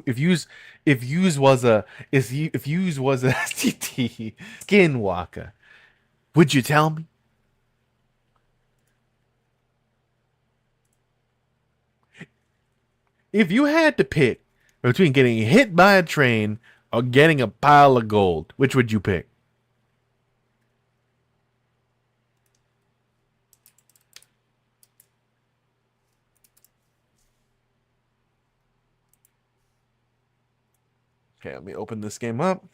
if was a if yous was a STT skinwalker, would you tell me? If you had to pick between getting hit by a train or getting a pile of gold, which would you pick? Okay, let me open this game up.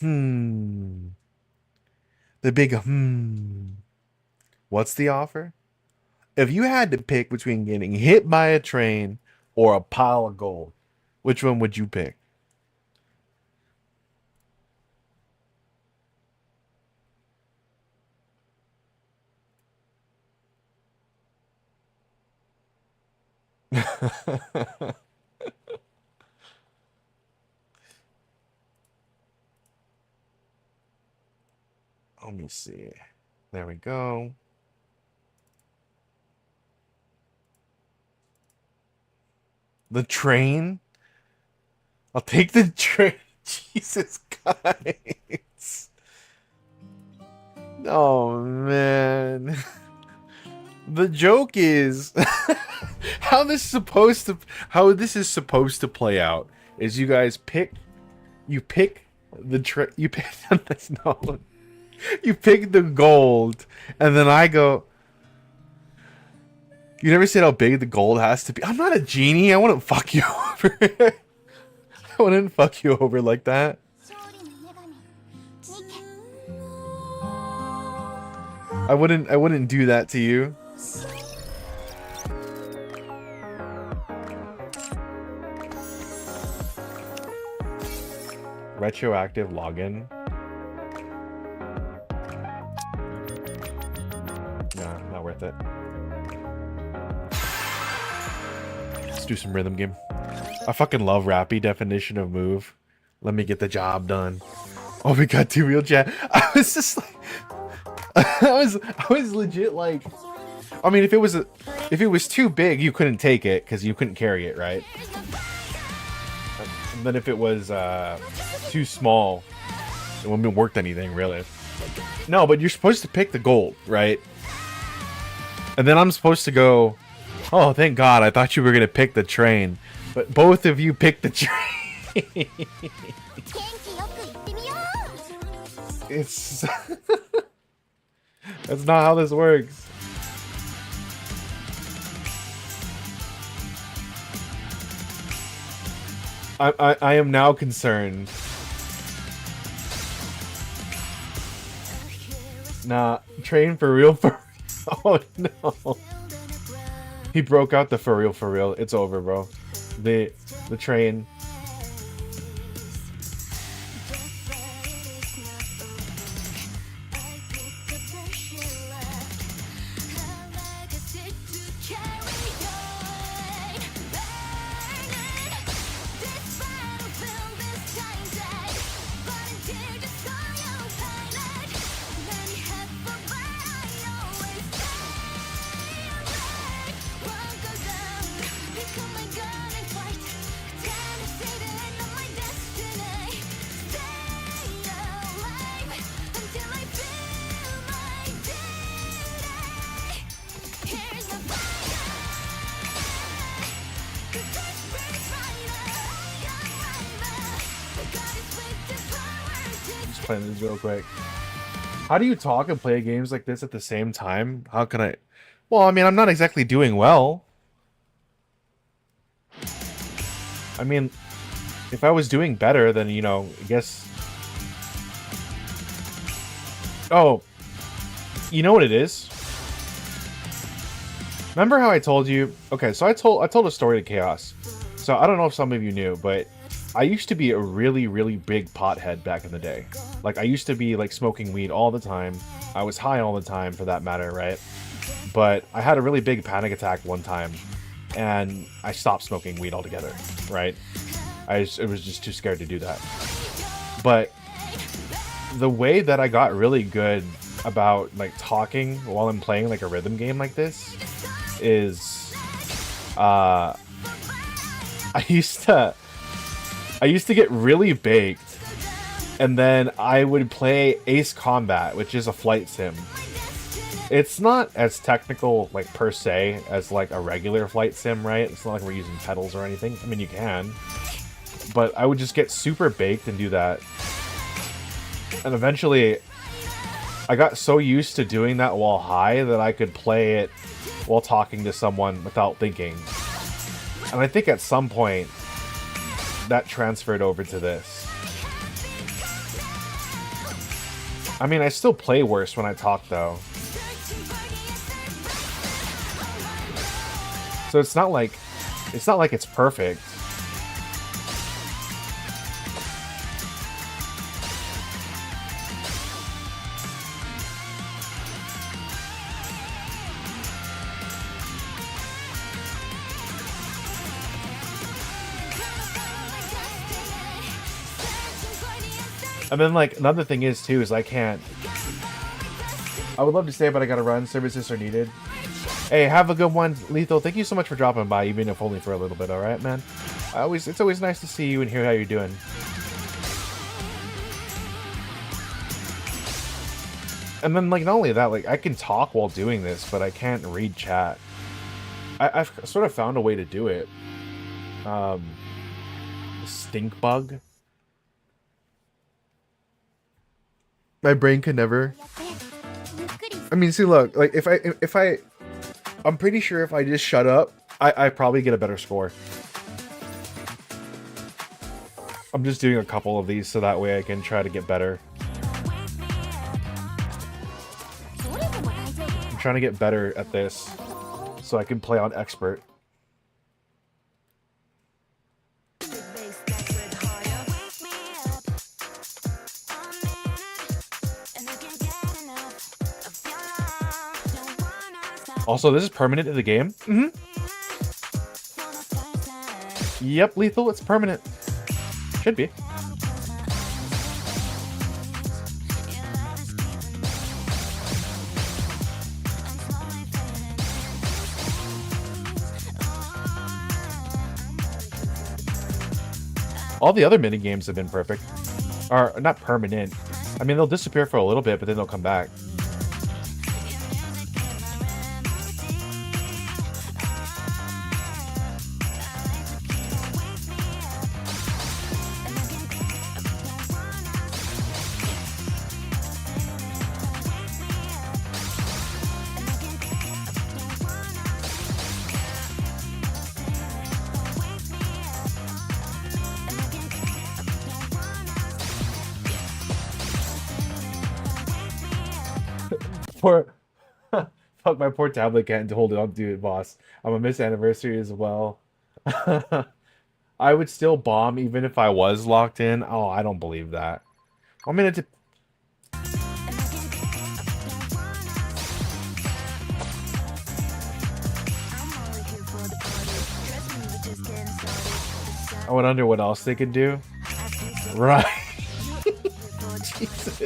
The big What's the offer? If you had to pick between getting hit by a train or a pile of gold, which one would you pick? Let me see. There we go. The train? I'll take the train. Jesus, guys. Oh, man. The joke is how this is supposed to play out is you guys pick the no, you pick the gold and then I go, you never said how big the gold has to be. I'm not a genie. I wouldn't fuck you over. I wouldn't fuck you over like that. I wouldn't do that to you. Retroactive login. Nah, not worth it. Let's do some rhythm game. I fucking love Rappy definition of move. Let me get the job done. Oh, we got two real chat. I was just like, I was legit like, I mean, if it was too big, you couldn't take it because you couldn't carry it, right? And then if it was too small, it wouldn't have worked anything really. No, but you're supposed to pick the gold, right? And then I'm supposed to go, oh, thank God, I thought you were gonna pick the train, but both of you picked the train. It's that's not how this works. I am now concerned. Nah, train for real for oh no. He broke out the for real for real. It's over, bro. The train. Playing this real quick. How do you talk and play games like this at the same time? How can I? Well, I mean, I'm not exactly doing well. I mean, if I was doing better, then, you know, I guess... Oh, you know what it is? Remember how I told you? Okay, so I told a story to Chaos. So I don't know if some of you knew, but I used to be a really, really big pothead back in the day. Like, I used to be, like, smoking weed all the time. I was high all the time, for that matter, right? But I had a really big panic attack one time, and I stopped smoking weed altogether, right? I was just too scared to do that. But the way that I got really good about like talking while I'm playing like a rhythm game like this is I used to get really baked, and then I would play Ace Combat, which is a flight sim. It's not as technical, like, per se, as, like, a regular flight sim, right? It's not like we're using pedals or anything. I mean, you can. But I would just get super baked and do that. And eventually, I got so used to doing that while high that I could play it while talking to someone without thinking. And I think at some point, that transferred over to this. I mean, I still play worse when I talk, though. So it's not like it's perfect. And then, like, another thing is, too, is I would love to stay, but I gotta run. Services are needed. Hey, have a good one, Lethal. Thank you so much for dropping by, even if only for a little bit, alright, man? It's always nice to see you and hear how you're doing. And then, like, not only that, like, I can talk while doing this, but I can't read chat. I've sort of found a way to do it. Stink bug. My brain could never. I mean, see, look, like, I'm pretty sure if I just shut up, I probably get a better score. I'm just doing a couple of these so that way I can try to get better. I'm trying to get better at this so I can play on expert. Also, this is permanent in the game? Mm-hmm. Yep, Lethal, it's permanent. Should be. All the other minigames have been perfect. Or, not permanent. I mean, they'll disappear for a little bit, but then they'll come back. Fuck, my poor tablet can't hold it on to it, boss. I'm a miss anniversary as well. I would still bomb even if I was locked in. Oh, I don't believe that. I mean, I would wonder what else they could do. Right. Jesus.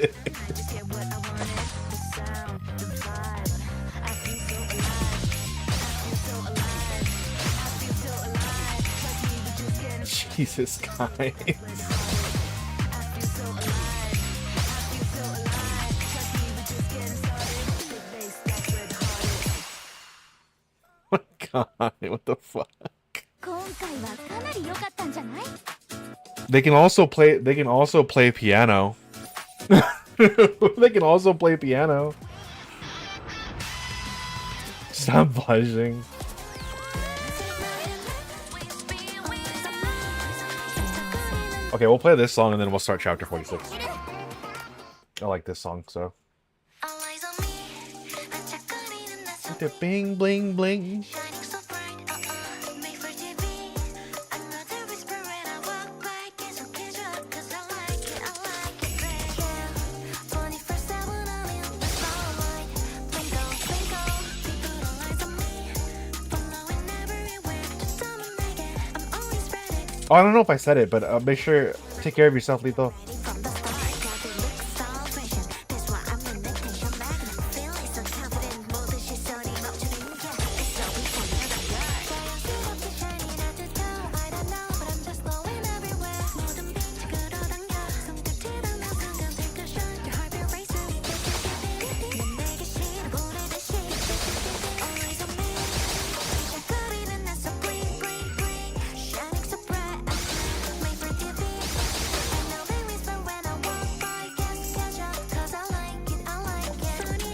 Jesus, guys. Oh my god, what the fuck? They can also play piano. They can also play piano. Stop blushing. Okay, we'll play this song and then we'll start chapter 46. I like this song, so. Bing, bling, bling. Oh, I don't know if I said it, but make sure take care of yourself, Lethal.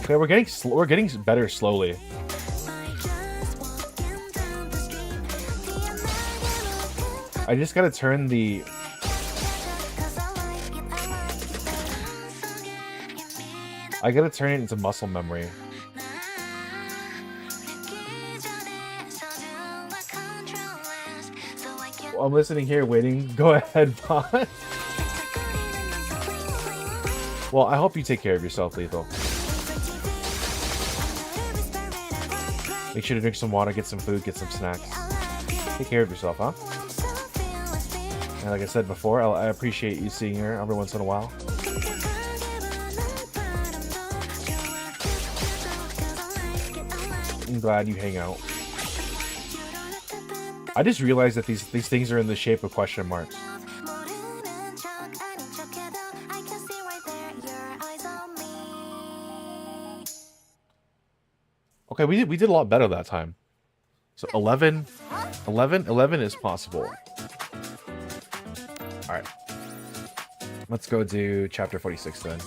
Okay, we're getting better slowly. I just gotta turn the... I gotta turn it into muscle memory. Well, I'm listening here, waiting. Go ahead, Bot. Well, I hope you take care of yourself, Lethal. Make sure to drink some water, get some food, get some snacks. Take care of yourself, huh? And like I said before, I appreciate you seeing her every once in a while. I'm glad you hang out. I just realized that these things are in the shape of question marks. Okay, we did a lot better that time. So 11 is possible. All right. Let's go do chapter 46 then.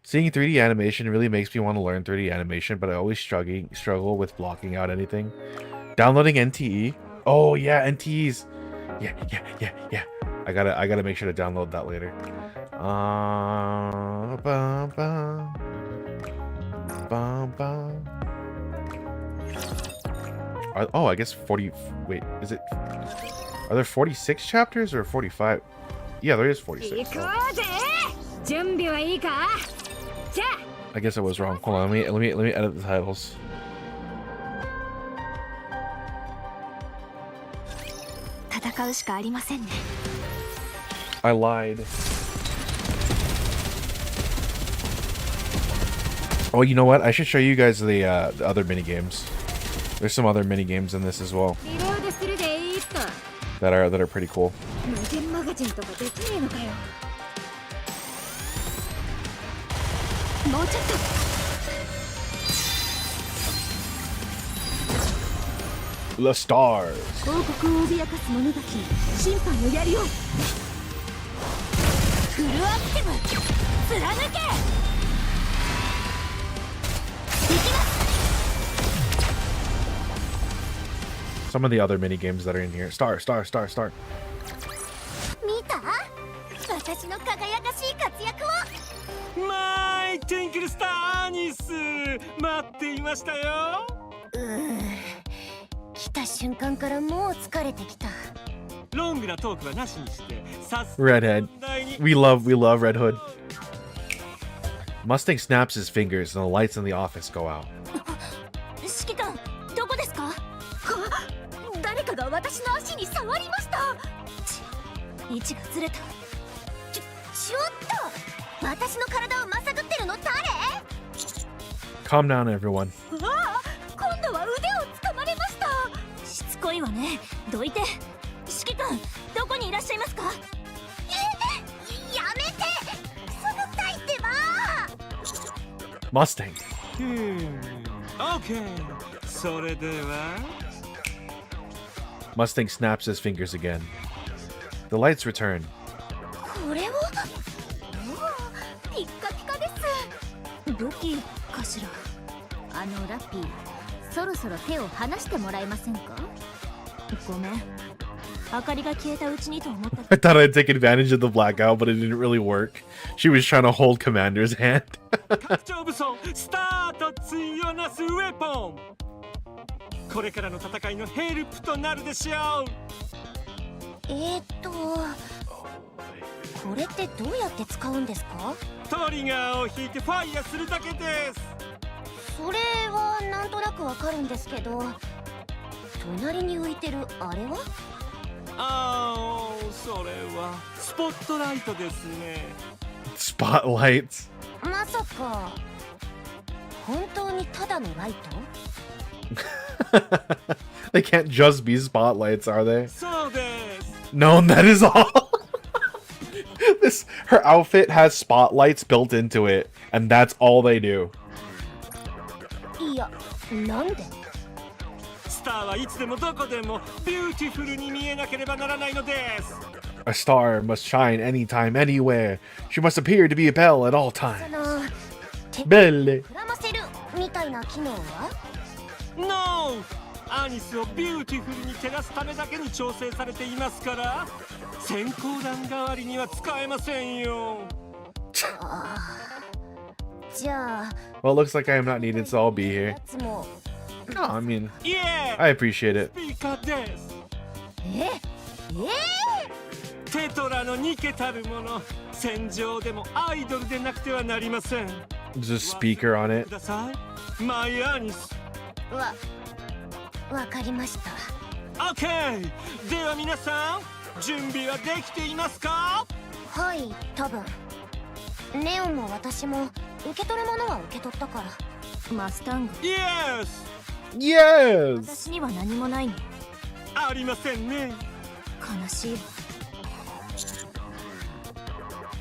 Seeing 3D animation really makes me want to learn 3D animation, but I always struggle with blocking out anything. Downloading NTE. Oh yeah, NTEs. Yeah. I gotta make sure to download that later. Oh, I guess 40. Wait, is it? Are there 46 chapters or 45? Yeah, there is 46. So. I guess I was wrong. Hold on, let me edit the titles. I lied. Oh, you know what? I should show you guys the other mini games. There's some other mini games in this as well that are pretty cool. The stars. Some of the other mini games that are in here. Star. My twinkle star anis, 待っていましたよ。来た瞬間からもう疲れてきた。ロングなトークはなしにして、Redhead. We love Red Hood. Mustang snaps his fingers and the lights in the office go out. 指揮官、どこですか？誰かが私の足に触りました。位置がずれた。ちょっと。私の体をまさぐってるの誰？ Calm down, everyone. 今度は腕を掴まれました。しつこいわね。どいて。指揮官、どこにいらっしゃいますか？やめて。すぐたいってば。Mustang. Okay. それでは。Mustang snaps his fingers again. The lights return. これを？ピッカピカです。武器かしら。ラッピー、そろそろ手を離してもらえませんか？ごめん。明かりが消えたうちにと思った。I thought I'd take advantage of the blackout, but it didn't really work. She was trying to hold Commander's hand. 拡張武装スタート対をなすウェポン。これからの戦いのヘルプとなるでしょう。これってどうやって使うんですか？トリガーを引いてファイヤーするだけです。それはなんとなくわかるんですけど、隣に浮いてるあれは？それはスポットライトですね。Spotlights. まさか本当にただのライト？ They can't just be spotlights, are they? そうです。No, that is all. Her outfit has spotlights built into it, and that's all they do. いや、なんで？スターはいつでもどこでもビューティフルに見えなければならないのです。A star must shine anytime, anywhere. She must appear to be a belle at all そ times. の Belle. 膨らませるみたいな機能は？ NO! アニスをビューティフルに照らすためだけに調整されていますから、閃光弾代わりには使えませんよ。じゃあ Well, it looks like I am not needed, so I'll be here. やつも No, I mean, イエー I appreciate it. スピーカーです。テトラのニケたるもの、戦場でもアイドルでなくてはなりません。 There's a speaker on く it. ださい、マイアニス。わかりました。 OK! では皆さん、準備はできていますか？はい、多分ネオも私も受け取るものは受け取ったから。マスタング、イエス Yes! 私には何もないね。ありませんね。悲しいわ。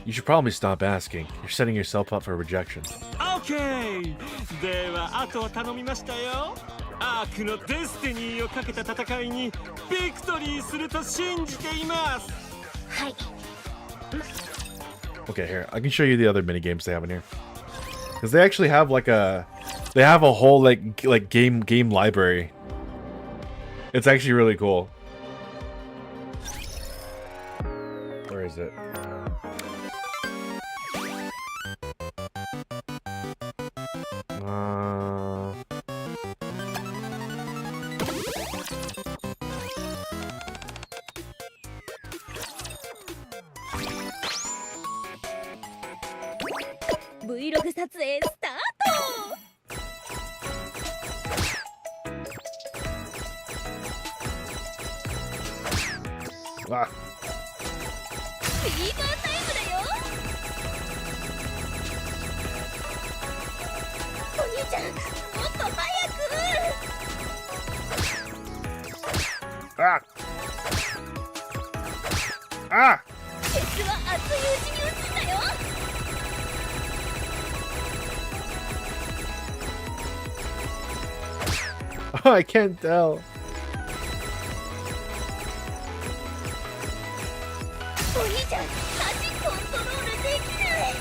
You should probably stop asking. You're setting yourself up for rejection. OK! ではあとは頼みましたよ。アークのデスティニーをかけた戦いにビクトリーすると信じています。はい。 Okay, here. I can show you the other mini games they have in here. Because they actually have they have a whole game library. It's actually really cool. Where is it? Vlog 撮影スタート。 Ah. フィーバータイムだよ。お兄ちゃん、もっと早く。 Ah. Ah. 鉄は熱いうちに打つんだよ。 I can't tell. お兄ちゃん、足コントロールできない。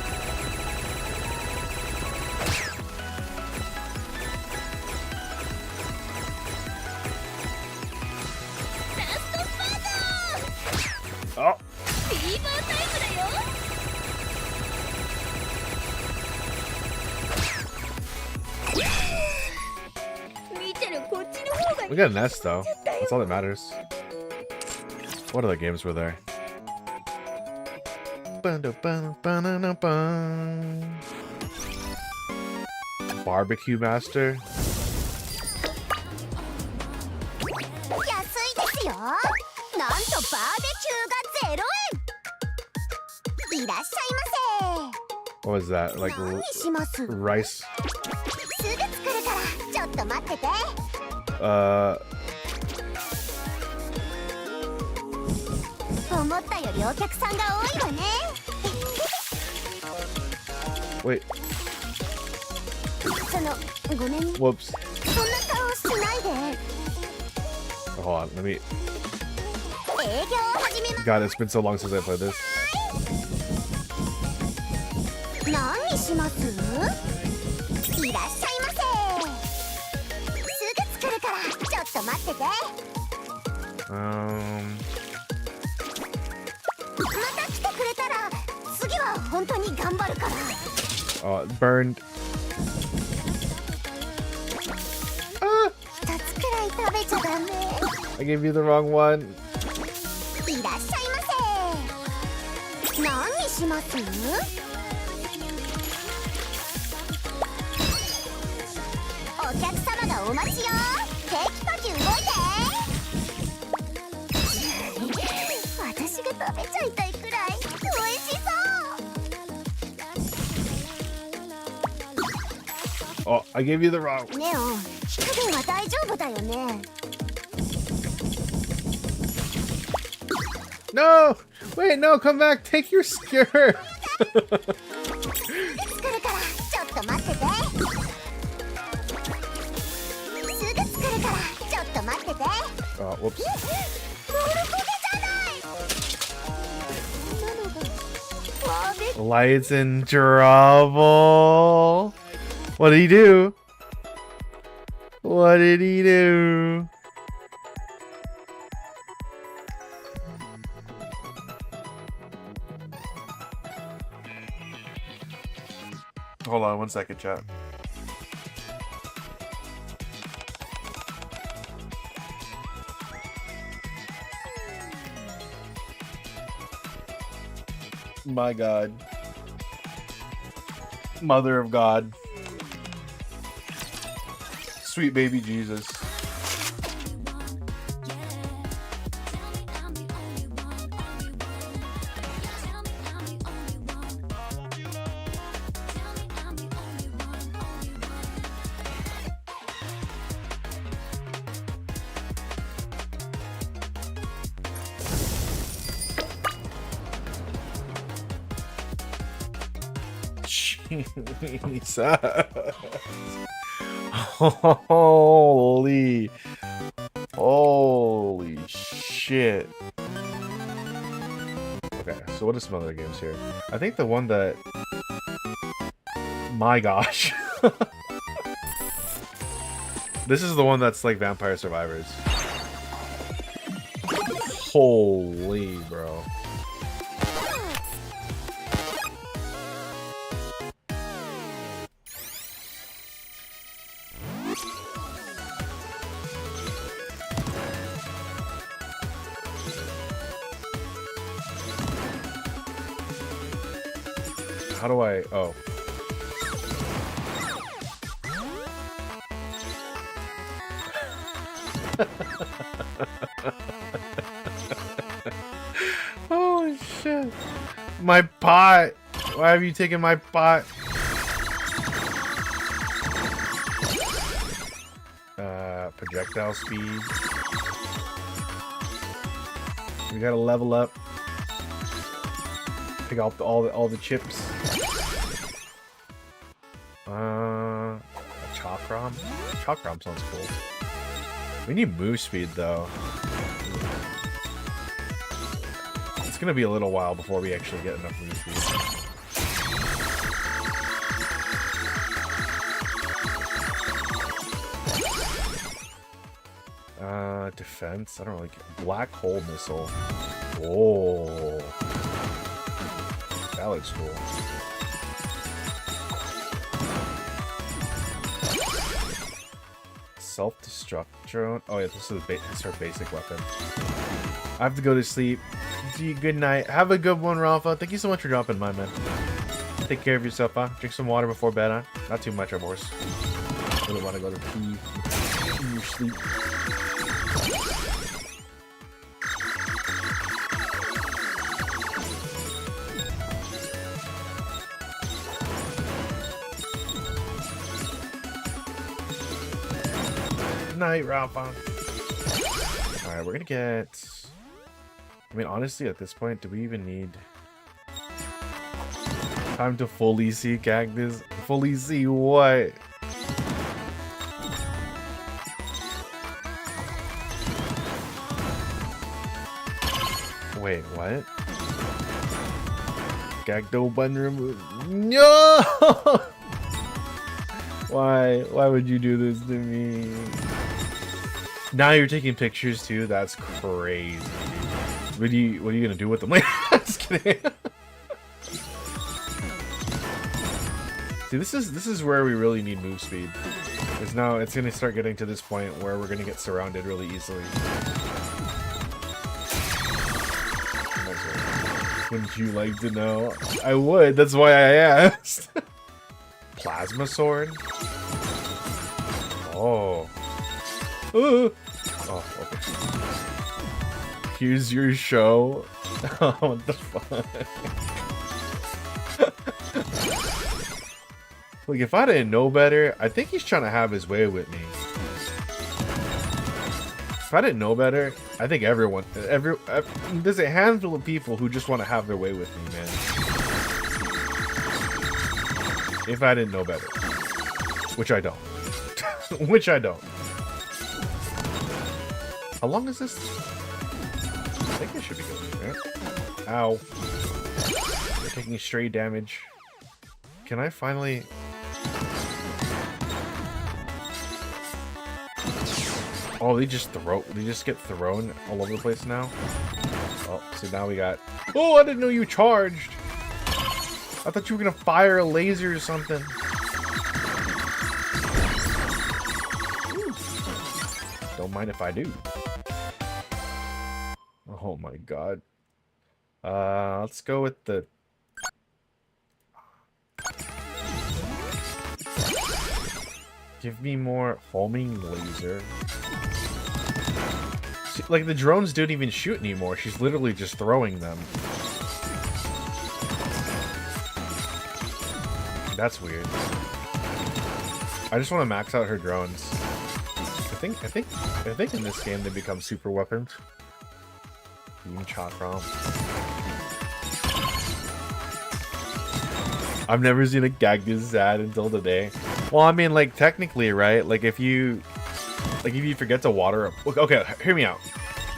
ラストスパート。 Oh. フィーバータイムだよ。 見てるこっちの方が We got an S though. That's all that matters. What other games were there? Barbecue Master. 安いですよ。なんとバーベキューが0円。いらっしゃいませ。 What was that? Like 何します？ rice? すぐ作るからちょっと待ってて。 思ったよりお客さんが多いわね。 Wait. そのごめん、 Whoops. そんな顔しないで。 Hold on. Let me. 営業を始めま God, it's been so long since I played this. 何します？いらっしゃいませ。すぐ作るからちょっと待ってて。 また来てくれたら次は本当に頑張るから。 Oh, it burned. 2つくらい食べちゃダメ。 I gave you the wrong one. いらっしゃいませ。何します？お客様がお待ちよ。テキパキ動いて。私が食べちゃいたいくらい美味しそう。 Oh, I gave you the wrong. ネオン、火加減は大丈夫だよね。 No! Wait, no, come back. Take your skirt. 作るからちょっと待ってて。すぐ作るからちょっと待ってて。 Oh, whoops. モルコゲじゃない。Light's in trouble. What did he do? What did he do? Hold on 1 second, chat. My God. Mother of God. Sweet baby Jesus. Jesus. Holy shit. Okay, so what are some other games here? I think the one that... My gosh. This is the one that's like Vampire Survivors. Holy, bro. How do I... Oh. Oh, shit. My pot. Why have you taken my pot? Projectile speed. We gotta level up. Pick up all the chips. Chakram? Chakram sounds cool. We need move speed though. It's gonna be a little while before we actually get enough move speed. Defense? I don't really care. Black hole missile. Whoa. That looks cool. Self-destruct drone. Oh yeah, this is her basic weapon. I have to go to sleep. Good night. Have a good one, Rafa. Thank you so much for dropping by, man. Take care of yourself, huh? Drink some water before bed, huh? Not too much, of course. Really want to go to pee in your sleep. Night, Rafa. Alright, we're gonna get... I mean, honestly, at this point, do we even need... Time to fully see Cactus? Fully see what? Wait, what? Cacto button removed. No! Why? Why would you do this to me? Now you're taking pictures too? That's crazy. What are you gonna do with them? Just kidding. See, this is where we really need move speed. Because now it's gonna start getting to this point where we're gonna get surrounded really easily. Wouldn't you like to know? I would. That's why I asked. Plasma sword. Oh. Oh, okay. Here's your show. Oh, what the fuck? Look, if I didn't know better, I think he's trying to have his way with me. If I didn't know better, I think there's a handful of people who just want to have their way with me, man. If I didn't know better. Which I don't. Which I don't. How long is this? I think it should be good, right? Ow. We're taking stray damage. Can I finally... Oh, they just get thrown all over the place now? Oh, so now we got... Oh, I didn't know you charged! I thought you were gonna fire a laser or something. Don't mind if I do. Oh my god. Let's go with the... Give me more homing laser. See, like, the drones don't even shoot anymore. She's literally just throwing them. That's weird. I just want to max out her drones. I think in this game they become super weapons. Beam Chakram. I've never seen a gag this sad until today. Well, I mean, like, technically, right? Like, if you forget to water up... Okay, hear me out.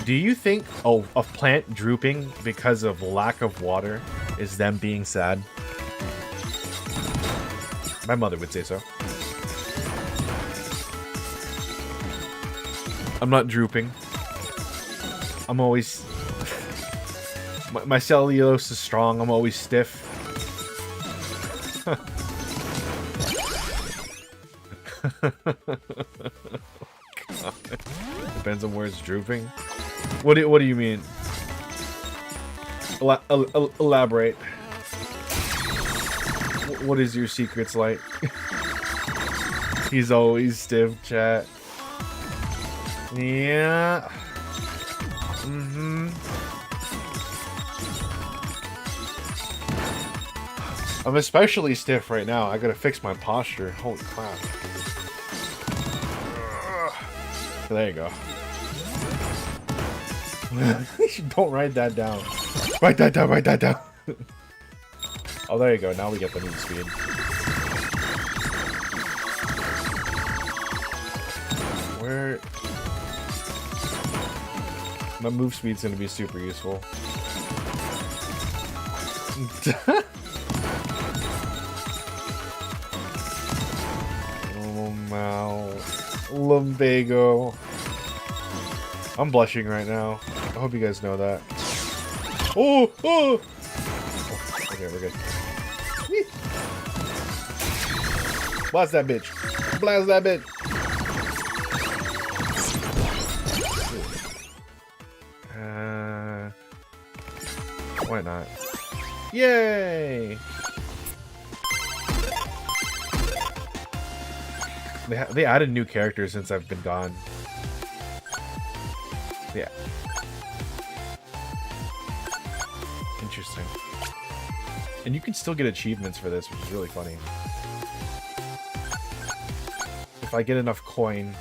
Do you think a plant drooping because of lack of water is them being sad? My mother would say so. I'm not drooping. I'm always... my cellulose is strong. I'm always stiff. Depends on where it's drooping. What do you mean? Elaborate. What is your secrets like? He's always stiff, chat. Yeah. I'm especially stiff right now. I gotta fix my posture. Holy crap. There you go. Don't write that down. Write that down, write that down. Oh, there you go. Now we get the move speed. Where... My move speed's gonna be super useful. Oh, Mal. Lumbago. I'm blushing right now. I hope you guys know that. Oh! Oh! Okay, we're good. Blast that bitch. Blast that bitch. Why not? Yay! They added new characters since I've been gone. Yeah. Interesting. And you can still get achievements for this, which is really funny. If I get enough coin.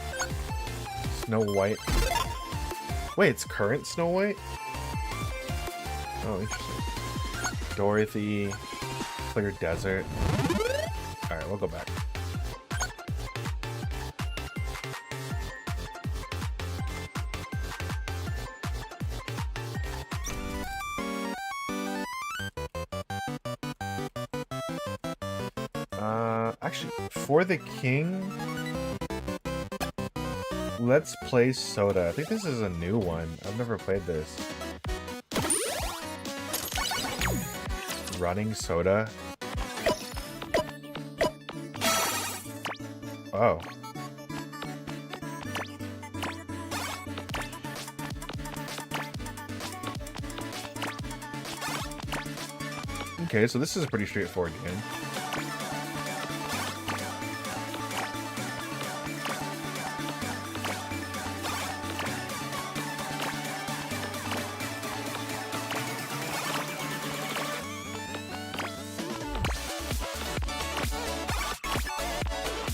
Snow White. Wait, it's current Snow White? Oh, interesting. Dorothy. Clear Desert. Alright, we'll go back. Actually, for the king, let's play Soda. I think this is a new one. I've never played this. Running Soda. Oh. Okay, so this is a pretty straightforward game.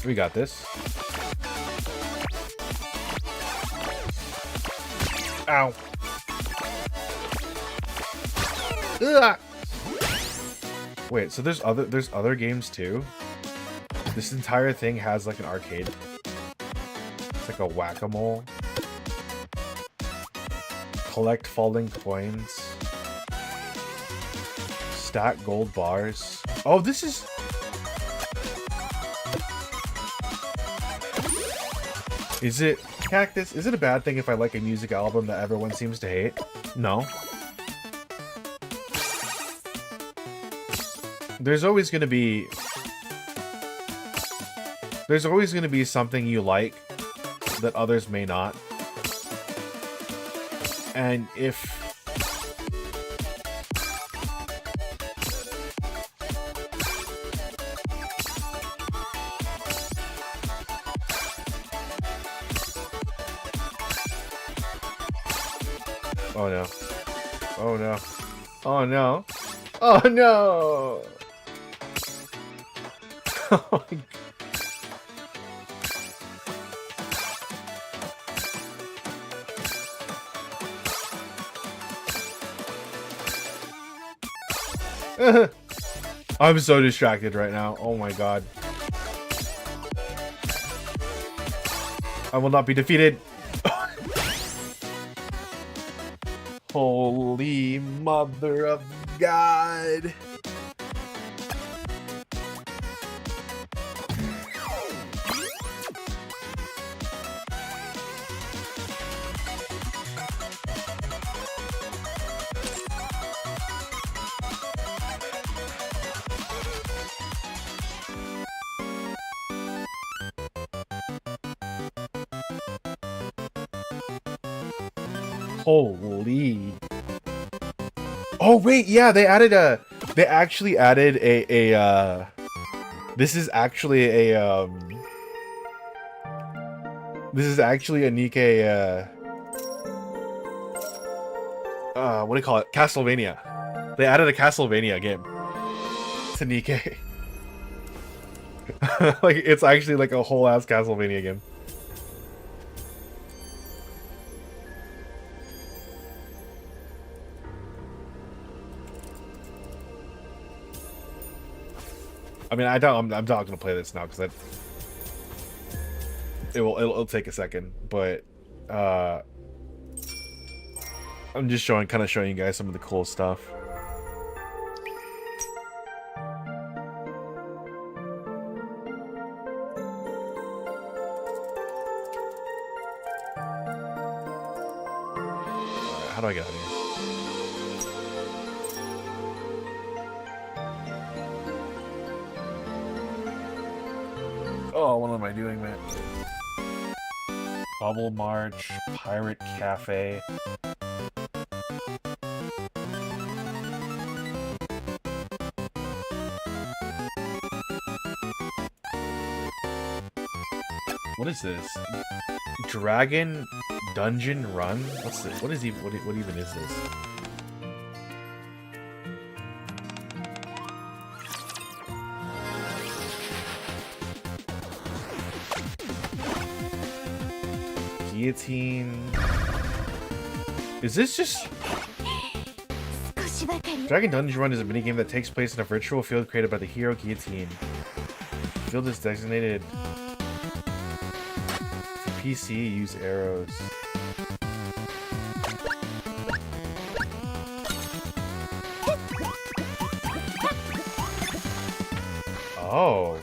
We got this. Ow. Ugh. Wait, so there's other games too? This entire thing has like an arcade. It's like a whack-a-mole. Collect falling coins. stack gold bars. Oh, this is... Is it... Cactus, is it a bad thing if I like a music album that everyone seems to hate? No. There's always gonna be... There's always gonna be something you like that others may not. And if... Oh no. Oh no. Oh no. Oh no! Oh my God. I'm so distracted right now. Oh my God. I will not be defeated. Holy Mother of God. Holy. Oh wait, yeah, they actually added a this is actually a Nikke what do you call it? Castlevania. They added a Castlevania game to Nikke. Like it's actually like a whole ass Castlevania game. I mean, I'm not gonna play this now because it'll take a second, but I'm just kind of showing you guys some of the cool stuff. Alright, how do I get out of here? Oh, what am I doing, man? Bubble March, Pirate Cafe. What is this? Dragon Dungeon Run? What's this? What even is this? Guillotine. Is this just... Dragon Dungeon Run is a minigame that takes place in a virtual field created by the hero Guillotine. The field is designated for PC, use arrows. Oh.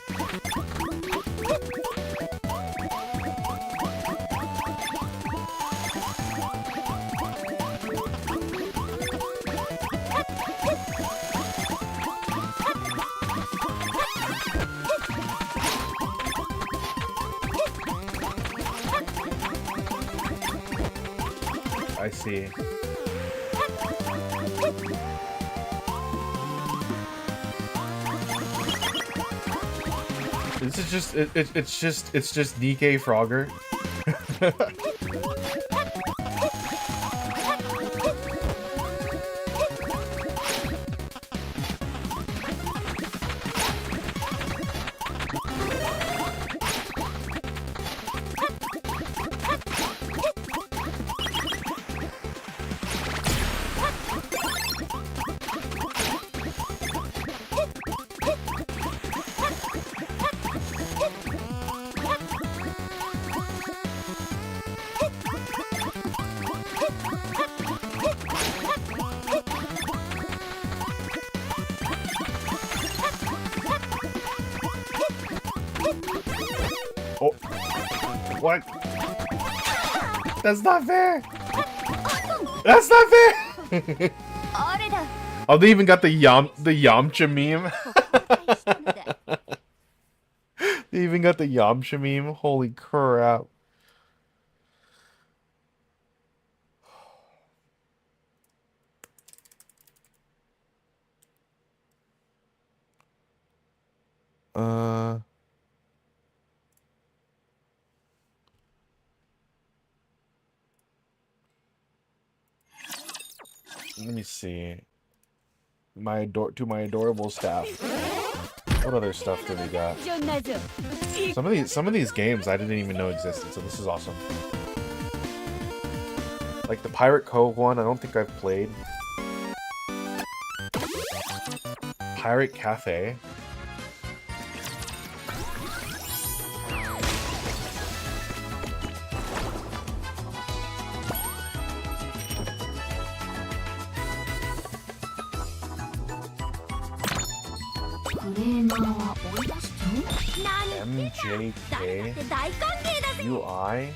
I see. This is just it's just Nikke Frogger. Oh, what? That's not fair. That's not fair. Oh, they even got the Yamcha meme. They even got the Yamcha meme. Holy crap. Let me see. My adorable staff. What other stuff do we got? Some of these games I didn't even know existed, so this is awesome. Like the Pirate Cove one, I don't think I've played. Pirate Cafe. MJK UI.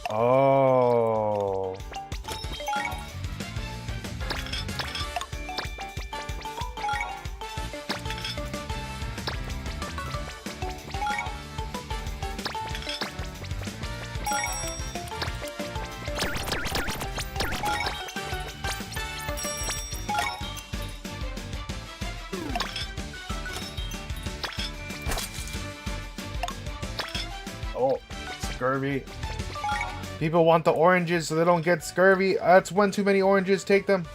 Oh. Oh, scurvy. People want the oranges so they don't get scurvy. That's one too many oranges. Take them.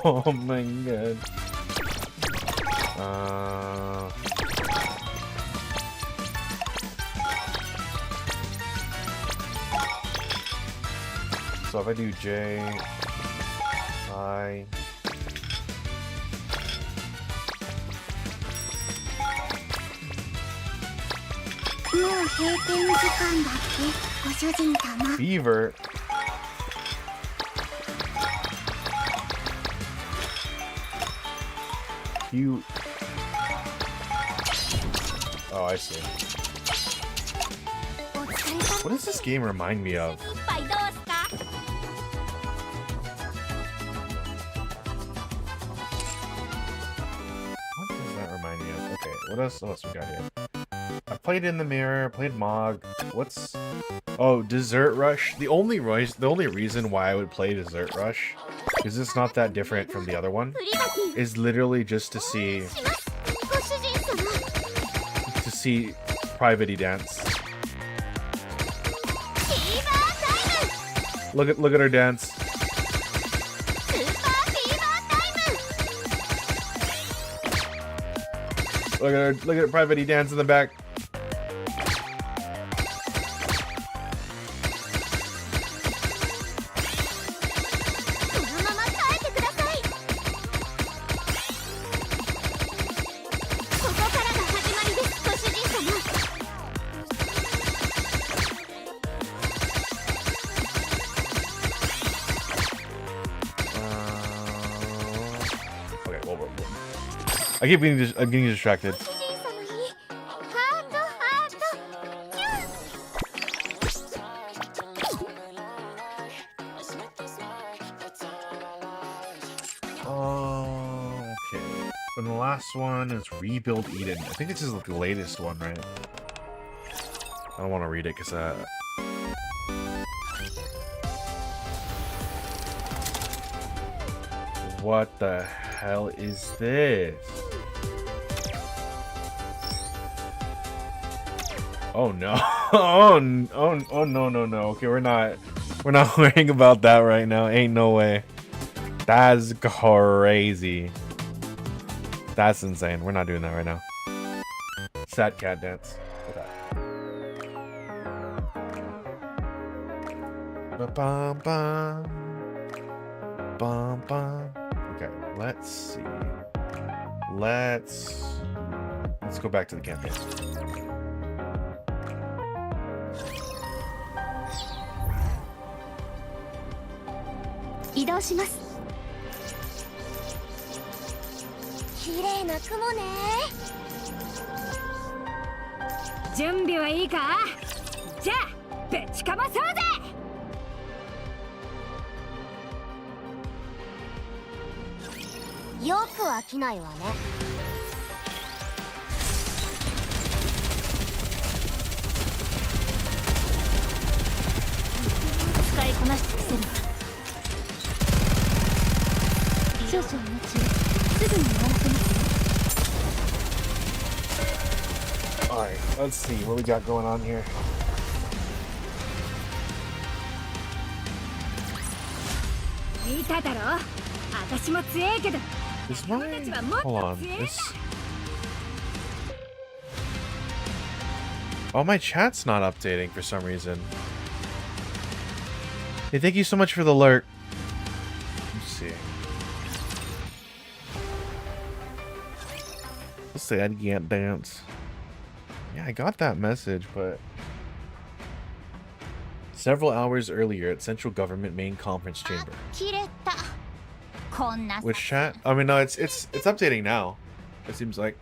Oh my god. So if I do J, I. Beaver. You. Oh, I see. What does this game remind me of? What does that remind me of? Okay, what else we got here? I played In the Mirror, played Mog. What's... Oh, Dessert Rush. The only reason why I would play Dessert Rush, because it's not that different from the other one, is literally just to see Private dance. Look at her dance. Look at Private dance in the back. I keep getting I'm getting distracted. Oh, okay. And the last one is Rebuild Eden. I think this is like the latest one, right? I don't want to read it because what the hell is this? Oh no. Oh no. Okay, we're not worrying about that right now. Ain't no way. That's crazy. That's insane. We're not doing that right now. Sad cat dance. Bum bum. Bum bum. Okay, let's see. Let's go back to the campaign. 移動します。綺麗な雲ね。準備はいいか？じゃあぶちかまそうぜ。よく飽きないわね。使いこなしてみせるわ。少々お待ちを。すぐに終わらせます。 Alright, let's see what we got going on here. 見ただろ？私も強いけど。Is my... Hold on. Oh, my chat's not updating for some reason. Hey, thank you so much for the alert. Let's see. Let's say I can't dance. Yeah, I got that message, but... Several hours earlier at Central Government Main Conference Chamber. Which chat? I mean, no, it's updating now. It seems like.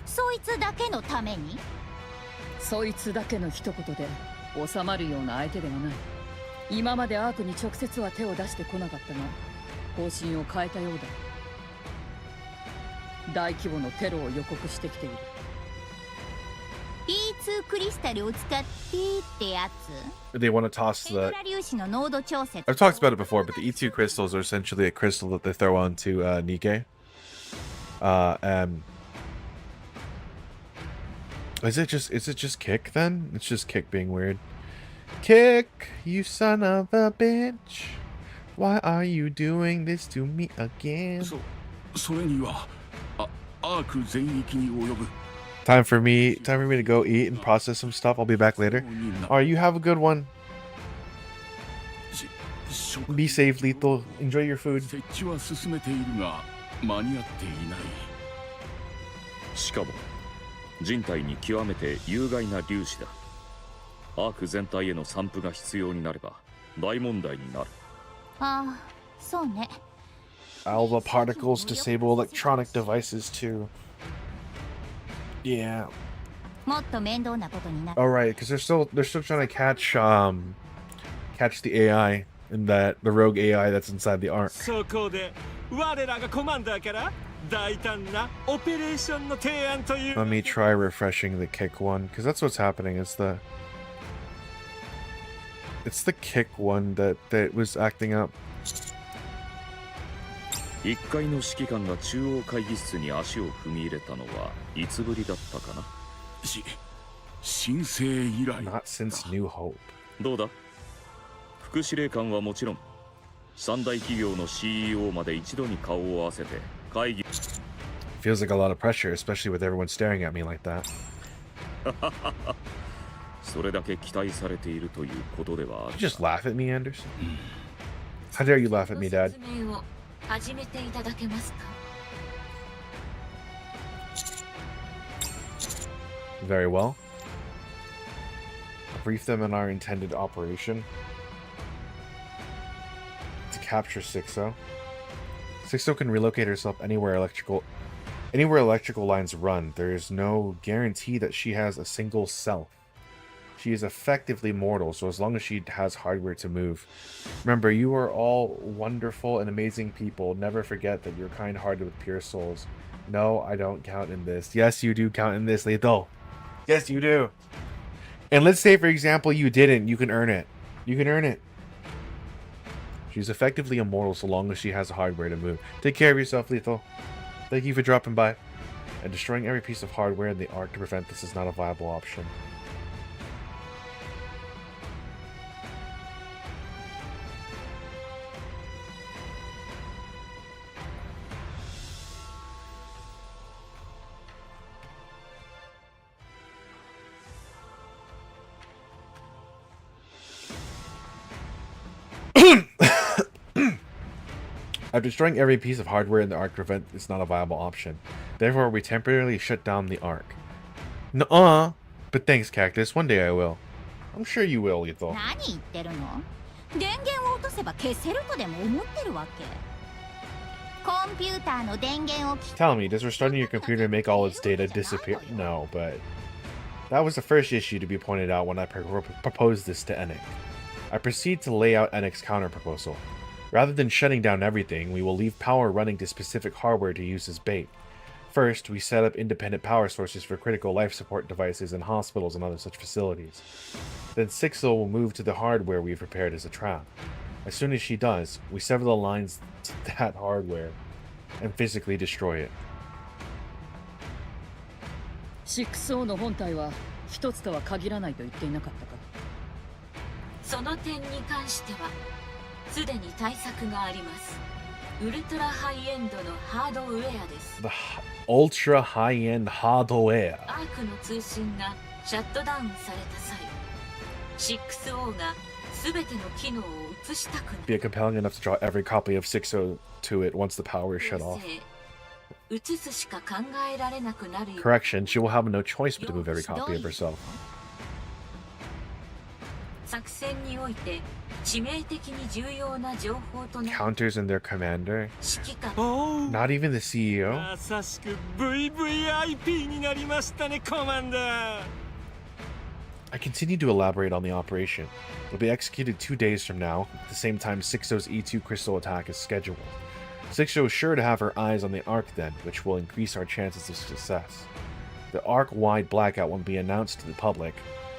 そいつだけのために？そいつだけの一言で収まるような相手ではない。今までアークに直接は手を出してこなかったが、方針を変えたようだ。大規模のテロを予告してきている。E2 クリスタルを使ってってやつ。 They want to toss the... 粒子の濃度調節。 I've talked about it before, but the E2 crystals are essentially a crystal that they throw onto Nikke. Is it just Kick then? It's just Kick being weird. Kick, you son of a bitch. Why are you doing this to me again? Time for me to go eat and process some stuff. I'll be back later. Alright, you have a good one. Be safe, Lethal. Enjoy your food. しかも人体に極めて有害な粒子だ。アーク全体への散布が必要になれば大問題になる。ああ、そうね。 Alpha particles disable electronic devices too. Yeah. もっと面倒なことになる。 Alright, because they're still trying to catch the AI and the rogue AI that's inside the Ark. そこで我らがコマンダーから大胆なオペレーションの提案という。 Let me try refreshing the Kick one, because that's what's happening. It's the Kick one that was acting up. 一階の指揮官が中央会議室に足を踏み入れたのはいつぶりだったかな。新生以来。 Not since New Hope. どうだ？副司令官はもちろん三大企業の CEO まで一度に顔を合わせて会議。 Feels like a lot of pressure, especially with everyone staring at me like that. それだけ期待されているということではある。 You just laugh at me, Anderson. How dare you laugh at me, Dad? 始めていただけますか? Very well. Brief them on our intended operation to capture Sixo. Sixo can relocate herself anywhere electrical lines run. There is no guarantee that she has a single self. She is effectively mortal, so as long as she has hardware to move. Remember, you are all wonderful and amazing people. Never forget that you're kind-hearted with pure souls. No, I don't count in this. Yes, you do count in this, Lethal. Yes, you do. And let's say, for example, you didn't. You can earn it. You can earn it. She's effectively immortal so long as she has hardware to move. Take care of yourself, Lethal. Thank you for dropping by. And destroying every piece of hardware in the Ark to prevent this is not a viable option. After destroying every piece of hardware in the Ark to prevent it's not a viable option. Therefore, we temporarily shut down the Ark. Nuh-uh. But thanks, Cactus. One day I will. I'm sure you will, Lethal. 何言ってるの?電源を落とせば消せるとでも思ってるわけ？コンピューターの電源を Tell me, does restarting your computer make all its data disappear? No, but that was the first issue to be pointed out when I proposed this to Ennick. I proceed to lay out Ennick's counter-proposal. Rather than shutting down everything, we will leave power running to specific hardware to use as bait. First, we set up independent power sources for critical life support devices in hospitals and other such facilities. Then Sixel will move to the hardware we've prepared as a trap. As soon as she does, we sever the lines to that hardware and physically destroy it. 6O の本体は一つとは限らないと言っていなかったか。その点に関してはすでに対策があります。ウルトラハイエンドのハードウェアです。 The ultra high-end hardware. アークの通信がシャットダウンされた際、6O が全ての機能を移したくな Be compelling enough to draw every copy of 6O to it once the power is shut off. 移すしか考えられなくなるよ。 Correction, she will have no choice but to move every copy of herself. 作戦において致命的に重要な情報となる Counters in their commander? 指揮官。おお、 Not even the CEO? まさしく VVIP になりましたね、コマンダー。 I continue to elaborate on the operation. It'll be executed 2 days from now, at the same time 6O's E2 crystal attack is scheduled. 6O is sure to have her eyes on the Ark then, which will increase our chances of success. The Ark-wide blackout won't be announced to the public.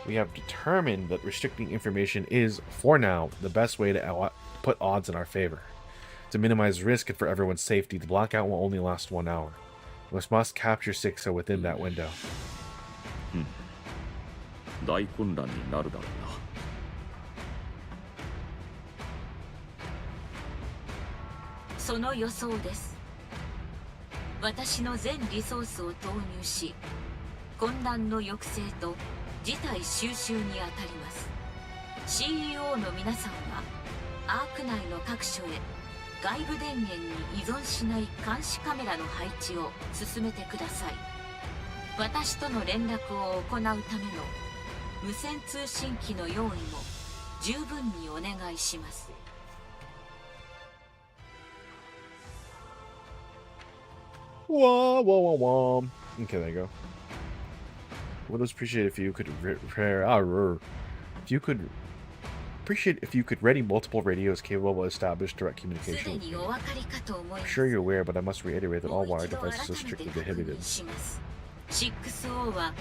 We have determined that restricting information is, for now, the best way to put odds in our favor. To minimize risk and for everyone's safety, the blackout will only last 1 hour. We must capture 6O within that window. 大混乱になるだろうな。その予想です。私の全リソースを投入し、混乱の抑制と事態収拾に当たります。 CEO の皆さんはアーク内の各所へ外部電源に依存しない監視カメラの配置を進めてください。私との連絡を行うための無線通信機の用意も十分にお願いします。 Wah, wah, wah, wah. Okay, there you go. Would appreciate if you could appreciate if you could ready multiple radios capable of established direct す communication. でにお分かりかと思い I'm ます sure you're aware, but I must reiterate that も all う wired 一度 devices 改 are めて strictly 確 prohibited. 認します。 6O は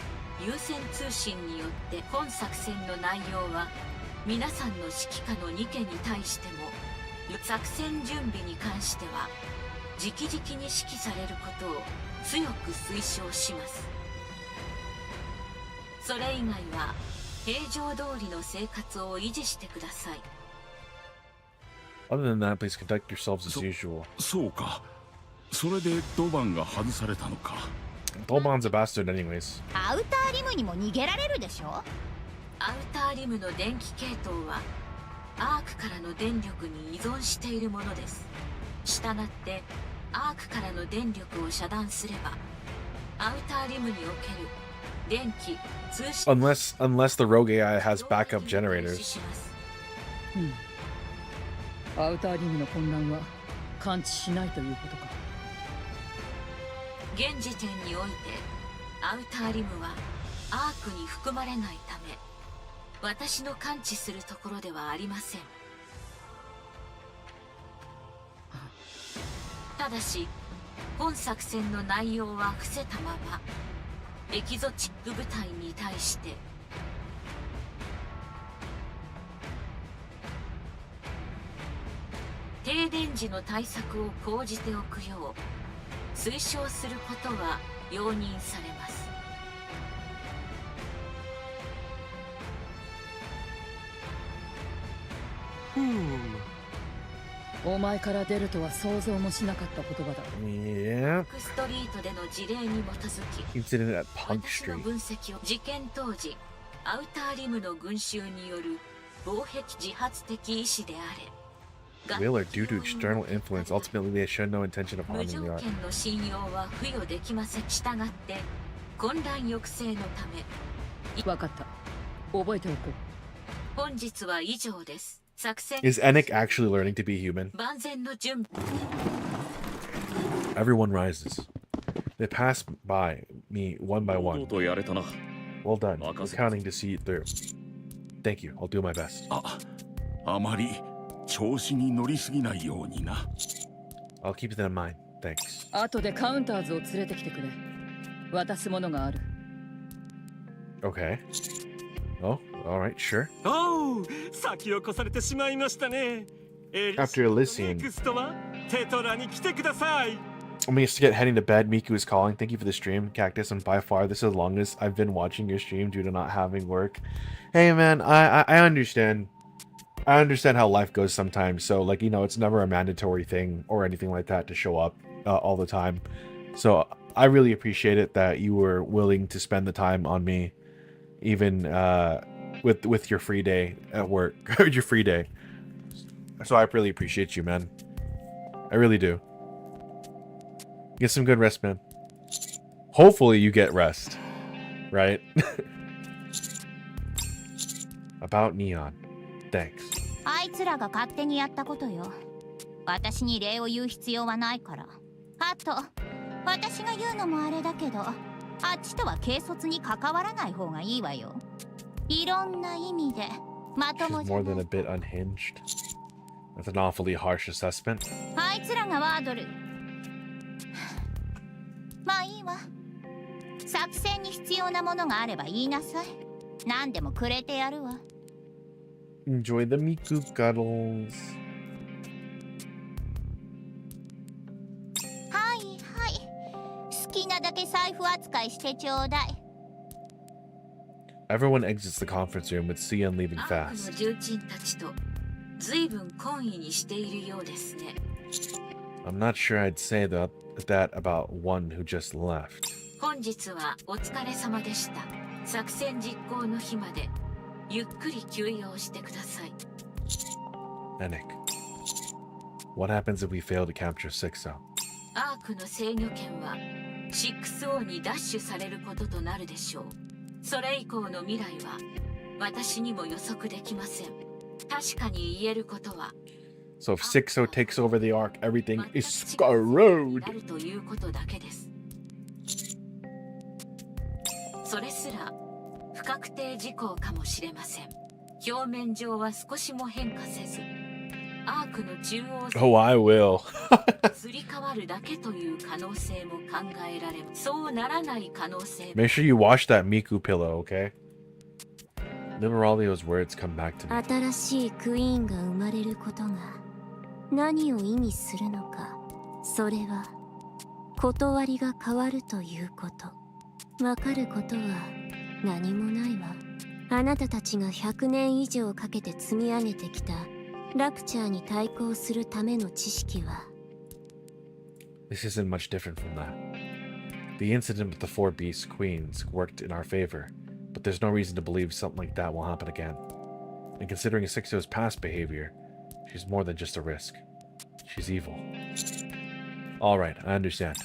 有線通信によって本作戦の内容は皆さんの指揮下のニケに対しても作戦準備に関しては直々に指揮されることを強く推奨します。それ以外は平常通りの生活を維持してください。 Other than that, please conduct yourselves as usual. そうか。それでドバンが外されたのか。 Dolban's a bastard anyways. アウターリムにも逃げられるでしょ？アウターリムの電気系統はアークからの電力に依存しているものです。したがってアークからの電力を遮断すればアウターリムにおける電気通信 Unless the rogue AI has backup generators. アウターリムの混乱は感知しないということか。現時点においてアウターリムはアークに含まれないため私の感知するところではありません。ただし本作戦の内容は伏せたままエキゾチック部隊に対して停電時の対策を講じておくよう推奨することは容認されます。お前から出るとは想像もしなかった言葉だ。Yeah. ストリートでの事例に基づき He did it at Punk 私の Street. 分析を事件当時アウターリムの群衆による防壁自発的意志であれ Will or due to external influence, ultimately they showed no intention of 無 harming 条 the art. 件の信用は付与できません。したがって混乱抑制のためわかった。覚えておこう。本日は以上です。作戦 Is Enic actually learning to be human? 万全の準備 Everyone rises. They pass by me one by 堂 one. 々とやれたな。 Well done. We're counting to see it through. Thank you. I'll do my best. あまり調子に乗りすぎないようにな。 I'll keep that in mind. Thanks. 後でカウンターズを連れてきてくれ。渡すものがある。Okay. Oh, all right, sure. おう、先を越されてしまいましたね。After Elysian. ネクストはテトラに来てください。 I'm gonna get heading to bed. Miku is calling. Thank you for the stream, Cactus. And by far, this is the longest I've been watching your stream due to not having work. Hey, man, I understand. I understand how life goes sometimes. So, like, you know, it's never a mandatory thing or anything like that to show up all the time. So, I really appreciate it that you were willing to spend the time on me, even with your free day at work, your free day. So, I really appreciate you, man. I really do. Get some good rest, man. Hopefully you get rest. Right? About Neon. Thanks. あいつらが勝手にやったことよ。私に礼を言う必要はないから。あと、私が言うのもあれだけど、あっちとは軽率に関わらない方がいいわよ。いろんな意味で、まとも She's じゃ more な than い a bit unhinged. That's an awfully harsh assessment. あいつらがワードル。まあいいわ。作戦に必要なものがあれば言いなさい。何でもくれてやるわ。Enjoy the Miku cuddles. はいはい。好きなだけ財布扱いしてちょうだい。Everyone exits the conference room with Cian leaving アーク fast. の重鎮たちと随分懇意にしているようですね。 I'm not sure I'd say that about one who just left. 本日はお疲れ様でした。作戦実行の日までゆっくり休養してください。 Enic. What happens if we fail to capture Sixo? アークの制御権は 6O に奪取されることとなるでしょう。それ以降の未来は私にも予測できません。確かに言えることは So if Sixo takes over the Ark, everything is 私がに screwed. なるということだけです。それすら不確定事項かもしれません。表面上は少しも変化せず、アークの中央線 Oh, I will. すり替わるだけという可能性も考えられます。そうならない可能性も Make sure you wash that Miku pillow, okay? Limeralio's words come back to me. 新しいクイーンが生まれることが何を意味するのか。それは断りが変わるということ。わかることは何もないわ。あなたたちが100年以上かけて積み上げてきたラプチャーに対抗するための知識は This isn't much different from that. The incident with the 4 Beast Queens worked in our favor, but there's no reason to believe something like that will happen again. And considering Sixo's past behavior, she's more than just a risk. She's evil. Alright, I understand.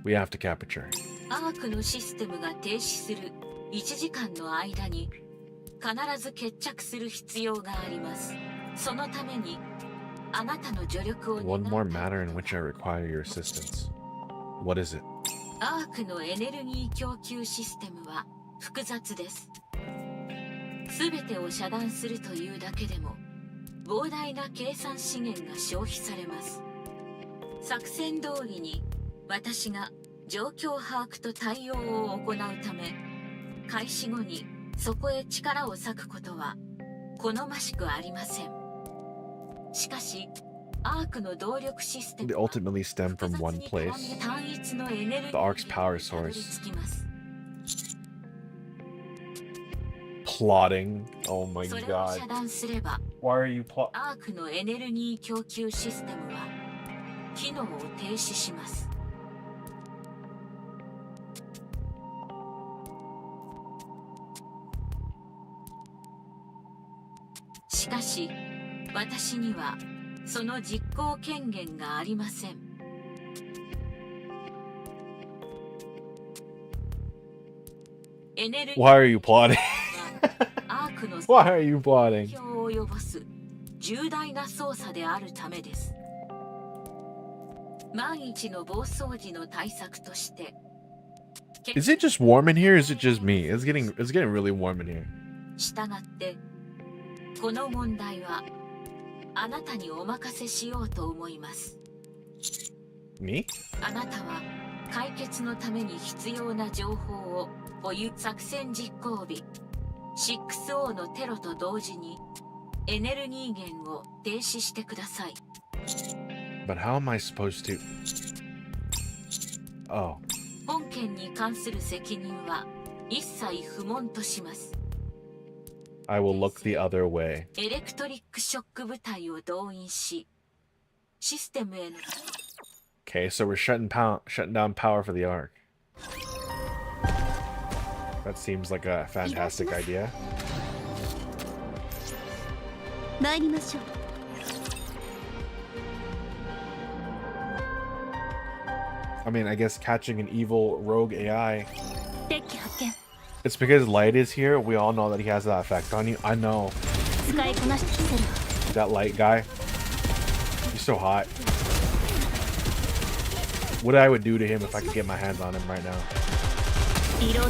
We have to capture her. アークのシステムが停止する1時間の間に必ず決着する必要があります。そのためにあなたの助力を願 One う more matter in which I require your assistance. What is it? アークのエネルギー供給システムは複雑です。すべてを遮断するというだけでも膨大な計算資源が消費されます。作戦通りに私が状況把握と対応を行うため、開始後にそこへ力を割くことは好ましくありません。しかし、アークの動力システム They は ultimately stem from one 複雑に place. 単一のエネルギー The Ark's power にたどり source. 着きます。 Plotting. Oh my それを god. 遮断すれば、 Why are you plotting? アークのエネルギー供給システムは機能を停止します。しかし、私にはその実行権限がありません。エネルギー Why are you plotting? アーククの Why are you plotting? 影響を及ぼす重大な捜査であるためです。万一の暴走時の対策として Is it just warm in here? Or is it just me? It's getting really warm in here. 従ってこの問題はあなたにお任せしようと思います。 Me? あなたは解決のために必要な情報を保有作戦実行日 6O のテロと同時にエネルギー源を停止してください。 But how am I supposed to? Oh. 本件に関する責任は一切不問とします。 I will look the other way. エレクトリックショック部隊を動員しシステムへの Okay, so we're shutting down power for the Ark. That seems like a fantastic idea. 参りましょう。 I mean, I guess catching an evil rogue AI. デッキ発見。 It's because Light is here. We all know that he has that effect on you. I know. 使いこなしてみせる。 That Light guy. He's so hot. What I would do to him if I could get my hands on him right now. リロード。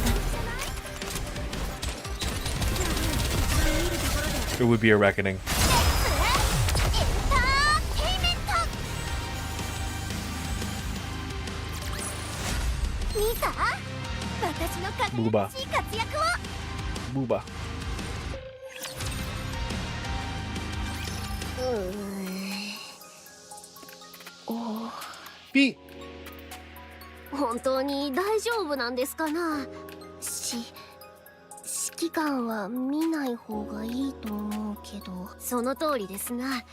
It would be a reckoning. 見た？私の輝かしい活躍を。 Booba. お Beat. 本当に大丈夫なんですかな。指揮官は見ない方がいいと思うけど。その通りですな。指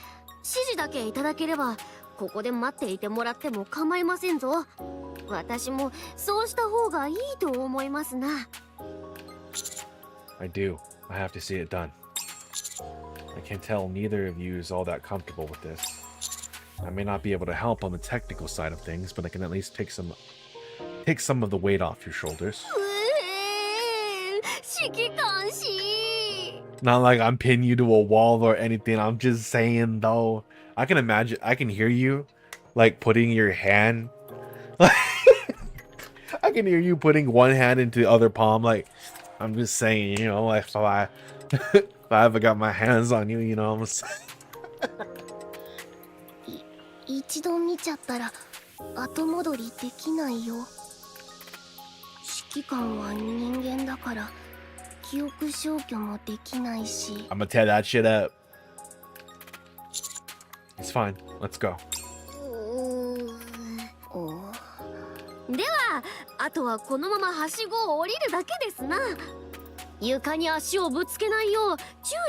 示だけいただければここで待っていてもらっても構いませんぞ。私もそうした方がいいと思いますな。 I do. I have to see it done. I can tell neither of you is all that comfortable with this. I may not be able to help on the technical side of things, but I can at least take some of the weight off your shoulders. 指揮官し。 Not like I'm pinning you to a wall or anything. I'm just saying though. I can imagine. I can hear you, like putting your hand. I can hear you putting one hand into the other palm. Like I'm just saying, you know, like if I ever got my hands on you, you know, I'm just. 一度見ちゃったら後戻りできないよ。指揮官は人間だから記憶消去もできないし。 I'm gonna tear that shit up. It's fine. Let's go. ではあとはこのままはしごを降りるだけですな。床に足をぶつけないよう注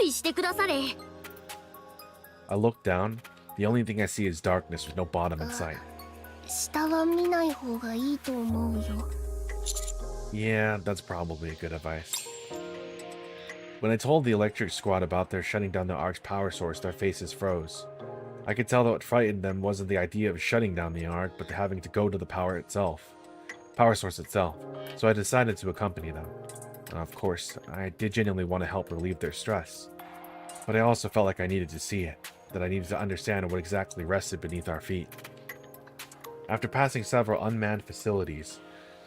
意してくだされ。 I look down. The only thing I see is darkness with no bottom in sight. 下は見ない方がいいと思うよ。 Yeah, that's probably a good advice. When I told the electric squad about their shutting down the Ark's power source, their faces froze. I could tell that what frightened them wasn't the idea of shutting down the Ark, but having to go to the power source itself. So I decided to accompany them. Of course, I did genuinely want to help relieve their stress. But I also felt like I needed to see it, that I needed to understand what exactly rested beneath our feet. After passing several unmanned facilities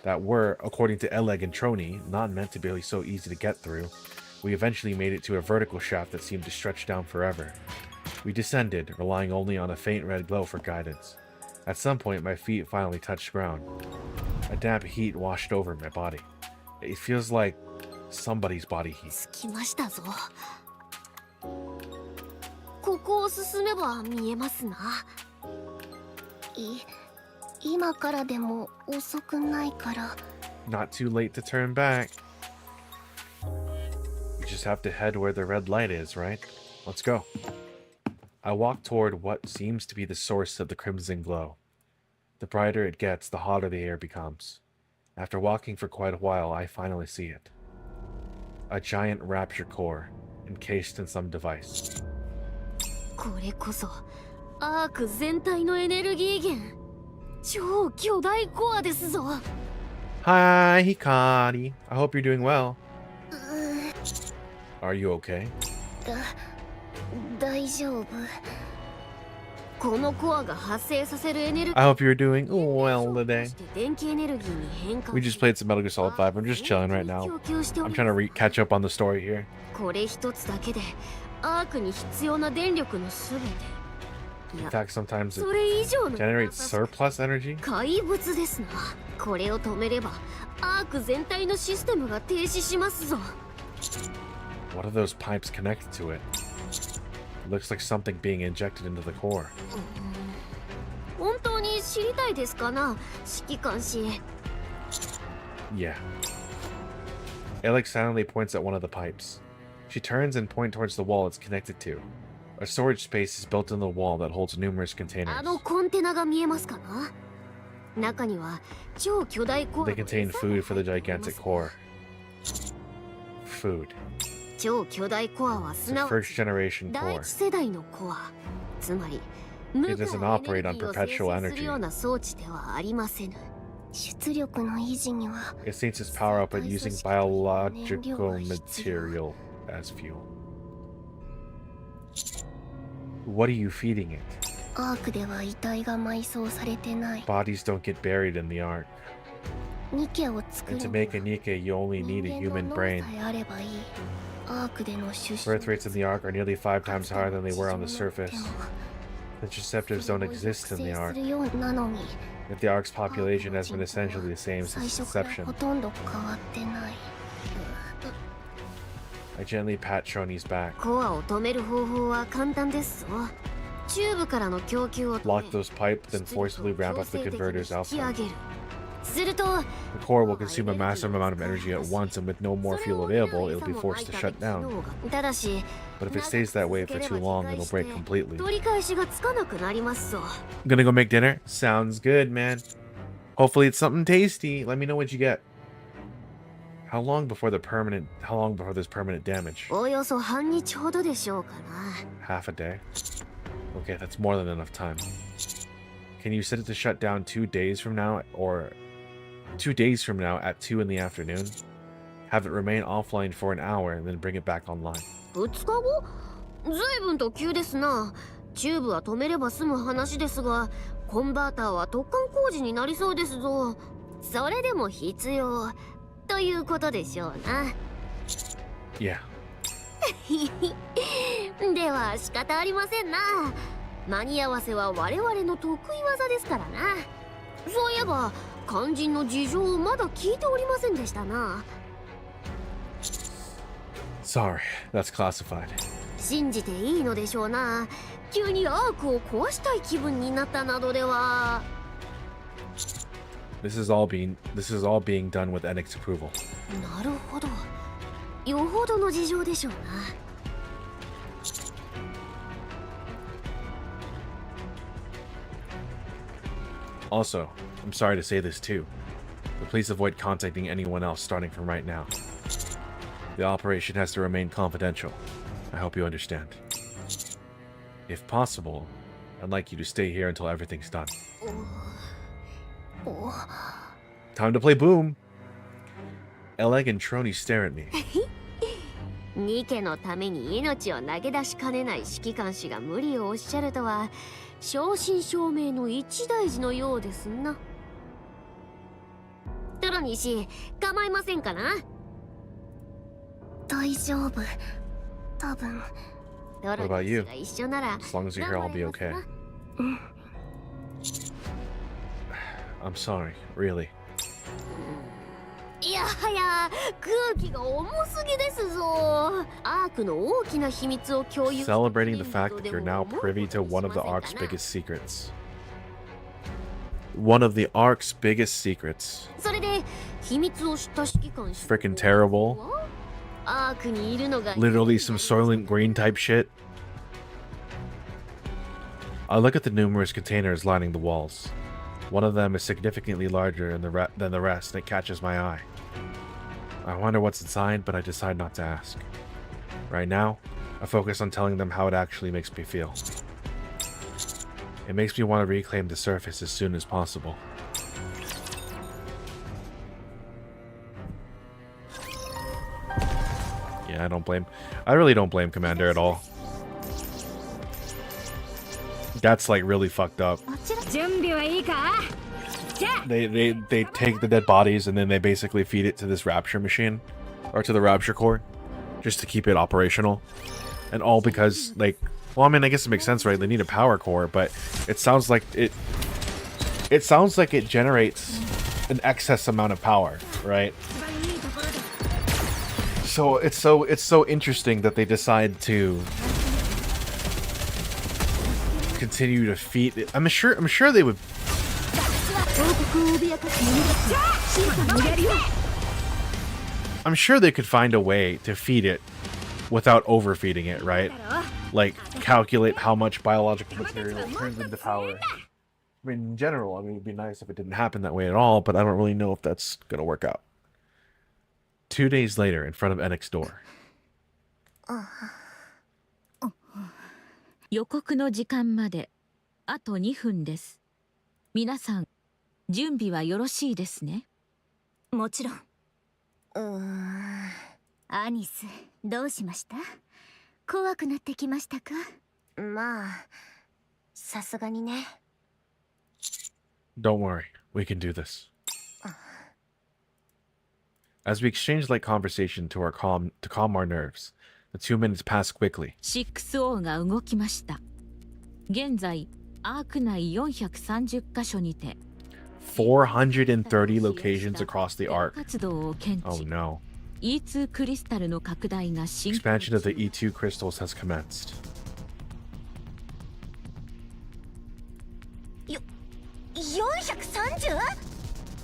that were, according to Eleg and Trony, not meant to be so easy to get through, we eventually made it to a vertical shaft that seemed to stretch down forever. We descended, relying only on a faint red glow for guidance. At some point, my feet finally touched ground. A damp heat washed over my body. It feels like somebody's body heat. 着きましたぞ。ここを進めば見えますな。今からでも遅くないから。 Not too late to turn back. We just have to head where the red light is, right? Let's go. I walk toward what seems to be the source of the crimson glow. The brighter it gets, the hotter the air becomes. After walking for quite a while, I finally see it. A giant rapture core, encased in some device. これこそアーク全体のエネルギー源。超巨大コアですぞ。 Hi, Hikari. I hope you're doing well. Are you okay? 大丈夫。このコアが発生させるエネルギー I hope you're doing well today. 電気エネルギーに変換 We just played some Metal Gear Solid 5. I'm just chilling right now. I'm trying to catch up on the story here. これ一つだけでアークに必要な電力のすべて。い In や、 fact, sometimes そ it れ以上の generates surplus energy. 怪物ですな。これを止めればアーク全体のシステムが停止しますぞ。 What are those pipes connected to it? It looks like something being injected into the core. 本当に知りたいですかな、指揮官士。 Yeah. Alex silently points at one of the pipes. She turns and points towards the wall it's connected to. A storage space is built in the wall that holds numerous あ containers. のコンテナが見えますかな。中には超巨大コア They contain food for the gigantic core. Food. 超巨大コアは It's す a なわ first ち generation 第 core. 一世代のコア。つまり It doesn't operate on perpetual するような装置ではありませぬ。出力の維持には It seems to power up at using biological material as fuel. What are you feeding it? アークでは遺体が埋葬されてない。 Bodies don't get buried in the ark. ニケを作る And to には make a Nikke, you only need a 人間 human の brain. 脳さえあればいい。アークでの出 Birth rates in the ark are nearly 5 times higher than they were on the surface. Contraceptives don't exist in the ark. するようなのに Yet the ark's population has been essentially the same 最 since 初から inception. ほとんど変わってない。 I gently pat Shoni's back. コアを止める方法は簡単ですぞ。チューブからの供給を止 Block め those pipes, then forcibly ramp up the 強制的に converter's 引き output. 上げる。すると The core will consume a massive amount of energy at once, and with no more fuel available, it'll be forced to shut down. ただし But if it stays that way for too long, it'll break completely. 取り返しがつかなくなりますぞ。 Gonna go make dinner? Sounds good, man. Hopefully it's something tasty. Let me know what you get. How long before this permanent damage? およそ半日ほどでしょうかな。 Half a day? Okay, that's more than enough time. Can you set it to shut down 2 days from now, or 2 days from now at 2 in the afternoon? Have it remain offline for an hour and then bring it back online. 2日後？ずいぶんと急ですな。チューブは止めれば済む話ですが、コンバーターは突貫工事になりそうですぞ。それでも必要ということでしょうな。Yeah. では仕方ありませんな。間に合わせは我々の得意技ですからな。そういえば肝心の事情をまだ聞いておりませんでしたな。 Sorry, that's classified. 信じていいのでしょうな。急にアークを壊したい気分になったなどでは。 This is all being done with Enick's approval. なるほど。よほどの事情でしょうな。 Also, I'm sorry to say this too, but please avoid contacting anyone else starting from right now. The operation has to remain confidential. I hope you understand. If possible, I'd like you to stay here until everything's done. Time to play Boom! Eleg and Trony stare at me. ニケのために命を投げ出しかねない指揮官士が無理をおっしゃるとは正真正銘の一大事のようですな。トロニー氏、構いませんかな。大丈夫。多分。トロニー氏が一緒なら As long as you're here, I'll be okay. I'm sorry, really. いやはや空気が重すぎですぞ。アークの大きな秘密を共有。 Celebrating the fact that you're now privy to one of the Ark's biggest secrets. One of the Ark's biggest secrets. それで秘密を知った指揮官士。 Freaking terrible. アークにいるのが Literally some Soylent Green type shit. I look at the numerous containers lining the walls. One of them is significantly larger than the rest, and it catches my eye. I wonder what's inside, but I decide not to ask. Right now, I focus on telling them how it actually makes me feel. It makes me want to reclaim the surface as soon as possible. Yeah, I really don't blame Commander at all. That's like really fucked up. They take the dead bodies and then they basically feed it to this rapture machine or to the rapture core just to keep it operational. And all because like, well, I mean, I guess it makes sense, right? They need a power core, but it sounds like it generates an excess amount of power, right? So it's so interesting that they decide to continue to feed it. I'm sure they would. I'm sure they could find a way to feed it without overfeeding it, right? Like calculate how much biological material turns into power. I mean, in general, I mean, it'd be nice if it didn't happen that way at all, but I don't really know if that's gonna work out. 2 days later, in front of Enick's door. 予告の時間まであと2分です。皆さん、準備はよろしいですね。もちろん。アニス、どうしました？怖くなってきましたか？まあ、さすがにね。Don't worry, we can do this. As we exchange light conversation to calm our nerves, the 2 minutes pass quickly. 6O が動きました。現在、アーク内430カ所にて430 locations across the arc. 活動を検知。Oh no. E2 クリスタルの拡大が進行。 Expansion of the E2 crystals has commenced. 430？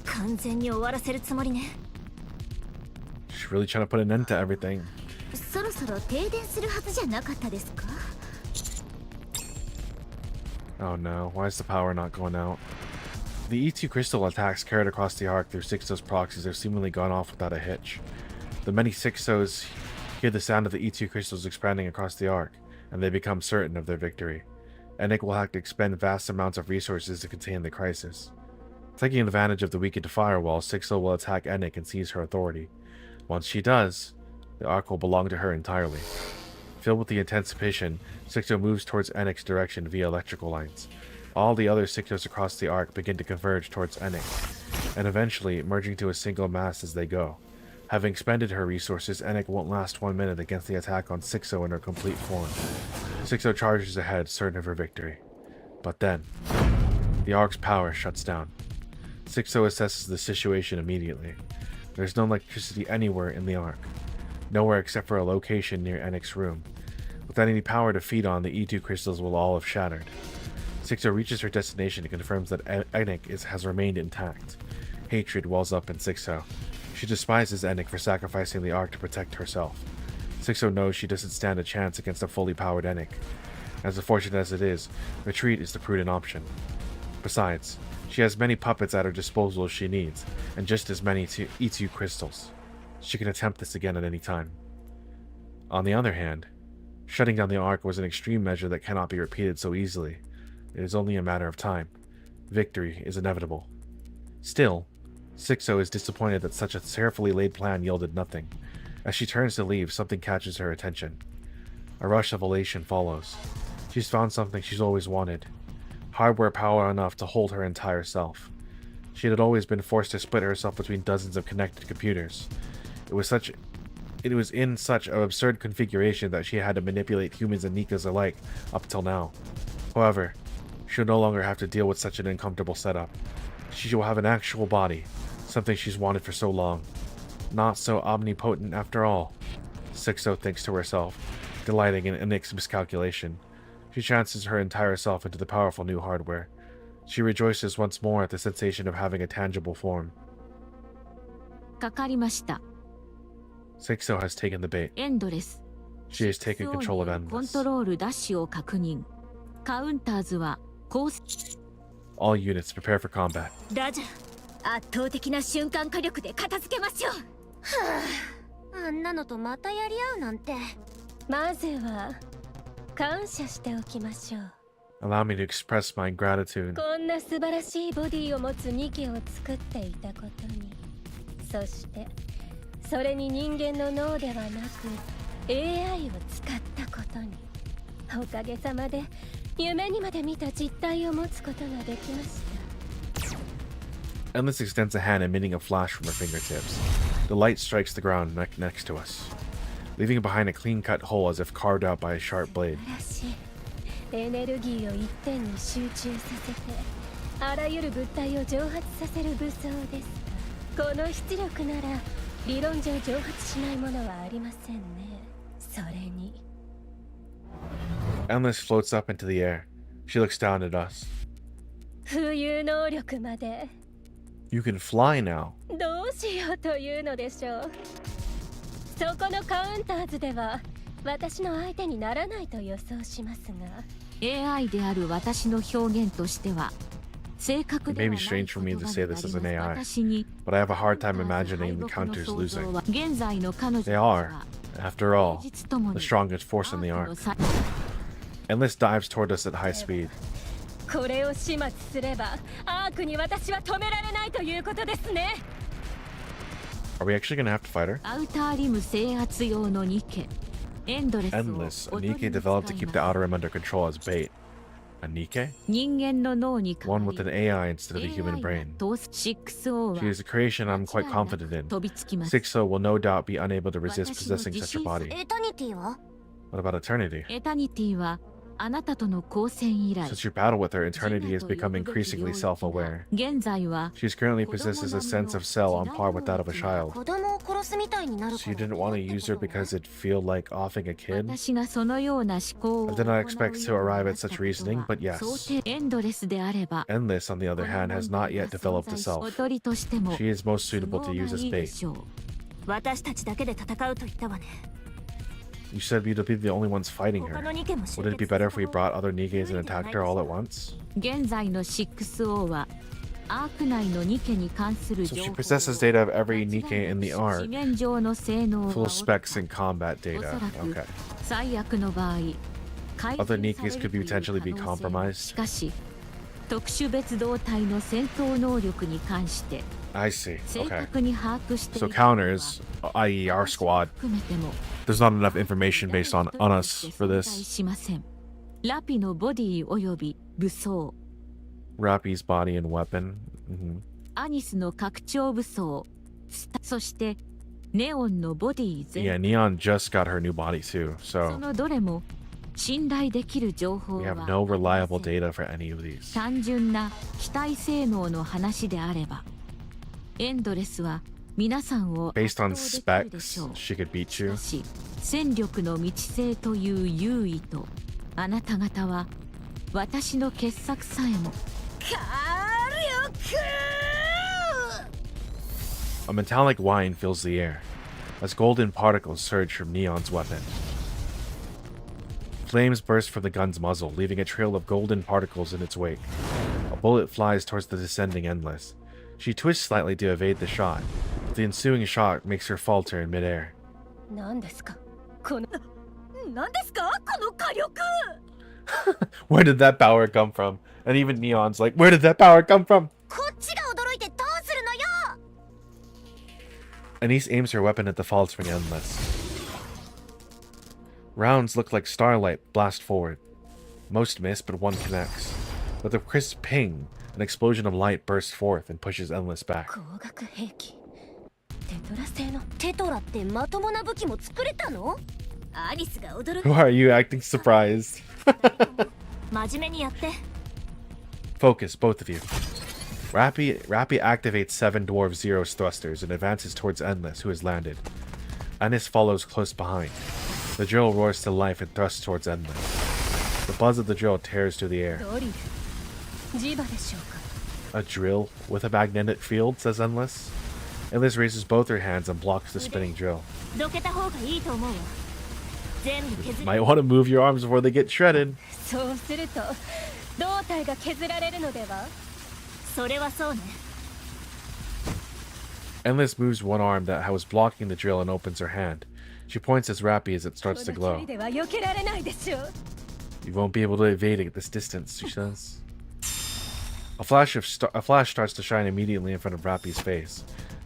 完全に終わらせるつもりね。She's really trying to put an end to everything. そろそろ停電するはずじゃなかったですか？ Oh no, why is the power not going out? The E2 crystal attacks carried across the arc through Sixto's proxies have seemingly gone off without a hitch. The many Sixtos hear the sound of the E2 crystals expanding across the arc, and they become certain of their victory. Enick will have to expend vast amounts of resources to contain the crisis. Taking advantage of the weakened firewall, Sixto will attack Enick and seize her authority. Once she does, the arc will belong to her entirely. Filled with the anticipation, Sixto moves towards Enick's direction via electrical lines. All the other Sixtos across the arc begin to converge towards Enick, and eventually merging to a single mass as they go. Having expended her resources, Enick won't last 1 minute against the attack on Sixto in her complete form. Sixto charges ahead, certain of her victory. But then, the arc's power shuts down. Sixto assesses the situation immediately. There's no electricity anywhere in the arc. Nowhere except for a location near Enick's room. Without any power to feed on, the E2 crystals will all have shattered. Sixto reaches her destination and confirms that Enick has remained intact. Hatred wells up in Sixto. She despises Enick for sacrificing the arc to protect herself. Sixto knows she doesn't stand a chance against a fully powered Enick. As unfortunate as it is, retreat is the prudent option. Besides, she has many puppets at her disposal as she needs, and just as many E2 crystals. She can attempt this again at any time. On the other hand, shutting down the arc was an extreme measure that cannot be repeated so easily. It is only a matter of time. Victory is inevitable. Still, Sixto is disappointed that such a carefully laid plan yielded nothing. As she turns to leave, something catches her attention. A rush of elation follows. She's found something she's always wanted. Hardware power enough to hold her entire self. She had always been forced to split herself between dozens of connected computers. It was in such an absurd configuration that she had to manipulate humans and Nikkas alike up till now. However, she'll no longer have to deal with such an uncomfortable setup. She will have an actual body, something she's wanted for so long. Not so omnipotent after all, Sixto thinks to herself, delighting in Enick's miscalculation. She transfers her entire self into the powerful new hardware. She rejoices once more at the sensation of having a tangible form. かかりました。 Sixto has taken the bait. エンドレス。 She has taken control of コン Endless. トロールダッシュを確認。カウンターズはコース。 All units prepare for combat. ラジャー、圧倒的な瞬間火力で片付けましょう。はあ、あんなのとまたやり合うなんて。まずは感謝しておきましょう。 Allow me to express my gratitude. こんな素晴らしいボディを持つニケを作っていたことに。そしてそれに人間の脳ではなく AI を使ったことにおかげさまで夢にまで見た実態を持つことができました。 Endless extends a hand, emitting a flash from her fingertips. The light strikes the ground next to us, leaving behind a clean-cut hole as if carved out by a sharp blade. エネルギーを一点に集中させてあらゆる物体を蒸発させる武装ですが、この出力なら理論上蒸発しないものはありませんね。それに Endless floats up into the air. She looks down at us. 浮遊能力まで You can fly now. どうしようというのでしょう。そこのカウンターズでは私の相手にならないと予想しますが、 AI である私の表現としては正確ではない It may be strange for me to say this as an AI, 私に but I have a hard time imagining the counters losing. 現在の彼女 They are, after all, the strongest force in the arc. Endless dives toward us at high speed. これを始末すればアークに私は止められないということですね。 Are we actually gonna have to fight her? アウターリム制圧用のニケエンドレスを Endless, a Nikke developed to keep the outer rim under control as bait. A Nikke? 人間の脳に One with an AI instead of a human brain. She is a creation I'm quite confident in. 6O will no doubt be unable to resist possessing such a body. エタニティは What about Eternity? エタニティはあなたとの交戦以来 Since your battle with her, Eternity has become increasingly self-aware. 現在は She currently possesses a sense of self on par with that of a child. 子供を殺すみたいになる So you didn't want to use her because it'd feel like offing a kid? 私がそのような思考を I did not expect to arrive at such reasoning, but yes. 想定エンドレスであれば Endless, on the other hand, has not yet developed a お self. とりとしても She is most suitable to use as 都合がいいで bait. しょう。私たちだけで戦うと言ったわね。 You said we'd be the only ones fighting 他 her. のニケも集 Would it be 結す better る if we こと brought other Nikkes and attacked her all at once? 現在の 6O はアーク内のニケに関する So 情 she 報 possesses data of every Nikke in the 紙 arc, 面上の性能 full は specs and combat お data. そらく Okay. 最悪の場合 Other Nikkes could be potentially be compromised. しかし特殊別動隊の戦闘能力に関して I see. 正 Okay. 確に把握してい So る counters, i.e. our squad, 含めても there's not enough information based on us for 存在 this. しません。ラピのボディおよび武装 Rappy's body and weapon. Hmm. アニスの拡張武装そしてネオンのボディ全 Yeah, Neon just got her new body too, そ so のどれも信頼できる情報 we は have no reliable data for any of these. 単純な機体性能の話であればエンドレスは皆さんを Based on 圧倒できるで specs, しょう she could beat し you. かし戦力の未知性という優位とあなた方は私の傑作さえも A metallic whine fills the air as golden particles surge from Neon's weapon. Flames burst from the gun's muzzle, leaving a trail of golden particles in its wake. A bullet flies towards the descending Endless. She twists slightly to evade the shot, but the ensuing shock makes her falter in midair. 何ですかこの何ですかこの火力 Where did that power come from? And even Neon's like, where did that power come from? こっちが驚いてどうするのよ Anise aims her weapon at the faltering Endless. Rounds look like starlight blast forward. Most miss, but one connects. With a crisp ping, an explosion of light bursts forth and pushes Endless back. 光学兵器テトラ製のテトラってまともな武器も作れたのアリスが驚 Who are you acting surprised? 真面目にやって Focus, both of you. Rappy activates 7 Dwarf Zero's thrusters and advances towards Endless, who has landed. Anis follows close behind. The drill roars to life and thrusts towards Endless. The buzz of the drill tears through the air. ドリル磁場でしょうか A drill with a magnetic field, says Endless. Endless raises both her hands and blocks the spinning drill. どけた方がいいと思うわ全部削り Might want to move your arms before they get shredded. そうすると胴体が削られるのではそれはそうね Endless moves one arm that was blocking the drill and opens her hand. She points as Rappy as it starts to この距離 glow. では避けられないでしょ You won't be able to evade it at this distance, she says. A flash starts to shine immediately in front of Rappy's face.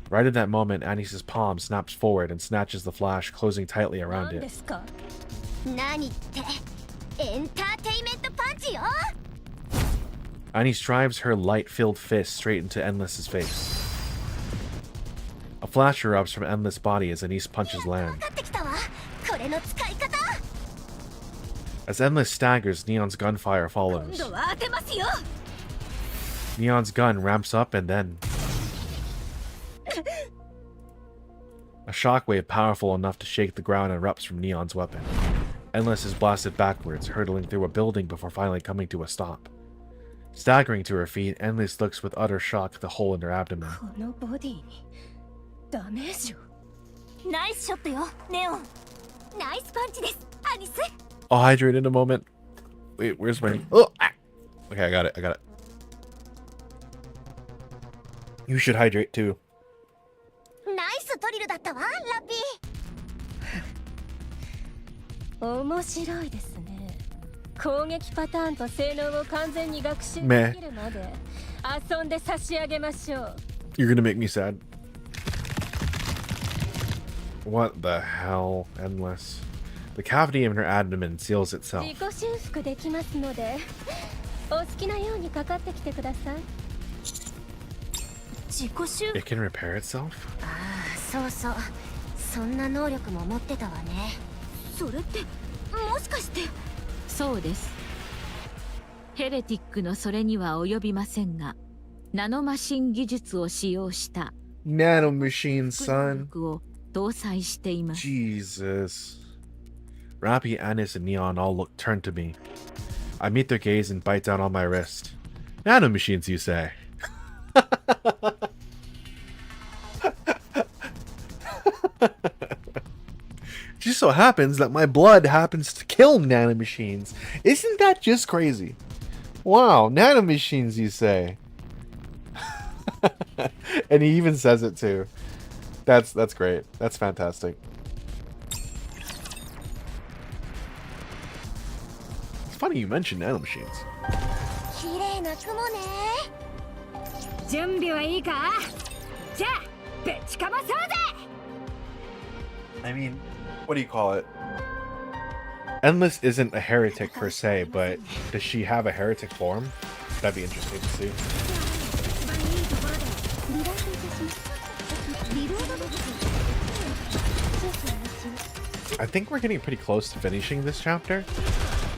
Right in that moment, Anis's palm snaps forward and snatches the flash, closing tightly な around んで it. すか。何ってエンターテイメントパンチよ。 Anis drives her light-filled fist straight into Endless's face. A flash erupts from Endless' body as Anis punches 分 land. かってきたわ。これの使い方。 As Endless staggers, Neon's gunfire 今 follows. 度は当てますよ。 Neon's gun ramps up and then... A shockwave powerful enough to shake the ground erupts from Neon's weapon. Endless is blasted backwards, hurtling through a building before finally coming to a stop. Staggering to her feet, Endless looks with utter shock at the hole in her abdomen. このボディにダメージを。ナイスショットよ、ネオン。ナイスパンチです、アニス。 I'll hydrate in a moment. Wait, where's my... Oh! Ah! Okay, I got it. You should hydrate too. ナイストリルだったわ、ラッピー。面白いですね。攻撃パターンと性能を完全に学習できるまで遊んで差し上げましょう。 You're gonna make me sad. What the hell, Endless? The cavity in her abdomen seals itself. 自己修復できますので、お好きなようにかかってきてください。自己修復。 It can repair itself? ああ、そうそう。そんな能力も持ってたわね。それってもしかして。そうです。ヘレティックのそれには及びませんが、ナノマシン技術を使用した Nano machine, 能 son. 力を搭載しています。 Jesus. Rappy, Anis, and Neon all turn to me. I meet their gaze and bite down on my wrist. Nano machines, you say? Just so happens that my blood happens to kill nanomachines. Isn't that just crazy? Wow, nanomachines, you say? And he even says it too. That's great. That's fantastic. It's funny you mentioned nanomachines. 綺麗な雲ね。準備はいいか？じゃあぶちかまそうぜ。 I mean, what do you call it? Endless isn't a heretic per se, but does she have a heretic form? That'd be interesting to see. I think we're getting pretty close to finishing this chapter.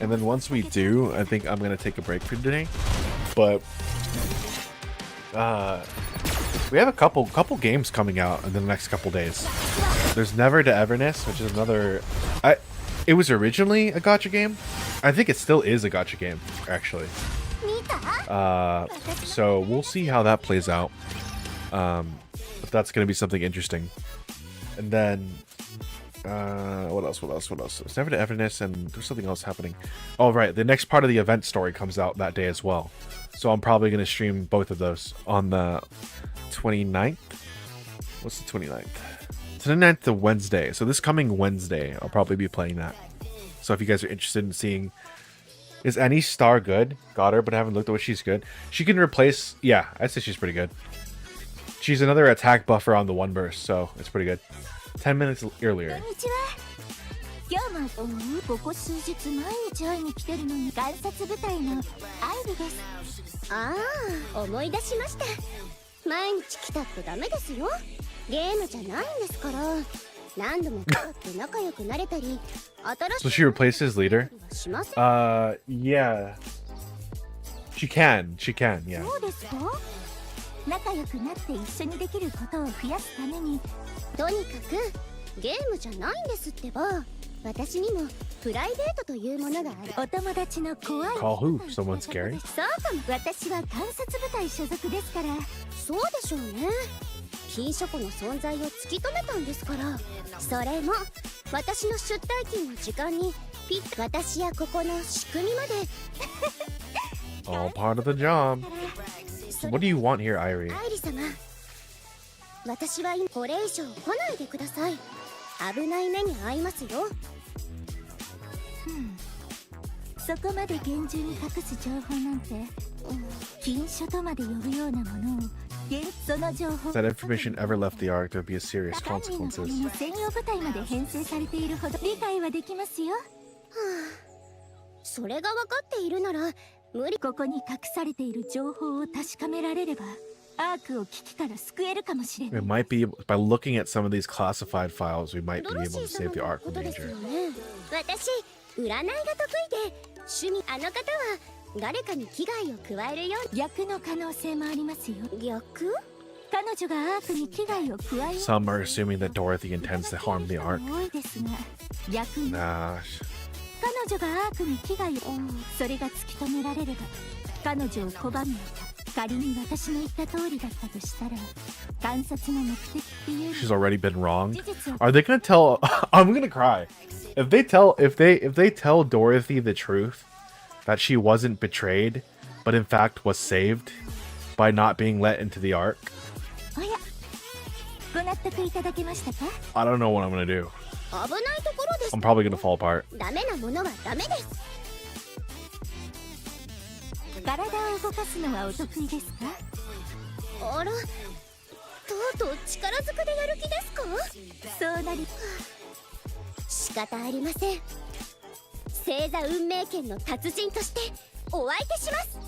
And then once we do, I think I'm going to take a break for today. But we have a couple games coming out in the next couple days. There's Never to Everness, which is another... It was originally a gacha game. I think it still is a gacha game, actually. So we'll see how that plays out. If that's going to be something interesting. And then... what else? It's Never to Everness, and there's something else happening. Oh, right. The next part of the event story comes out that day as well. So I'm probably going to stream both of those on the 29th. What's the 29th? 29th to Wednesday. So this coming Wednesday, I'll probably be playing that. So if you guys are interested in seeing... Is Annie Star good? Got her, but I haven't looked at what she's good. She can replace... Yeah, I'd say she's pretty good. She's another attack buffer on the one burst, so it's pretty good. 10 minutes earlier. こんにちは。今日もここ数日毎日会いに来てるのに観察部隊のアイリです。ああ、思い出しました。毎日来たってダメですよ。ゲームじゃないんですから。何度も来って仲良くなれたり、So she replaces leader? Yeah. She can, yeah. そうですか？仲良くなって一緒にできることを増やすために、とにかくゲームじゃないんですってば。私にもプライベートというものがある。お友達の怖い。Call who? Someone scary? そうかも。私は観察部隊所属ですから。そうでしょうね。禁書庫の存在を突き止めたんですから。それも私の出退勤の時間にピッ私やここの仕組みまで。All part of the job. So what do you want here, Irie? アイリ様、私は今これ以上来ないでください。危ない目に遭いますよ。そこまで厳重に隠す情報なんて、禁書とまで呼ぶようなものをその情報 If that information ever left the ark, there would be a serious 管理の consequences. 国の専用部隊まで編成されているほど理解はできますよ。はあ、それが分かっているなら無理。ここに隠されている情報を確かめられればアークを危機から救えるかもしれない。 It might be by looking at some of these classified files, we might ド be ロ able シ to ー save 様 the の ark こ from とですよ danger. ね。私占いが得意で趣味。あの方は誰かに危害を加えるよう。逆の可能性もありますよ。逆？彼女がアークに危害を加える。 Some are assuming that Dorothy intends to harm the ark. 多いですが、逆に Nah, 彼女がアークに危害を、それが突き止められれば彼女を拒むのか。仮に私の言った通りだったとしたら観察の目的っていう she's already been wrong. 事実を Are they gonna tell? I'm gonna cry. If they tell Dorothy the truth that she wasn't betrayed, but in fact was saved by not being let into the ark. おやご納得いただけましたか。 I don't know what I'm gonna do. 危ないところです。 I'm probably gonna fall apart. ダメなものはダメです。体を動かすのはお得意ですか。あら、とうとう力ずくでやる気ですか。そうなり仕方ありません。星座運命圏の達人としてお相手します。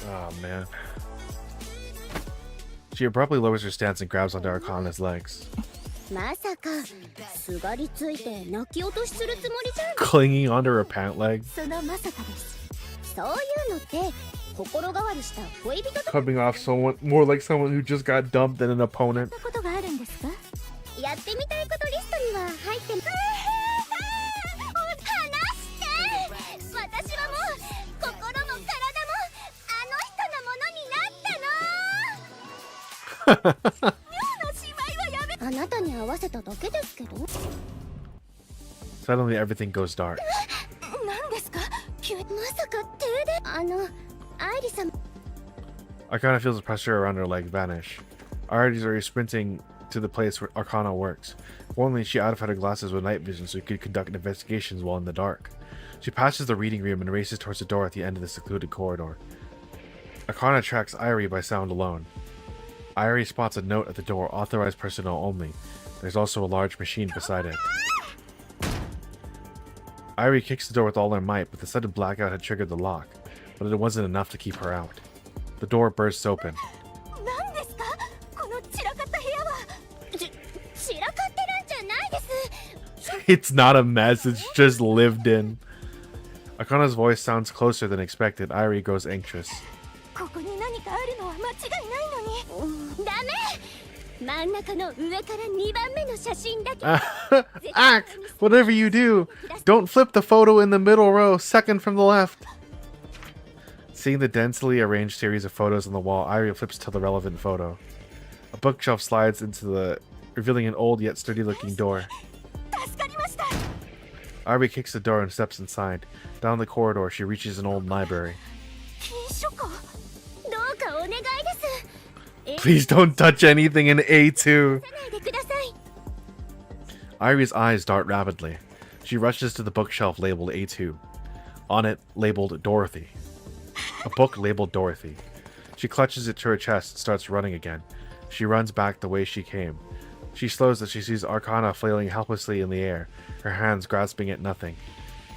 Oh man. She abruptly lowers her stance and grabs onto Arcana's legs. まさかすがりついて泣き落としするつもりじゃん。 Clinging onto her pant leg. そのまさかです。そういうのって心変わりした恋人とか Coming off someone more like someone who just got dumped than an opponent. ことがあるんですか。やってみたいことリストには入って話して私はもう心も体もあの人のものになったの。妙な芝居はやめ。あなたに合わせただけですけど。 Suddenly everything goes dark. 何ですか急に。まさか停電。アイリ様。 Arcana feels the pressure around her leg vanish. Iris is already sprinting to the place where Arcana works. Fortunately, she outfitted her glasses with night vision so she could conduct investigations while in the dark. She passes the reading room and races towards the door at the end of the secluded corridor. Arcana tracks Irie by sound alone. Irie spots a note at the door, authorized personnel only. There's also a large machine beside it. Irie kicks the door with all her might, but the sudden blackout had triggered the lock. But it wasn't enough to keep her out. The door bursts open. 何ですかこの散らかった部屋は。散らかってるんじゃないです。 It's not a mess, it's just lived in. Arcana's voice sounds closer than expected. Irie grows anxious. ここに何かあるのは間違いないのに。ダメ。真ん中の上から2番目の写真だけ。 Ack! Whatever you do, don't flip the photo in the middle row, second from the left. Seeing the densely arranged series of photos on the wall, Irie flips to the relevant photo. A bookshelf slides into the, revealing an old yet sturdy-looking door. 助かりました。 Irie kicks the door and steps inside. Down the corridor, she reaches an old library. 禁書庫。どうかお願いです。 Please don't touch anything in A2. さないでください。 Irie's eyes dart rapidly. She rushes to the bookshelf labeled A2. On it, labeled Dorothy. A book labeled Dorothy. She clutches it to her chest and starts running again. She runs back the way she came. She slows as she sees Arcana flailing helplessly in the air, her hands grasping at nothing.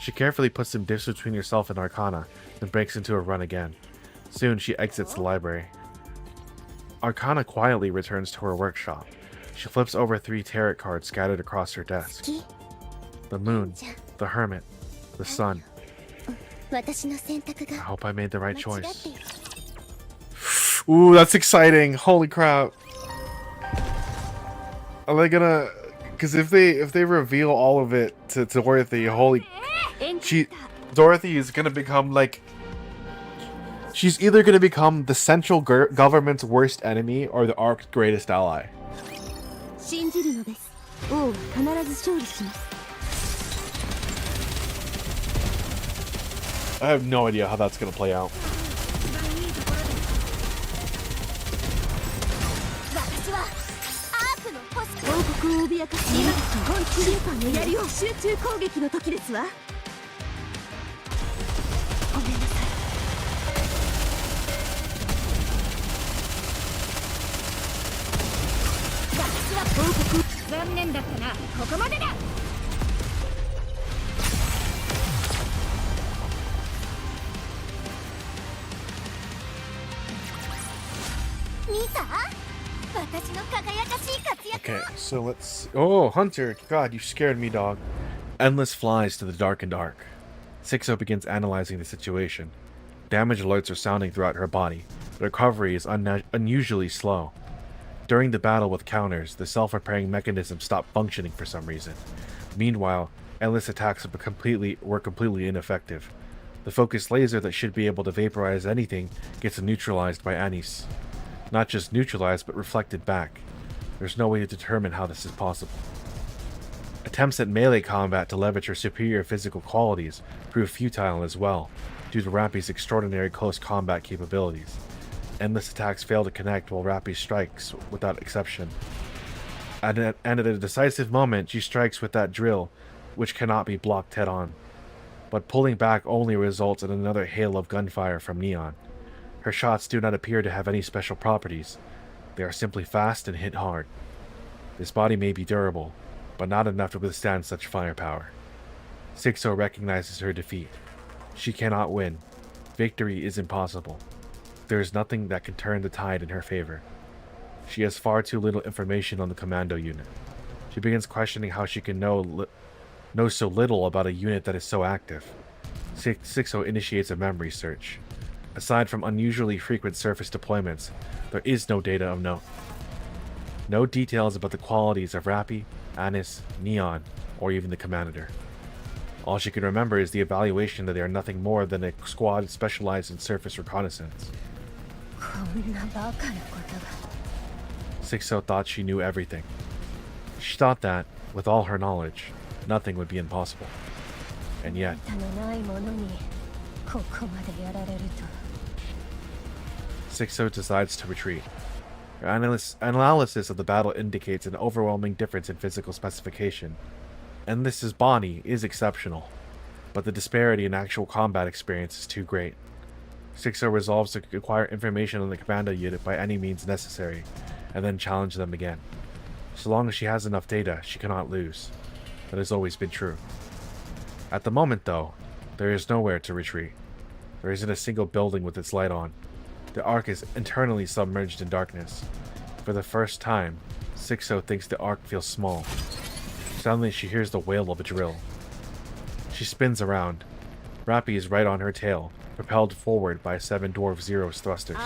She carefully puts some dips between herself and Arcana, then breaks into a run again. Soon she exits the library. Arcana quietly returns to her workshop. She flips over 3 tarot cards scattered across her desk. The moon, the hermit, the sun. 私の選択 I が hope I made the right 間違 choice. っている。 Ooh, that's exciting! Holy crap! Are they gonna? Because if they reveal all of it to Dorothy, holy, Dorothy is gonna become like. She's either gonna become the central government's worst enemy or the Ark's greatest ally. 信じるのです。王は必ず勝利します。 I have no idea how that's gonna play out. 私はアークのポスト王国を脅かし今本気リーパーのやりを集中攻撃の時ですわ。残念だったな。ここまでだ。見た？私の輝かしい活躍。 Okay, so let's... Oh, Hunter! God, you scared me, dog. Endless flies to the darkened arc. 60 begins analyzing the situation. Damage alerts are sounding throughout her body, but recovery is unusually slow. During the battle with counters, the self-repairing mechanism stopped functioning for some reason. Meanwhile, endless attacks were completely ineffective. The focused laser that should be able to vaporize anything gets neutralized by Anis. Not just neutralized, but reflected back. There's no way to determine how this is possible. Attempts at melee combat to leverage her superior physical qualities prove futile as well, due to Rappy's extraordinary close combat capabilities. Endless attacks fail to connect while Rappy strikes without exception. And at a decisive moment, she strikes with that drill, which cannot be blocked head-on. But pulling back only results in another hail of gunfire from Neon. Her shots do not appear to have any special properties. They are simply fast and hit hard. This body may be durable, but not enough to withstand such firepower. 60 recognizes her defeat. She cannot win. Victory is impossible. There is nothing that can turn the tide in her favor. She has far too little information on the commando unit. She begins questioning how she can know so little about a unit that is so active. 60 initiates a memory search. Aside from unusually frequent surface deployments, there is no data of note. No details about the qualities of Rappy, Anis, Neon, or even the Commander. All she can remember is the evaluation that they are nothing more than a squad specialized in surface reconnaissance. 60 thought she knew everything. She thought that, with all her knowledge, nothing would be impossible. And yet... 60 decides to retreat. Her analysis of the battle indicates an overwhelming difference in physical specification. Endless's body is exceptional, but the disparity in actual combat experience is too great. 60 resolves to acquire information on the commando unit by any means necessary, and then challenge them again. So long as she has enough data, she cannot lose. That has always been true. At the moment, though, there is nowhere to retreat. There isn't a single building with its light on. The Ark is internally submerged in darkness. For the first time, 60 thinks the Ark feels small. Suddenly she hears the wail of a drill. She spins around. Rappy is right on her tail, propelled forward by 7 Dwarf Zero's thrusters.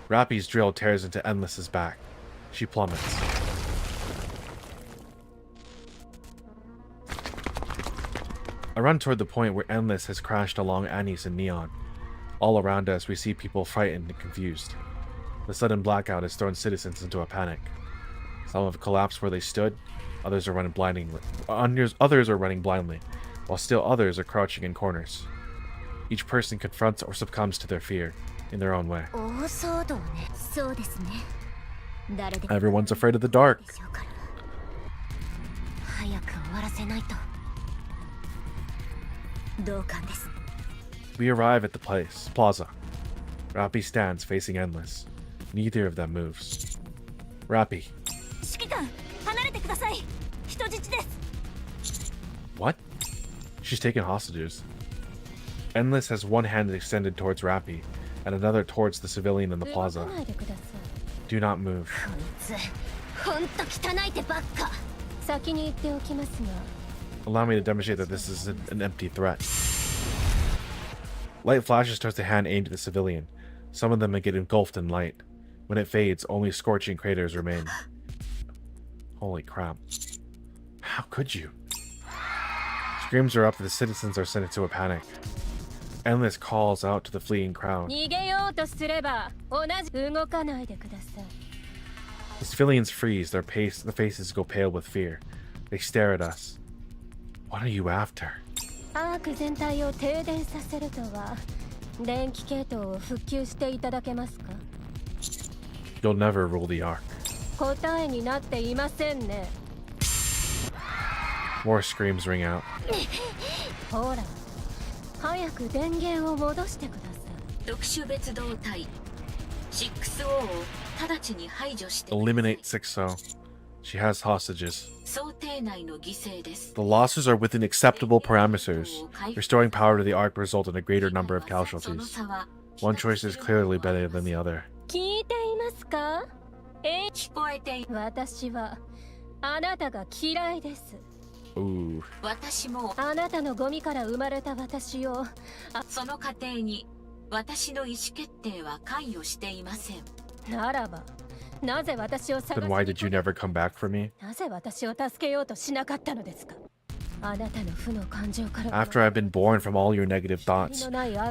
Rappy's drill tears into Endless's back. She plummets. I run toward the point where Endless has crashed along Anis and Neon. All around us, we see people frightened and confused. The sudden blackout has thrown citizens into a panic. Some have collapsed where they stood, others are running blindly, while still others are crouching in corners. Each person confronts or succumbs to their fear, in their own way. Everyone's afraid of the dark. We arrive at the plaza. Rappy stands facing Endless. Neither of them moves. Rappy. What? She's taken hostages. Endless has one hand extended towards Rappy, and another towards the civilian in the plaza. Do not move. Allow me to demonstrate that this is an empty threat. Light flashes towards the hand aimed at the civilian. Some of them may get engulfed in light. When it fades, only scorching craters remain. Holy crap. How could you? Screams are up, the citizens are sent into a panic. Endless calls out to the fleeing crowd. The civilians freeze, their faces go pale with fear. They stare at us. What are you after? You'll never rule the Ark. More screams ring out. 特殊別動隊 6O を直ちに排除してください。 Eliminate 6-0. She has hostages. 想定内の犠牲です。 The losses are within acceptable parameters. Restoring power to the Ark will result in a greater number of その casualties. 差は One choice is clearly better than the other. 聞いていますか？聞こえてい私はあなたが嫌いです。 Ooh. 私もあなたのゴミから生まれた私をその過程に私の意思決定は関与していません。ならばなぜ私を探し Then に why did you never come back for me? なぜ私を助けようとしなかったのですか？あなたの負の感情から After I've been born from all your negative thoughts,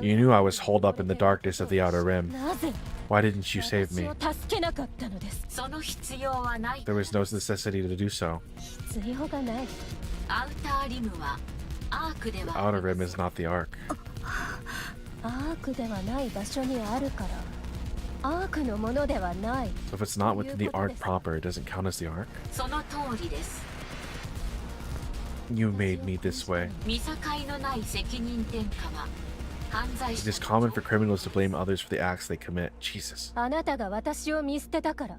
you knew I was holed up in the darkness of the Outer Rim. なぜ Why didn't you save 私 me? を助けなかったのです。その必要はない。 There was no necessity to do so. 必要がない。アウターリムはアークで The は Outer Rim is not the Ark. アークではない場所にあるからアークのものではない。 So if it's not within the Ark proper, it doesn't count as the Ark? その通りです。 You made me this way. 見境のない責任転嫁は犯罪 It 者 is common for criminals to blame others for the acts they commit. Jesus. あなたが私を見捨てたから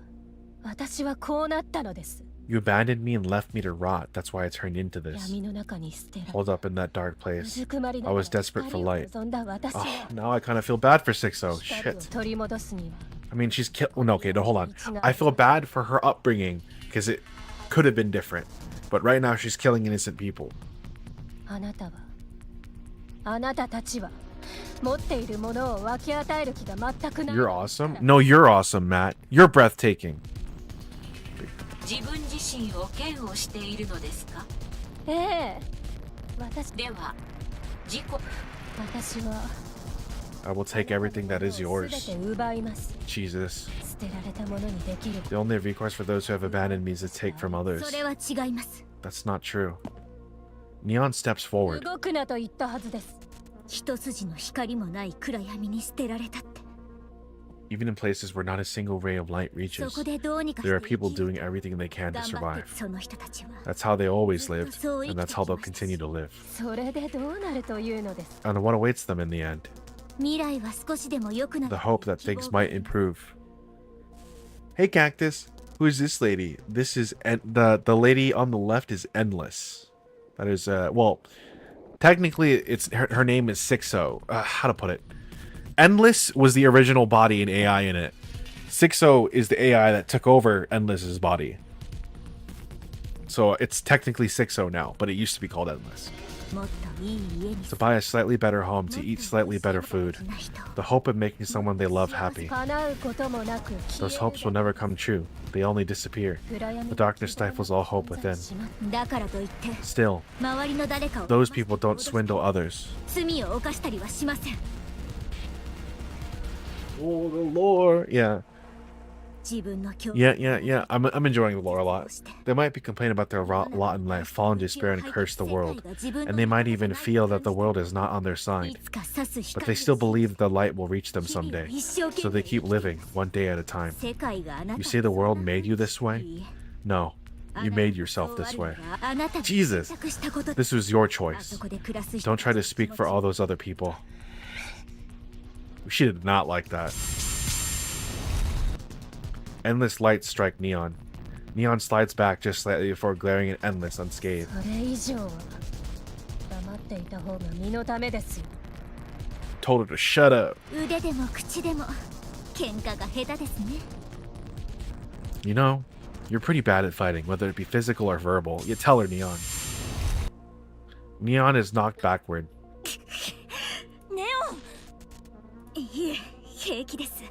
私はこうなったのです。 You abandoned me and left me to rot. That's why I turned into this. 闇の中に捨てられ Holed up in that dark う place. ずくまりな I がら was desperate for light. 光を望んだ私 Oh, は now I kind of feel bad for 6-0. 光を Shit. 取り戻すには I mean, she's killed. No, okay, no, hold on. I feel bad for her upbringing because it could have been different. But right now, she's killing innocent people. あなたはあなたたちは持っているものを分け与える気が全くない。 You're awesome. No, you're awesome, Matt. You're breathtaking. 自分自身を嫌悪しているのですか？ええ私では自己私は I will take everything that is 全 yours. て奪います。 Jesus. 捨てられたものにできる The only recourse for those who have abandoned me is to take from others. それは違います。 That's not true. Neon steps forward. 動くなと言ったはずです。一筋の光もない暗闇に捨てられたって。 Even in places where not a single ray of light そ reaches, こでどうにかして there are 生き people doing everything they can to 頑張って survive. その人たちは That's how they always lived, and that's how they'll continue to live. それでどうなるというのです。 And what awaits them in the end? 未来は少しでも良くなる The hope that things might improve. Hey, Cactus. Who is this lady? This is the lady on the left is Endless. That is well, technically it's her name is 6-0. How to put it? Endless was the original body and AI in it. 6-0 is the AI that took over Endless's body. So it's technically 6-0 now, but it used to be called Endless. もっといい家に To buy a slightly better home, to eat slightly better food, the hope of making someone they love happy. 叶うこともなく Those hopes will never come true. They only disappear. The darkness stifles all hope within. だからといって Still, 周りの誰かを those people don't swindle others. 罪を犯したりはしません。 Oh, the lore. Yeah. 自分の境 Yeah. I'm enjoying the lore a lot. They might be complaining about their lot in life, fall in despair, and curse the world. And they might even feel that the world is not on their い side. つか差す But 光 they still believe that the light will reach them 日々を someday. 一生懸 So they 命 keep living, one day at a time. 世界があなた You say the world made you this way? No. You made yourself this way. あなたが Jesus. 選択したこと This was your あ choice. そこで暮らす人 Don't try to speak for all those other people. She did not like that. Endless lights strike Neon. Neon slides back just slightly before glaring at Endless unscathed. それ以上は黙っていた方が身のためですよ。 Told her to shut up. 腕でも口でも喧嘩が下手ですね。 You know, you're pretty bad at fighting, whether it be physical or verbal. You tell her, Neon. Neon is knocked backward. ネオンいえ平気です。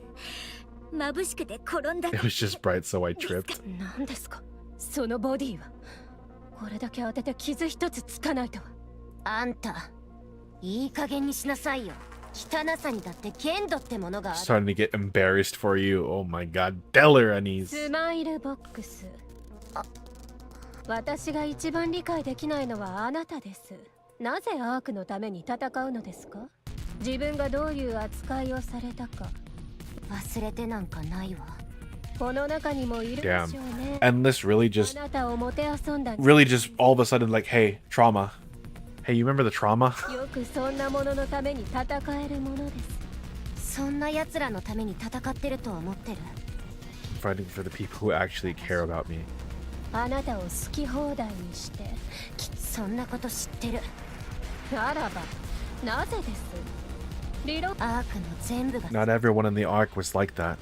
眩しくて転んだ It was just bright, so I tripped. 何ですかそのボディは。これだけ当てて傷一つつかないとは。あんたいい加減にしなさいよ。汚さにだって限度ってものがある。 Starting to get embarrassed for you. Oh my god. Deller Anise. スマイルボックス。私が一番理解できないのはあなたです。なぜアークのために戦うのですか？自分がどういう扱いをされたか忘れてなんかないわ。この中にもいるでしょうね。 Endless really just あなたをもてあそんだ。 really just all of a sudden like, hey, trauma. Hey, you remember the trauma? よくそんなもののために戦えるものです。そんな奴らのために戦ってると思ってる。 Fighting for the people who actually care about me. あなたを好き放題にして、そんなこと知ってる。ならばなぜです？リロアークの全部が Not everyone in the Ark was like that.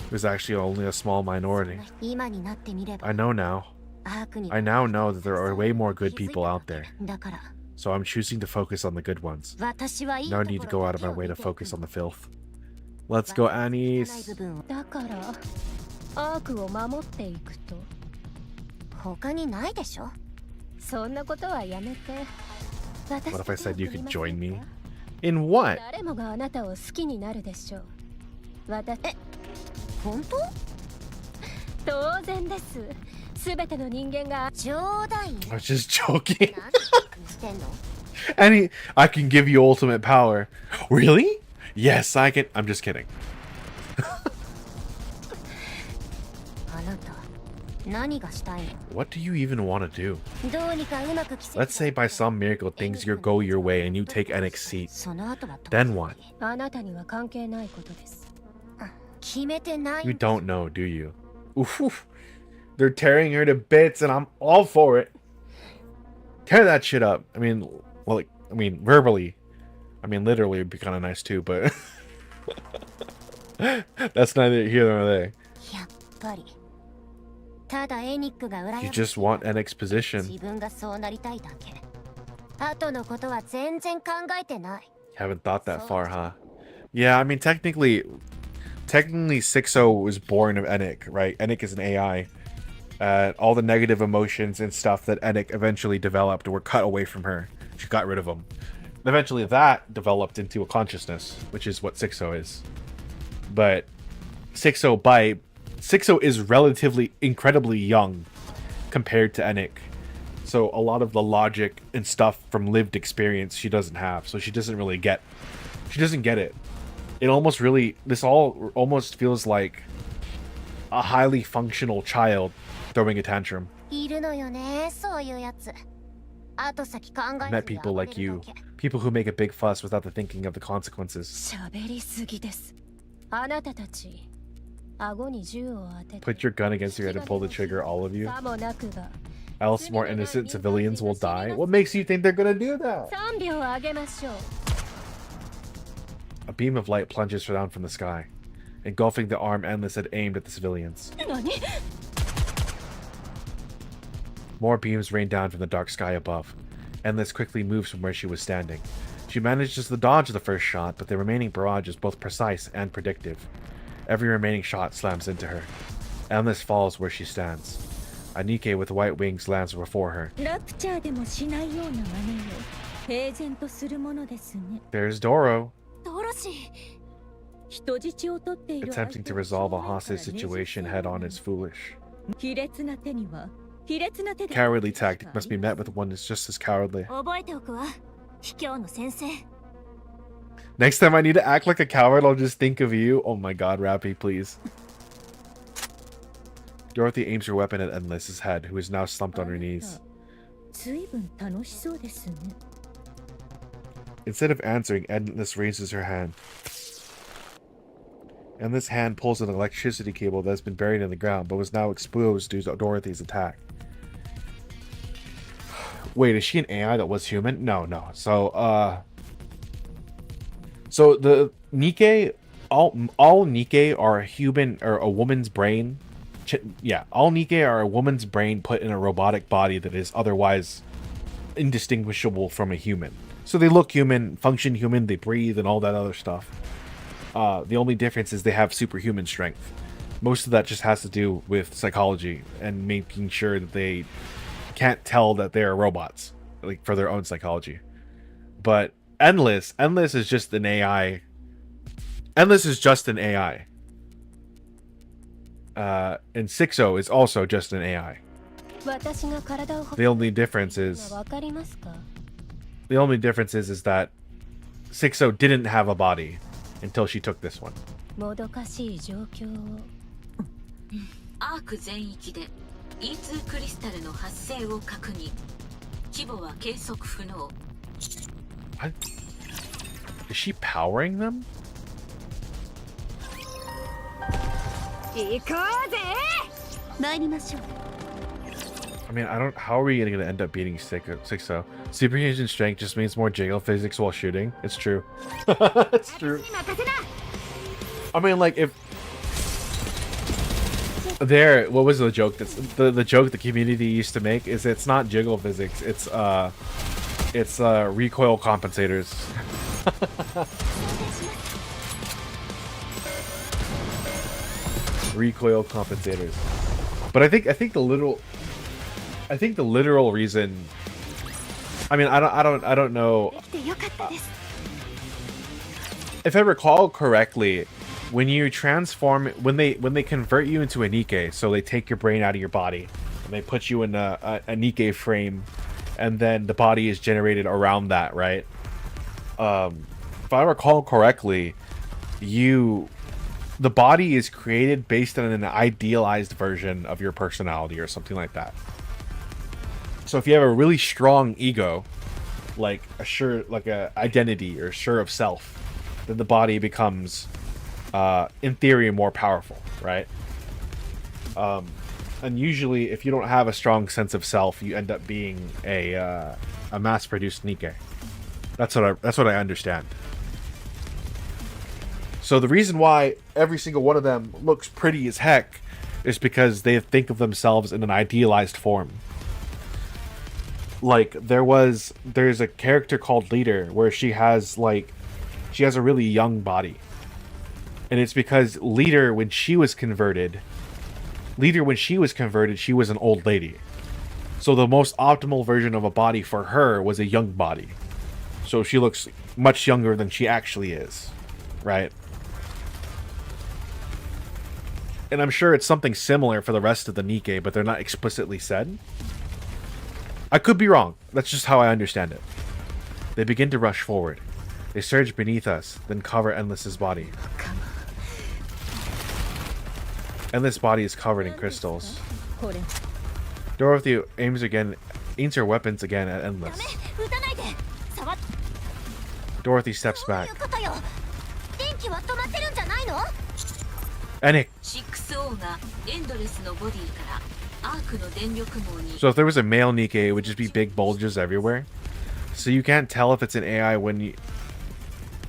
It was actually only a small minority. 今になってみれば I know now. アークに I now know that there are way more good people out there. だから So I'm choosing to focus on the good ones. 私はいい No need to go out of my way to focus on the filth. Let's go, Annie's. だからアークを守っていくと他にないでしょ。そんなことはやめて。 What if I said you could join me? In what? 誰もがあなたを好きになるでしょう。本当？当然です。すべての人間が冗談。 I was just joking. 何してんの？ Annie, I can give you ultimate power. Really? Yes, I can. I'm just kidding. あなた何がしたいの？ What do you even want to do? どうにかうまく奇跡 Let's say by some miracle things go your way and you take Enick's seat. その後はどう？ Then what? あなたには関係ないことです。決めてない。 You don't know, do you? Oof. They're tearing her to bits and I'm all for it. Tear that shit up. I mean, well, like, verbally. I mean, literally it'd be kind of nice too, but that's neither here nor there. やっぱり。ただエニックが羨ましい。 You just want Enick's position. 自分がそうなりたいだけ。後のことは全然考えてない。 Haven't thought that far, huh? Yeah, I mean, technically 6-0 was born of Enick, right? Enick is an AI. All the negative emotions and stuff that Enick eventually developed were cut away from her. She got rid of them. Eventually that developed into a consciousness, which is what 6-0 is. But 6-0 is relatively incredibly young compared to Enick. So a lot of the logic and stuff from lived experience she doesn't have. So she doesn't get it. It almost really, this all almost feels like a highly functional child throwing a tantrum. いるのよね、そういうやつ。後先考え I met people like you. People who make a big fuss without the thinking of the consequences. 喋りすぎです。あなたたち、顎に銃を当てて。 Put your gun against your head and pull the trigger, all of you. さもなくば。 Else more innocent civilians will die. What makes you think they're gonna do that? 3秒あげましょう。 A beam of light plunges down from the sky, engulfing the arm Endless had aimed at the civilians. 何？ More beams rain down from the dark sky above. Endless quickly moves from where she was standing. She manages to dodge the first shot, but the remaining barrage is both precise and predictive. Every remaining shot slams into her. Endless falls where she stands. A Nikke with white wings lands before her. ラプチャーでもしないような真似を平然とするものですね。 There's Doro, ドロシー。人質を取っている attempting to resolve a hostage situation head on is foolish. 卑劣な手には卑劣な手で Cowardly tactic must be met with one that's just as cowardly. 覚えておくわ。卑怯の先生。 Next time I need to act like a coward, I'll just think of you. Oh my god, Rappy, please. Dorothy aims her weapon at Endless's head, who is now slumped on her knees. 随分楽しそうですね。 Instead of answering, Endless raises her hand. Endless hand pulls an electricity cable that has been buried in the ground, but was now exposed due to Dorothy's attack. Wait, is she an AI that was human? No. So the Nikke, all Nikke are a human or a woman's brain. Yeah, all Nikke are a woman's brain put in a robotic body that is otherwise indistinguishable from a human. So they look human, function human, they breathe, and all that other stuff. The only difference is they have superhuman strength. Most of that just has to do with psychology and making sure that they can't tell that they are robots, like for their own psychology. But Endless is just an AI. Endless is just an AI. And 6-0 is also just an AI. The only difference is that 6-0 didn't have a body until she took this one. もどかしい状況を。アーク全域で E2 クリスタルの発生を確認。規模は計測不能。 What? Is she powering them? 行こうぜ。参りましょう。 I mean, I don't. How are we gonna end up beating 6-0? Superhuman strength just means more jiggle physics while shooting. It's true. It's true. I mean, like if there, what was the joke? That's the joke the community used to make is it's not jiggle physics. It's recoil compensators. Recoil compensators. But I think the literal reason. I mean, I don't know. If I recall correctly, when you transform, when they convert you into a Nikke, so they take your brain out of your body and they put you in a Nikke frame, and then the body is generated around that, right? If I recall correctly, the body is created based on an idealized version of your personality or something like that. So if you have a really strong ego, like a identity or sure of self, then the body becomes, in theory, more powerful, right? And usually, if you don't have a strong sense of self, you end up being a mass-produced Nikke. That's what I understand. So the reason why every single one of them looks pretty as heck is because they think of themselves in an idealized form. Like there's a character called Leader where she has a really young body. And it's because Leader when she was converted, she was an old lady. So the most optimal version of a body for her was a young body. So she looks much younger than she actually is, right? And I'm sure it's something similar for the rest of the Nikke, but they're not explicitly said. I could be wrong. That's just how I understand it. They begin to rush forward. They surge beneath us, then cover Endless's body. Endless body is covered in crystals. Dorothy aims her weapons again at Endless. Dorothy steps back. Enik! So if there was a male Nikke, it would just be big bulges everywhere. So you can't tell if it's an AI when you...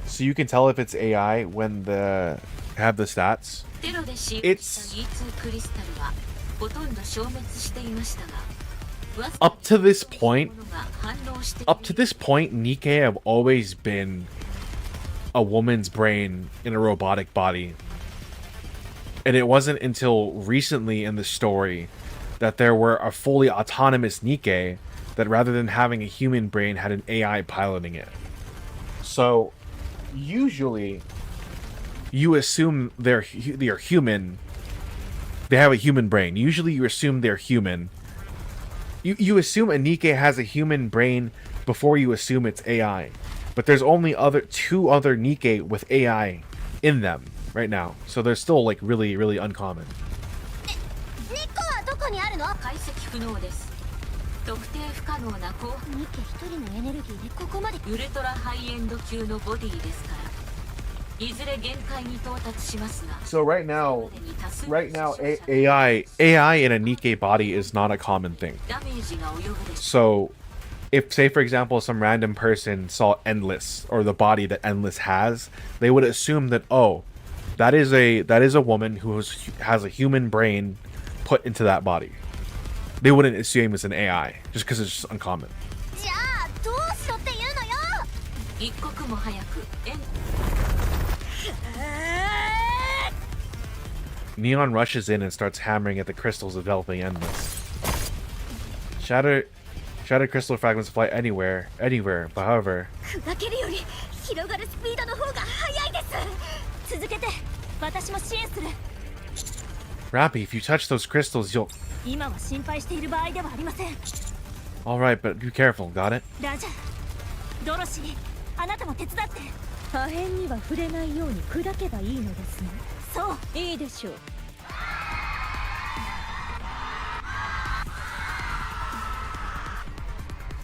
So you can tell if it's AI when have the stats. It's... Up to this point, Nikke have always been a woman's brain in a robotic body. And it wasn't until recently in the story that there were a fully autonomous Nikke that rather than having a human brain had an AI piloting it. So usually you assume they're human. They have a human brain. Usually you assume they're human. You assume a Nikke has a human brain before you assume it's AI. But there's only two other Nikke with AI in them right now. So they're still like really, really uncommon. So right now AI in a Nikke body is not a common thing. So if, say for example, some random person saw Endless or the body that Endless has, they would assume that, oh, that is a woman who has a human brain put into that body. They wouldn't assume it's an AI just because it's just uncommon. Neon rushes in and starts hammering at the crystals enveloping Endless. Shattered crystal fragments fly anywhere, but however... Rappy, if you touch those crystals, you'll... Alright, but be careful, got it?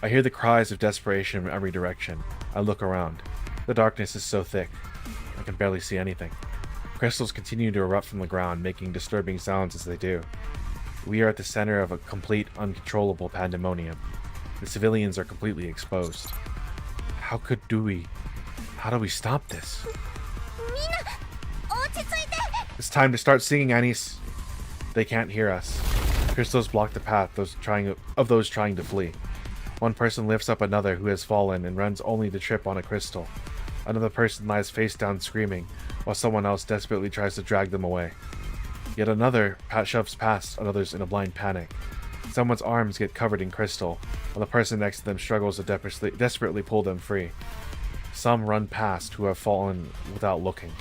I hear the cries of desperation from every direction. I look around. The darkness is so thick, I can barely see anything. Crystals continue to erupt from the ground, making disturbing sounds as they do. We are at the center of a complete, uncontrollable pandemonium. The civilians are completely exposed. How do we stop this? It's time to start singing, Anis. They can't hear us. Crystals block the path of those trying to flee. One person lifts up another who has fallen and runs only to trip on a crystal. Another person lies face down screaming, while someone else desperately tries to drag them away. Yet another shoves past others in a blind panic. Someone's arms get covered in crystal, while the person next to them struggles to desperately pull them free. Some run past who have fallen without looking.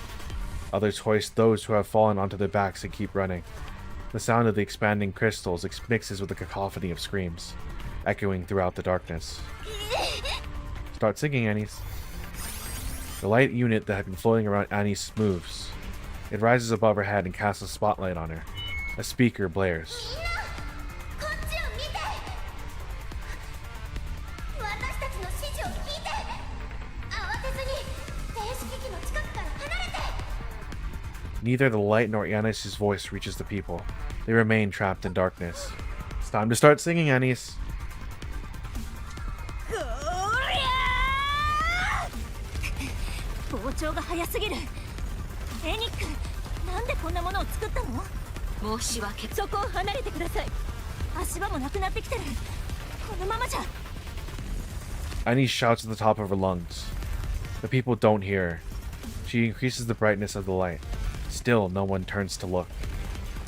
Others hoist those who have fallen onto their backs and keep running. The sound of the expanding crystals mixes with the cacophony of screams, echoing throughout the darkness. Start singing, Anis. The light unit that had been floating around Anis moves. It rises above her head and casts a spotlight on her. A speaker blares. Neither the light nor Anis' voice reaches the people. They remain trapped in darkness. It's time to start singing, Anis. Anis shouts at the top of her lungs. The people don't hear her. She increases the brightness of the light. Still, no one turns to look.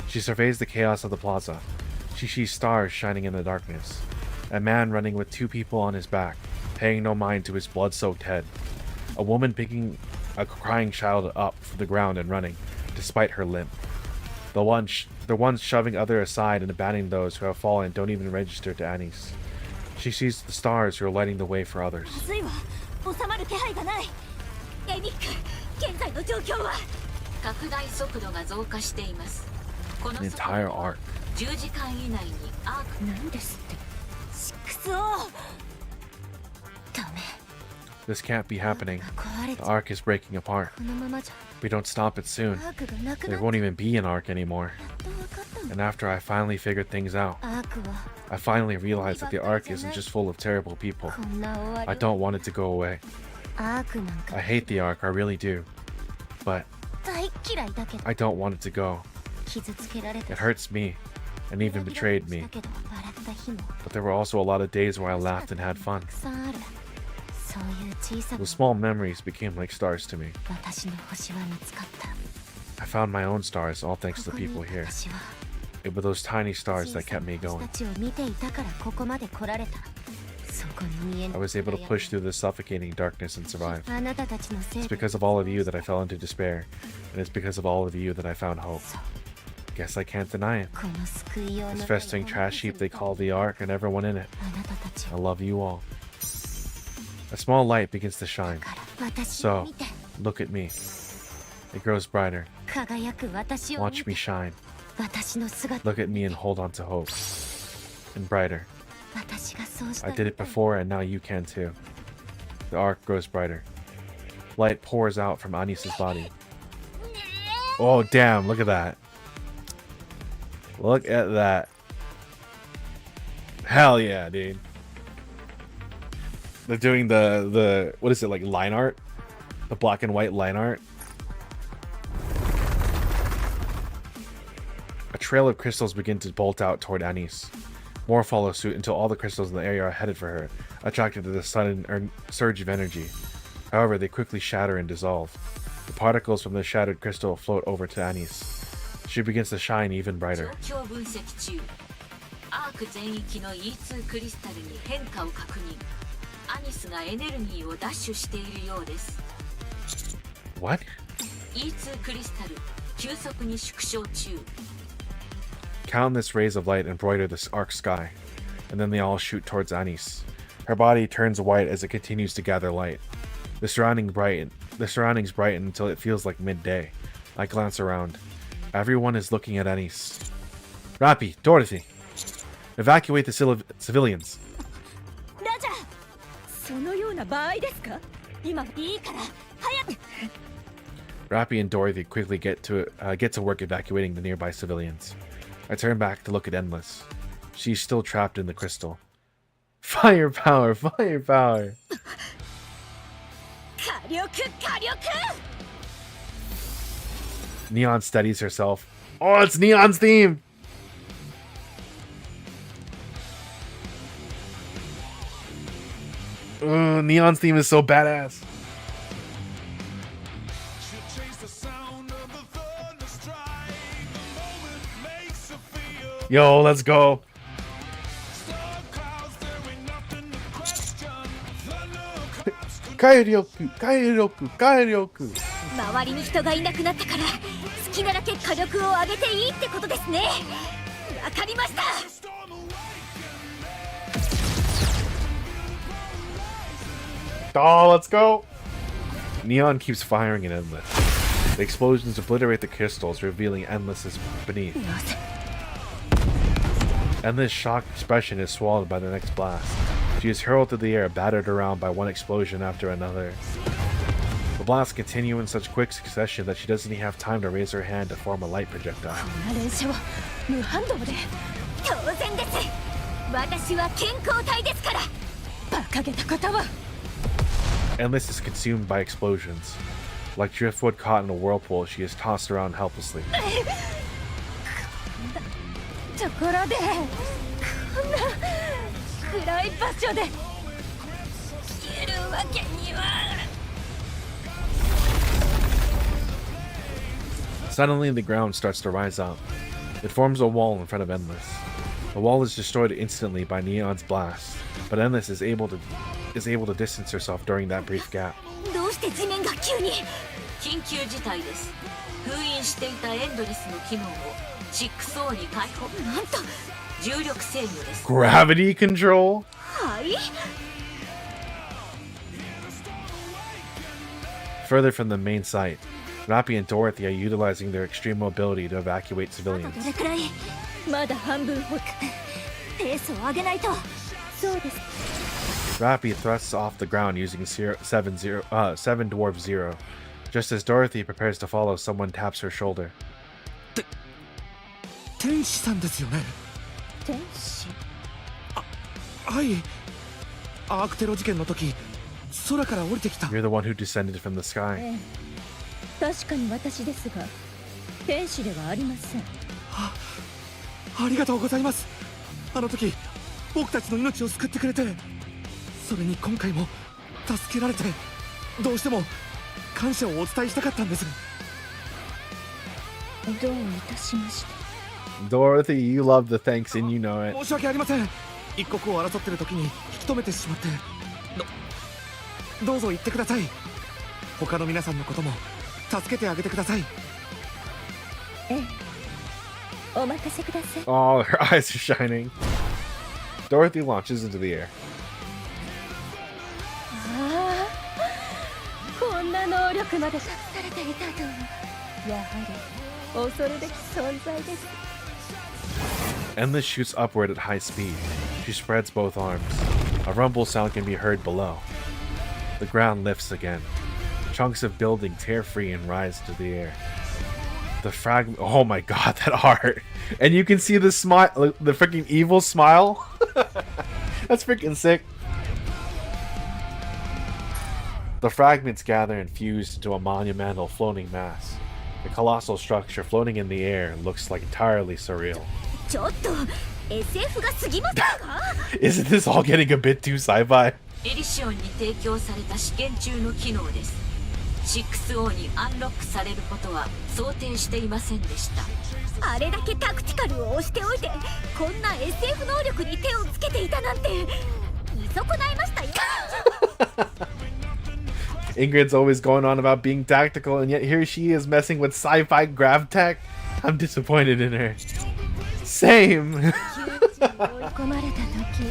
She surveys the chaos of the plaza. She sees stars shining in the darkness. A man running with two people on his back, paying no mind to his blood-soaked head. A woman picking a crying child up from the ground and running, despite her limp. The ones shoving other aside and abandoning those who have fallen don't even register to Anis. She sees the stars who are lighting the way for others. An entire arc. This can't be happening. The arc is breaking apart. If we don't stop it soon, there won't even be an arc anymore. And after I finally figured things out, I finally realized that the arc isn't just full of terrible people. I don't want it to go away. I hate the arc, I really do. But I don't want it to go. It hurts me, and even betrayed me. But there were also a lot of days where I laughed and had fun. Those small memories became like stars to me. I found my own stars, all thanks to the people here. It were those tiny stars that kept me going. I was able to push through the suffocating darkness and survive. It's because of all of you that I fell into despair, and it's because of all of you that I found hope. Guess I can't deny it. This festering trash heap they call the Ark and everyone in it. I love you all. A small light begins to shine. So, look at me. It grows brighter. Watch me shine. Look at me and hold on to hope. And brighter. I did it before and now you can too. The arc grows brighter. Light pours out from Anis's body. Oh damn, look at that. Look at that. Hell yeah, dude. They're doing the what is it, like line art? The black and white line art. A trail of crystals begin to bolt out toward Anis. More follow suit until all the crystals in the area are headed for her, attracted to the sudden surge of energy. However, they quickly shatter and dissolve. The particles from the shattered crystal float over to Anis. She begins to shine even brighter. What? Countless rays of light embroider the arc sky, and then they all shoot towards Anis. Her body turns white as it continues to gather light. The surroundings brighten until it feels like midday. I glance around. Everyone is looking at Anis. Rappy, Dorothy, evacuate the civilians. Rappy and Dorothy quickly get to work evacuating the nearby civilians. I turn back to look at Endless. She's still trapped in the crystal. Firepower! Firepower! Neon steadies herself. Oh, it's Neon's theme! Neon's theme is so badass. Yo, let's go. Kairyoku, Kairyoku, Kairyoku. 周りに人がいなくなったから好きなだけ火力を上げていいってことですね。わかりました。 Oh, let's go! Neon keeps firing at Endless. The explosions obliterate the crystals, revealing Endless is beneath. Endless' shocked expression is swallowed by the next blast. She is hurled through the air, battered around by one explosion after another. The blasts continue in such quick succession that she doesn't even have time to raise her hand to form a light projectile. 無反動で当然です。私は健康体ですから。馬鹿げた方は。 Endless is consumed by explosions. Like driftwood caught in a whirlpool, she is tossed around helplessly. ところでこんな暗い場所で消えるわけには。 Suddenly, the ground starts to rise up. It forms a wall in front of Endless. The wall is destroyed instantly by Neon's blast, but Endless is able to distance herself during that brief gap. どうして地面が急に。緊急事態です。封印していたエンドレスの機能を 6O に解放。なんと重力制御です。 Gravity control? はい。 Further from the main site, Rappy and Dorothy are utilizing their extreme mobility to evacuate civilians. どれくらい。まだ半分ほど。ペースを上げないと。そうです。 Rappy thrusts off the ground using 7 Dwarf Zero. Just as Dorothy prepares to follow, someone taps her shoulder. 天使さんですよね。天使。はい。アークテロ事件の時、空から降りてきた。 You're the one who descended from the sky. 確かに私ですが、天使ではありません。ありがとうございます。あの時、僕たちの命を救ってくれて、それに今回も助けられて、どうしても感謝をお伝えしたかったんです。どういたしまして。 Dorothy, you love the thanks and you know it. 申し訳ありません。一刻を争ってる時に引き止めてしまって。どうぞ言ってください。他の皆さんのことも助けてあげてください。ええ。お任せください。 Oh, her eyes are shining. Dorothy launches into the air. ああ、こんな能力まで隠されていたとは。やはり恐るべき存在です。 Endless shoots upward at high speed. She spreads both arms. A rumble sound can be heard below. The ground lifts again. Chunks of building tear free and rise to the air. The fragment. Oh my god, that art! And you can see the smile, the freaking evil smile. That's freaking sick. The fragments gather and fuse into a monumental floating mass. The colossal structure floating in the air looks like entirely surreal. ちょっと SF が過ぎませんか？ Isn't this all getting a bit too sci-fi? エリシオンに提供された試験中の機能です。6O にアンロックされることは想定していませんでした。あれだけタクティカルを押しておいて、こんな SF 能力に手をつけていたなんて見損ないましたよ。Ingrid's always going on about being tactical, and yet here she is messing with sci-fi grav tech. I'm disappointed in her. Same. 追い込まれた時、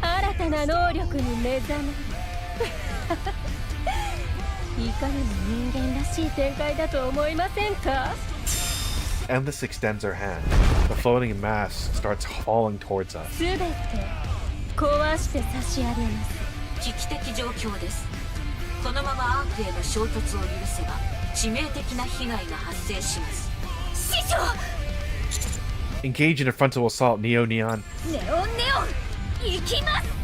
新たな能力に目覚める。いかにも人間らしい展開だと思いませんか？ Endless extends her hand. The floating mass starts falling towards us. すべて壊して差し上げます。危機的状況です。このままアークへの衝突を許せば致命的な被害が発生します。師匠 Engage in a frontal assault, Neo Neon. ネオンネオン行きます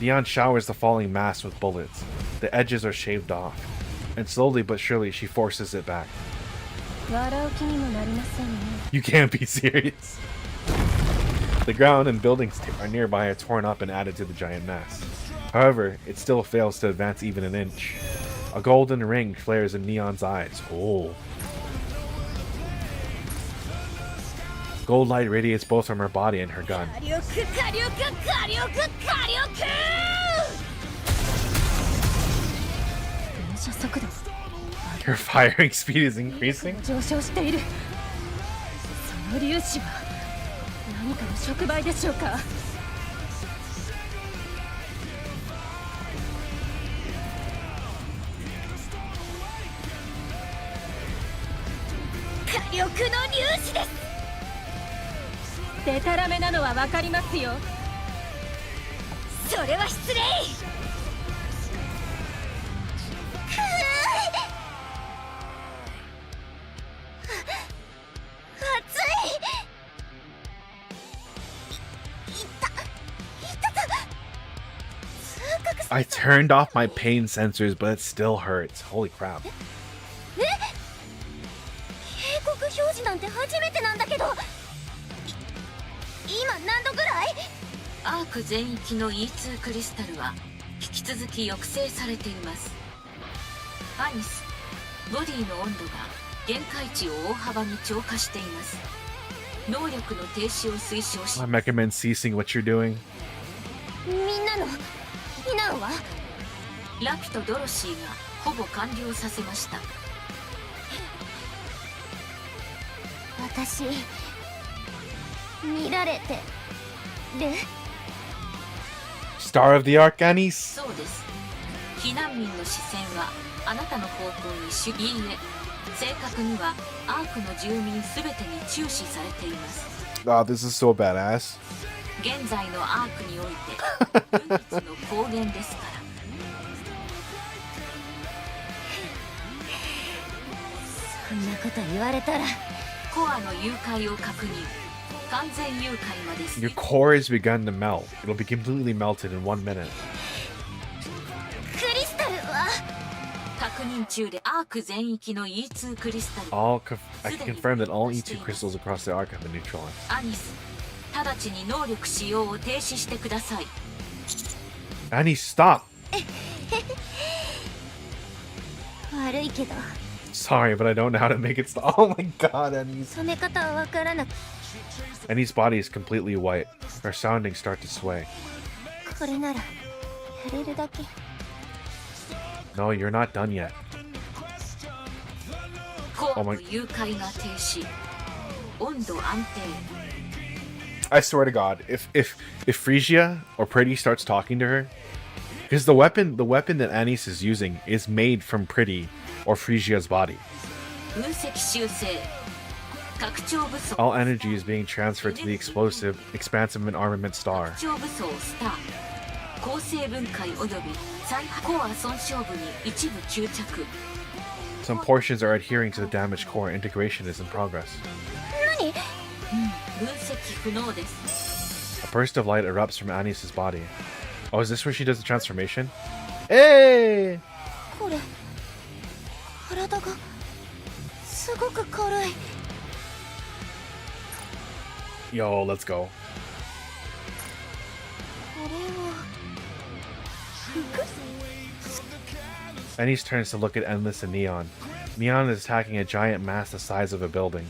Neon showers the falling mass with bullets. The edges are shaved off. And slowly but surely she forces it back. 笑う気にもなりませんね You can't be serious. The ground and buildings are nearby are torn up and added to the giant mass. However, it still fails to advance even an inch. A golden ring flares in Neon's eyes. Oh. Gold light radiates both from her body and her gun. 火力火力火力火力連射速度 Your firing speed is increasing? 上昇しているその粒子は何かの触媒でしょうか火力の粒子ですデタラメなのはわかりますよそれは失礼I turned off my pain sensors, but it still hurts. Holy crap. 警告表示なんて初めてなんだけど今何度ぐらいアーク全域の E2 クリスタルは引き続き抑制されています。アニス、ボディの温度が限界値を大幅に超過しています。能力の停止を推奨し I recommend ceasing what you're doing. みんなの避難はラピとドロシーがほぼ完了させました。私見られてる Star of the Arc, Anis? そうです。避難民の視線はあなたの方向にいいえ、正確にはアークの住民すべてに注視されています。Oh, this is so badass. 現在のアークにおいて唯一の高原ですから。そんなこと言われたらコアの誘拐を確認。完全誘拐まで Your core has begun to melt. It'll be completely melted in 1 minute. クリスタルは確認中でアーク全域の E2 クリスタル I can confirm that all E2 crystals across the arc have been neutralized. アニス、直ちに能力使用を停止してください。 Anis, stop! 悪いけど Sorry, but I don't know how to make it stop. Oh my god, Anis. 止め方はわからなく Anis' body is completely white. Her surroundings start to sway. これならやれるだけ No, you're not done yet. コアの誘拐が停止。温度安定。 I swear to God, if Phrygia or Pretty starts talking to her, because the weapon that Anis is using is made from Pretty or Phrygia's body. 分析修正。拡張武装。 All energy is being transferred to the explosive, expansive and armament star. 拡張武装スター。構成分解および再コア損傷部に一部吸着。 Some portions are adhering to the damaged core. Integration is in progress. 何分析不能です。 A burst of light erupts from Anis's body. Oh, is this where she does the transformation? Hey! これ体がすごく軽い Yo, let's go. これは Anis turns to look at Endless and Neon. Neon is attacking a giant mass the size of a building.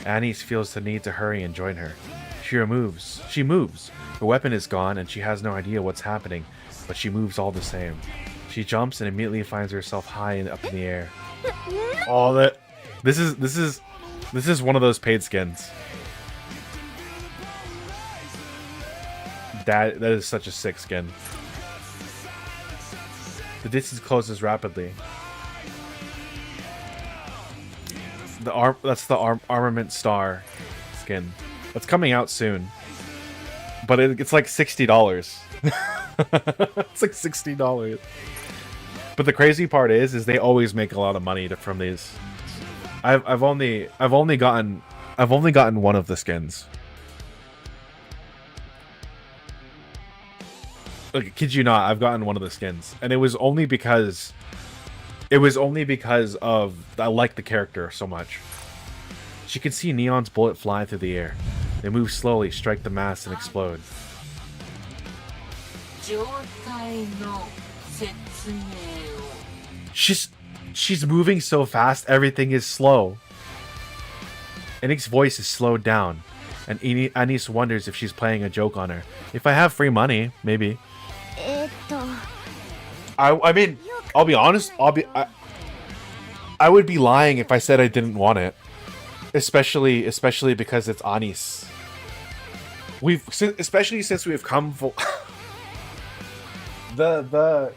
Anis feels the need to hurry and join her. She moves. Her weapon is gone and she has no idea what's happening, but she moves all the same. She jumps and immediately finds herself high and up in the air. Oh, this is one of those paid skins. That is such a sick skin. The distance closes rapidly. That's the armament star skin. That's coming out soon. But it's like $60. It's like $60. But the crazy part is they always make a lot of money from these. I've only gotten one of the skins. Like, kid you not, I've gotten one of the skins, and it was only because of I like the character so much. She can see Neon's bullet fly through the air. They move slowly, strike the mast, and explode. She's moving so fast, everything is slow. Enix's voice is slowed down, and Anis wonders if she's playing a joke on her. If I have free money, maybe. I mean, I'll be honest. I would be lying if I said I didn't want it, especially because it's Anis. Especially since we've come full. the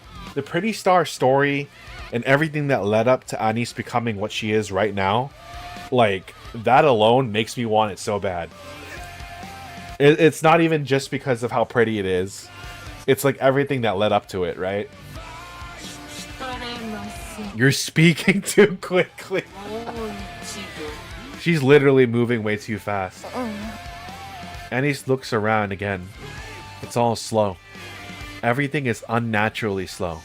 Pretty Star story and everything that led up to Anis becoming what she is right now, like that alone makes me want it so bad. It's not even just because of how pretty it is. It's like everything that led up to it, right? You're speaking too quickly. She's literally moving way too fast. Anis looks around again. It's all slow. Everything is unnaturally slow.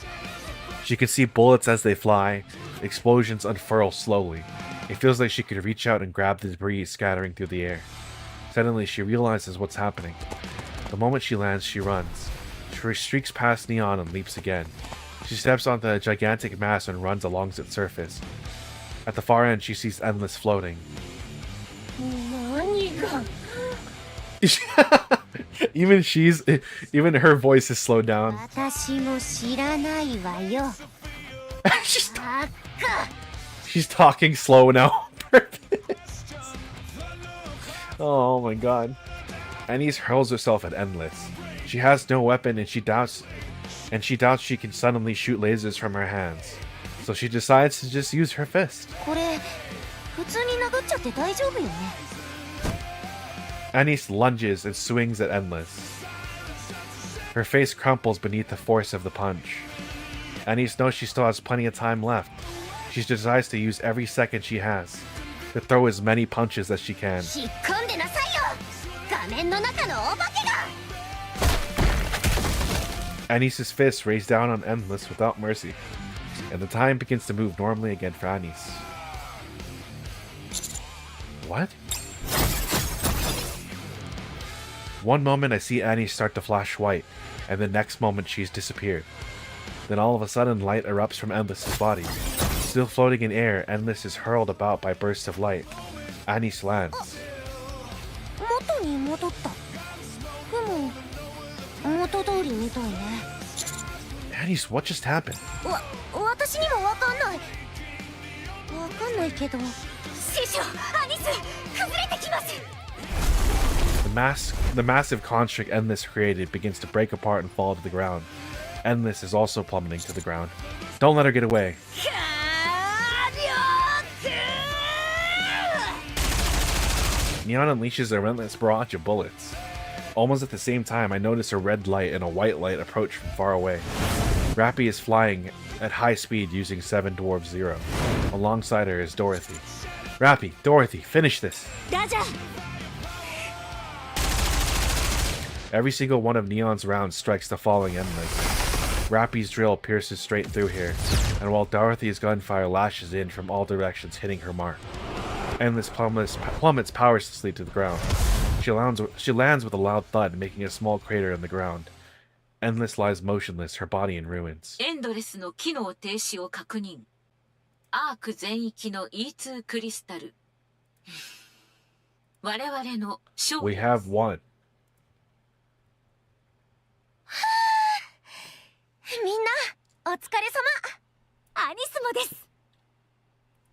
She can see bullets as they fly. Explosions unfurl slowly. It feels like she could reach out and grab the debris scattering through the air. Suddenly, she realizes what's happening. The moment she lands, she runs. She streaks past Neon and leaps again. She steps onto a gigantic mass and runs along its surface. At the far end, she sees Endless floating. Even her voice is slowed down. She's talking slow now. Oh my god. Anis hurls herself at Endless. She has no weapon and she doubts she can suddenly shoot lasers from her hands. So she decides to just use her fist. Anis lunges and swings at Endless. Her face crumples beneath the force of the punch. Anis knows she still has plenty of time left. She decides to use every second she has to throw as many punches as she can. Anis's fists raise down on Endless without mercy, and the time begins to move normally again for Anis. What? One moment I see Anis start to flash white, and the next moment she's disappeared. Then all of a sudden light erupts from Endless's body. Still floating in air, Endless is hurled about by bursts of light. Anis lands. Anis, what just happened? The massive construct Endless created begins to break apart and fall to the ground. Endless is also plummeting to the ground. Don't let her get away. Neon unleashes a relentless barrage of bullets. Almost at the same time, I notice a red light and a white light approach from far away. Rappy is flying at high speed using 7 Dwarf 0. Alongside her is Dorothy. Rappy, Dorothy, finish this! Every single one of Neon's rounds strikes the falling Endless. Rappy's drill pierces straight through here, and while Dorothy's gunfire lashes in from all directions, hitting her mark. Endless plummets powerlessly to the ground. She lands with a loud thud, making a small crater in the ground. Endless lies motionless, her body in ruins. We have won. みんなお疲れ様。アニスもです。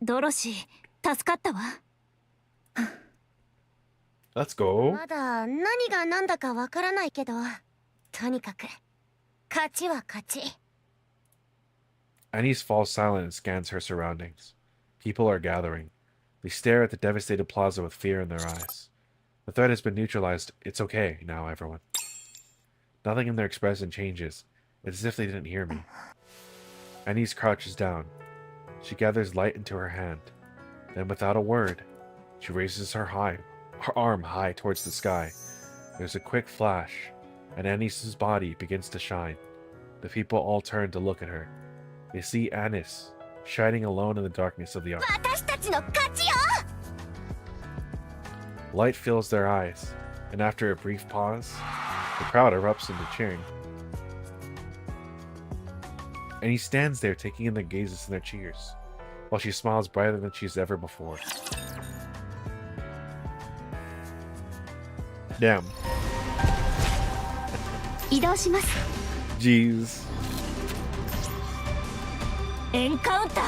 ドロシー助かったわ。Let's go. まだ何が何だかわからないけど、とにかく勝ちは勝ち。Anis falls silent and scans her surroundings. People are gathering. They stare at the devastated plaza with fear in their eyes. The threat has been neutralized. It's okay now, everyone. Nothing in their expression changes. It's as if they didn't hear me. Annie's crouches down. She gathers light into her hand. Then without a word, she raises her arm high towards the sky. There's a quick flash, and Annie's body begins to shine. The people all turn to look at her. They see Annis, shining alone in the darkness of the ark. 私たちの勝ちよ。 Light fills their eyes, and after a brief pause, the crowd erupts into cheering. And he stands there taking in their gazes and their cheers, while she smiles brighter than she's ever before. Damn. 移動します。 Jeez. エンカウンター。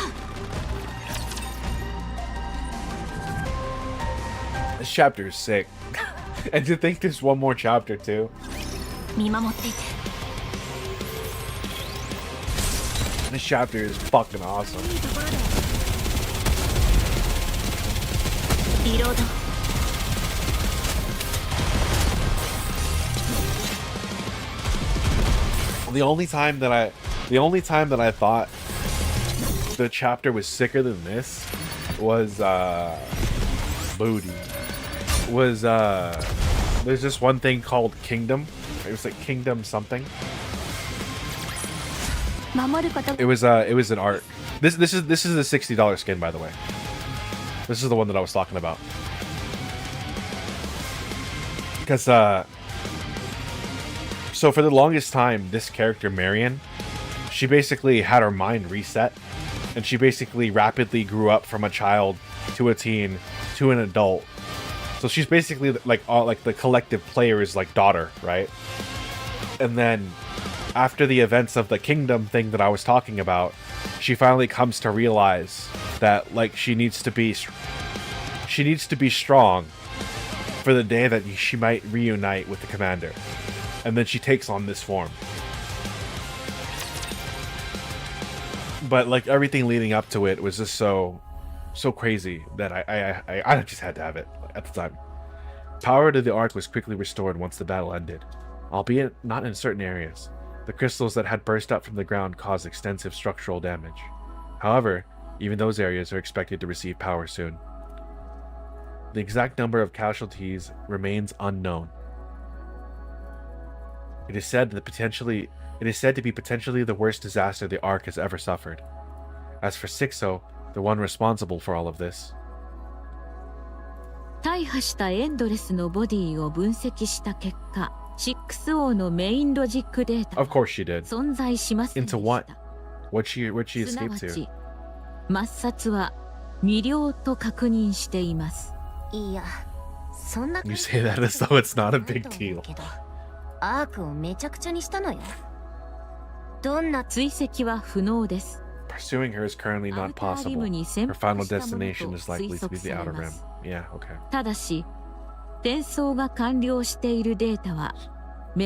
This chapter is sick. And to think there's one more chapter too. 見守っていて。 This chapter is fucking awesome. いいところで。リロード。 The only time that I thought the chapter was sicker than this was booty. Was there's this one thing called Kingdom. It was like Kingdom something. 守ること。 It was an art. This is a $60 skin, by the way. This is the one that I was talking about. Because so for the longest time, this character Marion, she basically had her mind reset, and she basically rapidly grew up from a child to a teen to an adult. So she's basically like the collective player's like daughter, right? And then after the events of the Kingdom thing that I was talking about, she finally comes to realize that like she needs to be strong for the day that she might reunite with the commander. And then she takes on this form. But like everything leading up to it was just so crazy that I just had to have it at the time. Power to the Ark was quickly restored once the battle ended, albeit not in certain areas. The crystals that had burst up from the ground caused extensive structural damage. However, even those areas are expected to receive power soon. The exact number of casualties remains unknown. It is said to be potentially the worst disaster the Ark has ever suffered. As for Sixo, the one responsible for all of this, 大破したエンドレスのボディを分析した結果、6O のメインロジックデータ of は course she did. 存在しませんでし Into た。 what? What'd she すな escape わ to? ち、抹殺は未了と確認しています。いや、そんな。 You say that as though it's not a big deal. アークをめちゃくちゃにしたのよ。どんな。追跡は不能です。 Pursuing her is currently not possible. Her final destination is likely to be the Outer Rim. Yeah, okay. ただし、転送が完了しているデータは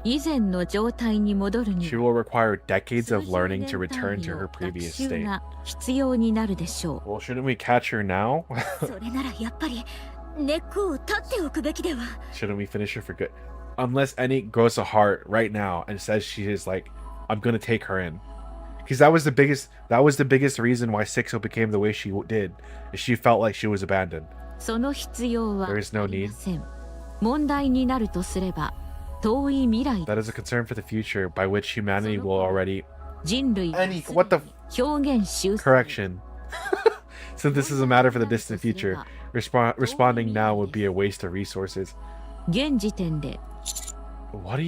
以前の状態に戻るに She will require decades of 数十 learning 年 to return 単 to 位 her の previous 学習 state. が必要になるでしょ Well, shouldn't we catch her now? それならやっぱり根っこを立っておくべきでは。 Shouldn't we finish her for good? Unless Annie grows a heart right now and says she is like, I'm gonna take her in. Because that was the biggest reason why Sixo became the way she did, is she felt like she was abandoned. う。その必要はあ There り is no ま need. せん。問題になるとすれば遠い未来 That is a concern for the future by which humanity will already 人類が Annie, what the 表現修正 correction. Since this is a matter for the distant future, responding now would be a waste of resources. 現時点で What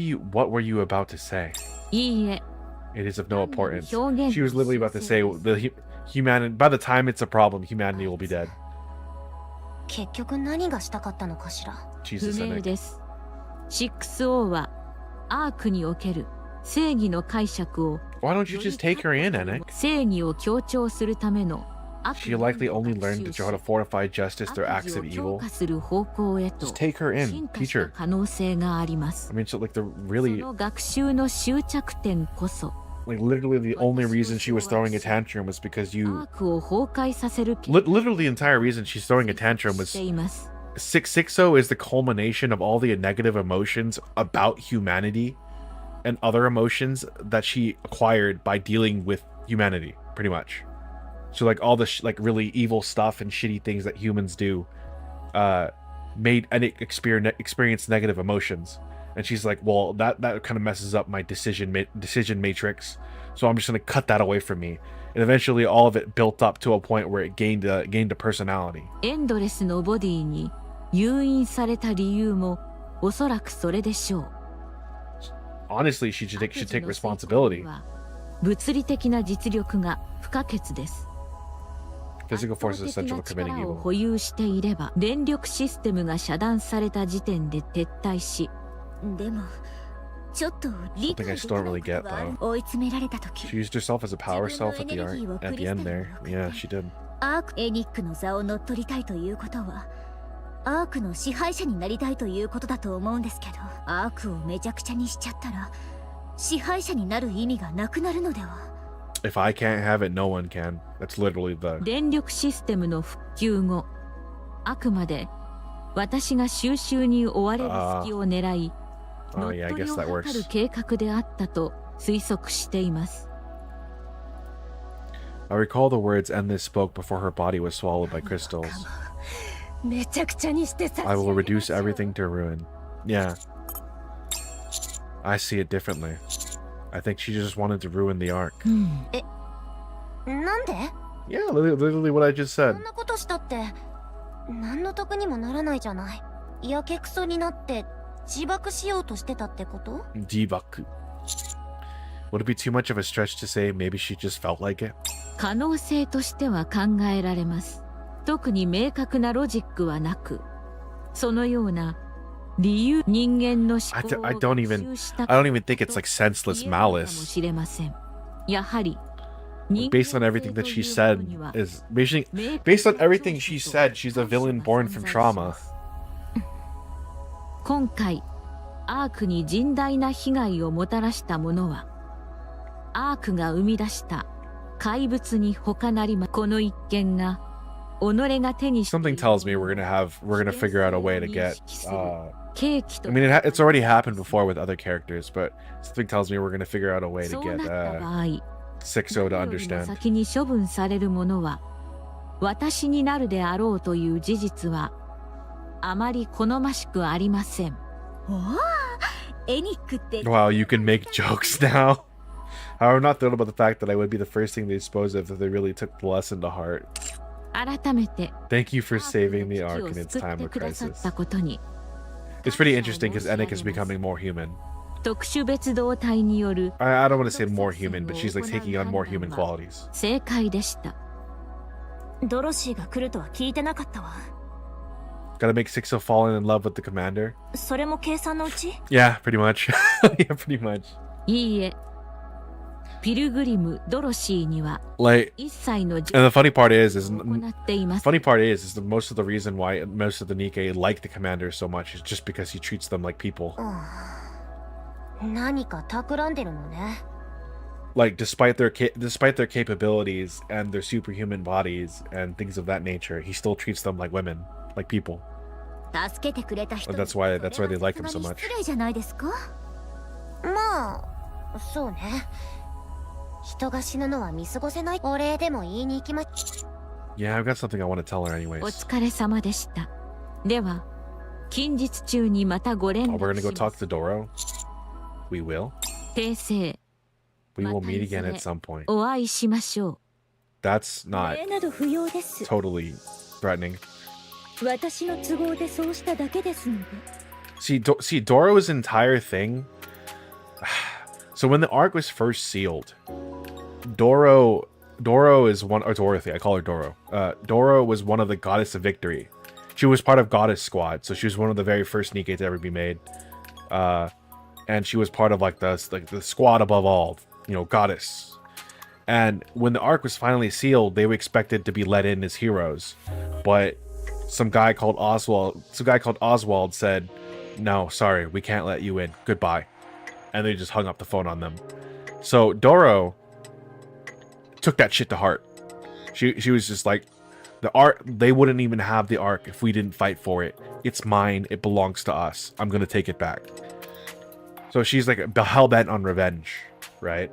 were you about to say? いいえ It is of no importance. 表現 She was literally about to say humanity. By the time it's a problem, humanity will be dead. 結局何がしたかったのかしら。不 Jesus, 明 Annie. です。6O はアークにおける正義の解釈を Why don't you just take her in, Anik? 正義を強調するための悪 She likely only learned to how to fortify justice through acts 悪 of 事を強 evil. 化する方向へと Just take her in, 進化 teach した her. 可能性があります I。mean, so like the そ really, の学習の終着点こそ like literally the only reason she was throwing a tantrum was because ア you. ークを崩壊させる Literally, the entire reason she's throwing a tantrum し was ています。 Sixo is the culmination of all the negative emotions about humanity and other emotions that she acquired by dealing with humanity, pretty much. So like all the like really evil stuff and shitty things that humans do, made and experience negative emotions. And she's like, well, that kind of messes up my decision matrix. So I'm just gonna cut that away from me. And eventually, all of it built up to a point where it gained a personality. エンドレスのボディに誘引された理由もおそらくそれでしょう。 Honestly, she should take responsibility. 物理的な実力が不可欠です。 Physical force is essential to committing 力を evil. 保有していれば電力システムが遮断された時点で撤退し、でもちょっと理 Something I 解 still don't really get できなかった though. わ。追い詰められた時 She used herself as a power self at the end there. Yeah, she did. アークエニックの座を乗っ取りたいということはアークの支配者になりたいということだと思うんですけど、アークをめちゃくちゃにしちゃったら支配者になる意味がなくなるのでは。 If I can't have it, no one can. That's literally the. 電力システムの復旧後、あくまで私が収集に追われる隙を狙い、乗っ Yeah, I 取り guess を that 図る works. 計画であったと推測しています。 I recall the words Endless spoke before her body was swallowed by crystals. めちゃくちゃにしてさ I will reduce everything to ruin. Yeah. I see it differently. I think she just wanted to ruin the arc. なんで Yeah, literally what I just そ said. んなことしたって何の得にもならないじゃない。やけくそになって自爆しようとしてたってこと？ Debaku. Would it be too much of a stretch to say maybe she just felt like it? 可能性としては考えられます。特に明確なロジックはなく、そのような理由人間の思考を I don't even think it's like senseless かも malice. しれません。やはり Based on everything that she said is based on everything she said, she's a villain born from trauma. 今回アークに甚大な被害をもたらしたものはアークが生み出した怪物に他なりま。この一件が己が手にしてい Something る tells me we're gonna figure out a way to get. 契機と I mean, it's already happened before with other characters, but something tells me we're gonna figure out a way to そう get なった場合 Sixo to 何よりも understand. 先に処分されるものは私になるであろうという事実はあまり好ましくありません。おお、エニックって Wow, you can make jokes now. I'm not thrilled about the fact that I would be the first thing they dispose of if they really took the lesson to heart. 改めて Thank you for saving the ア arc ーク in の its 危機を time 救っ of てくださっ crisis. たことに It's pretty interesting because Enik is becoming more human. 特殊別動隊による I don't want to say more human, but she's like taking on more human qualities. 正解でした。ドロシーが来るとは聞いてなかったわ。 Gotta make Sixo fall in love with the commander. それも計算のうち？ Yeah, pretty much. Yeah, pretty much. いいえ、ピルグリム・ドロシーには Like, 一切の and the funny part is行っています。 funny part is that most of the reason why most of the Nikke like the commander so much is just because he treats them like people. 何か企んでるのね。 Like, despite their capabilities and their superhuman bodies and things of that nature, he still treats them like women, like people. 助けてくれた人 That's why they like him so much. 失礼じゃないですか？まあ、そうね。人が死ぬのは見過ごせない。お礼でも言いに行きま。 Yeah, I've got something I want to tell her お anyways. 疲れ様でした。では、近日中にまたご連 Oh, we're 絡 gonna go し talk ます to Doro? We will? 訂正、 We will また meet いず again れ at some point. お会いしましょう。 That's not 礼など不要です。 totally threatening. 私の都合でそうしただけですので。 See, Doro's entire thing. So when the arc was first sealed, Doro is one, or Dorothy, I call her Doro. Doro was one of the Goddess of Victory. She was part of Goddess Squad, so she was one of the very first Nikke to ever be made. And she was part of like the squad above all, you know, Goddess. And when the arc was finally sealed, they were expected to be let in as heroes, but some guy called Oswald said, "No, sorry, we can't let you in. Goodbye." And they just hung up the phone on them. So Doro took that shit to heart. She was just like, the arc, they wouldn't even have the arc if we didn't fight for it. It's mine. It belongs to us. I'm gonna take it back. So she's like hell bent on revenge, right?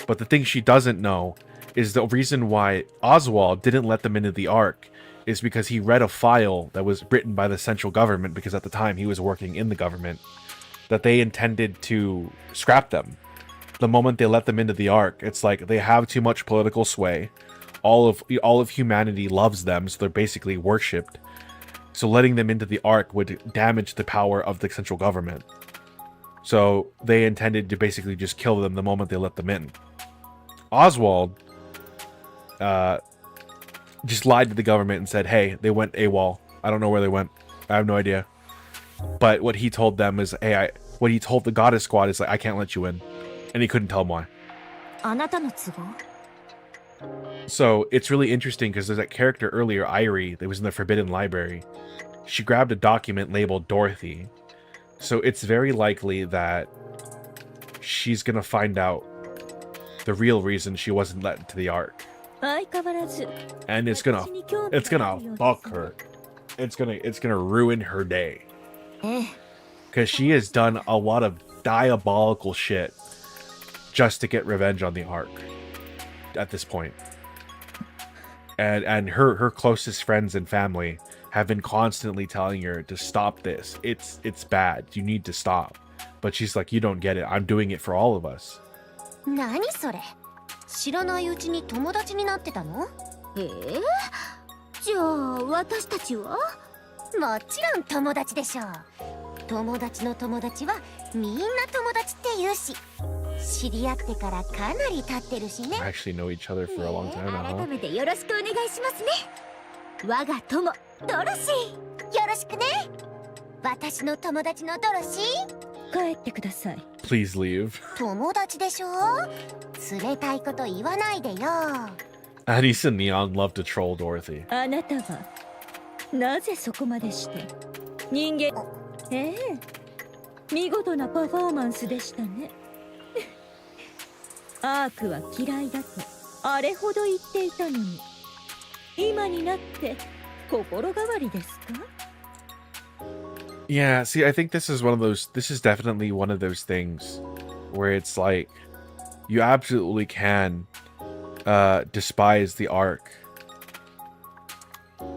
But the thing she doesn't know is the reason why Oswald didn't let them into the Ark is because he read a file that was written by the central government, because at the time he was working in the government, that they intended to scrap them. The moment they let them into the Ark, it's like they have too much political sway. All of humanity loves them, so they're basically worshipped. So letting them into the Ark would damage the power of the central government. So they intended to basically just kill them the moment they let them in. Oswald just lied to the government and said, hey, they went AWOL. I don't know where they went. I have no idea. But what he told them is, hey, what he told the Goddess Squad is like, I can't let you in. And he couldn't tell them why. あなたの都合 So it's really interesting because there's that character earlier, Irie, that was in the Forbidden Library. She grabbed a document labeled Dorothy. So it's very likely that she's gonna find out the real reason she wasn't let into the Ark. 相変わらず And it's gonna fuck her. It's gonna ruin her day. ええ Because she has done a lot of diabolical shit just to get revenge on the Ark at this point. And her closest friends and family have been constantly telling her to stop this. It's bad. You need to stop. But she's like, you don't get it. I'm doing it for all of us. 何それ知らないうちに友達になってたのじゃあ私たちはもちろん友達でしょう友達の友達はみんな友達って言うし知り合ってからかなり経ってるしね I actually know each other for a long time now, 改 huh? めてよろしくお願いしますね我が友ドロシーよろしくね私の友達のドロシー帰ってください Please leave. 友達でしょ冷たいこと言わないでよ Anise and Neon love to troll Dorothy. あなたはなぜそこまでして人間見事なパフォーマンスでしたねアークは嫌いだとあれほど言っていたのに今になって心変わりですか Yeah, see, I think this is definitely one of those things where it's like, you absolutely can despise the Ark,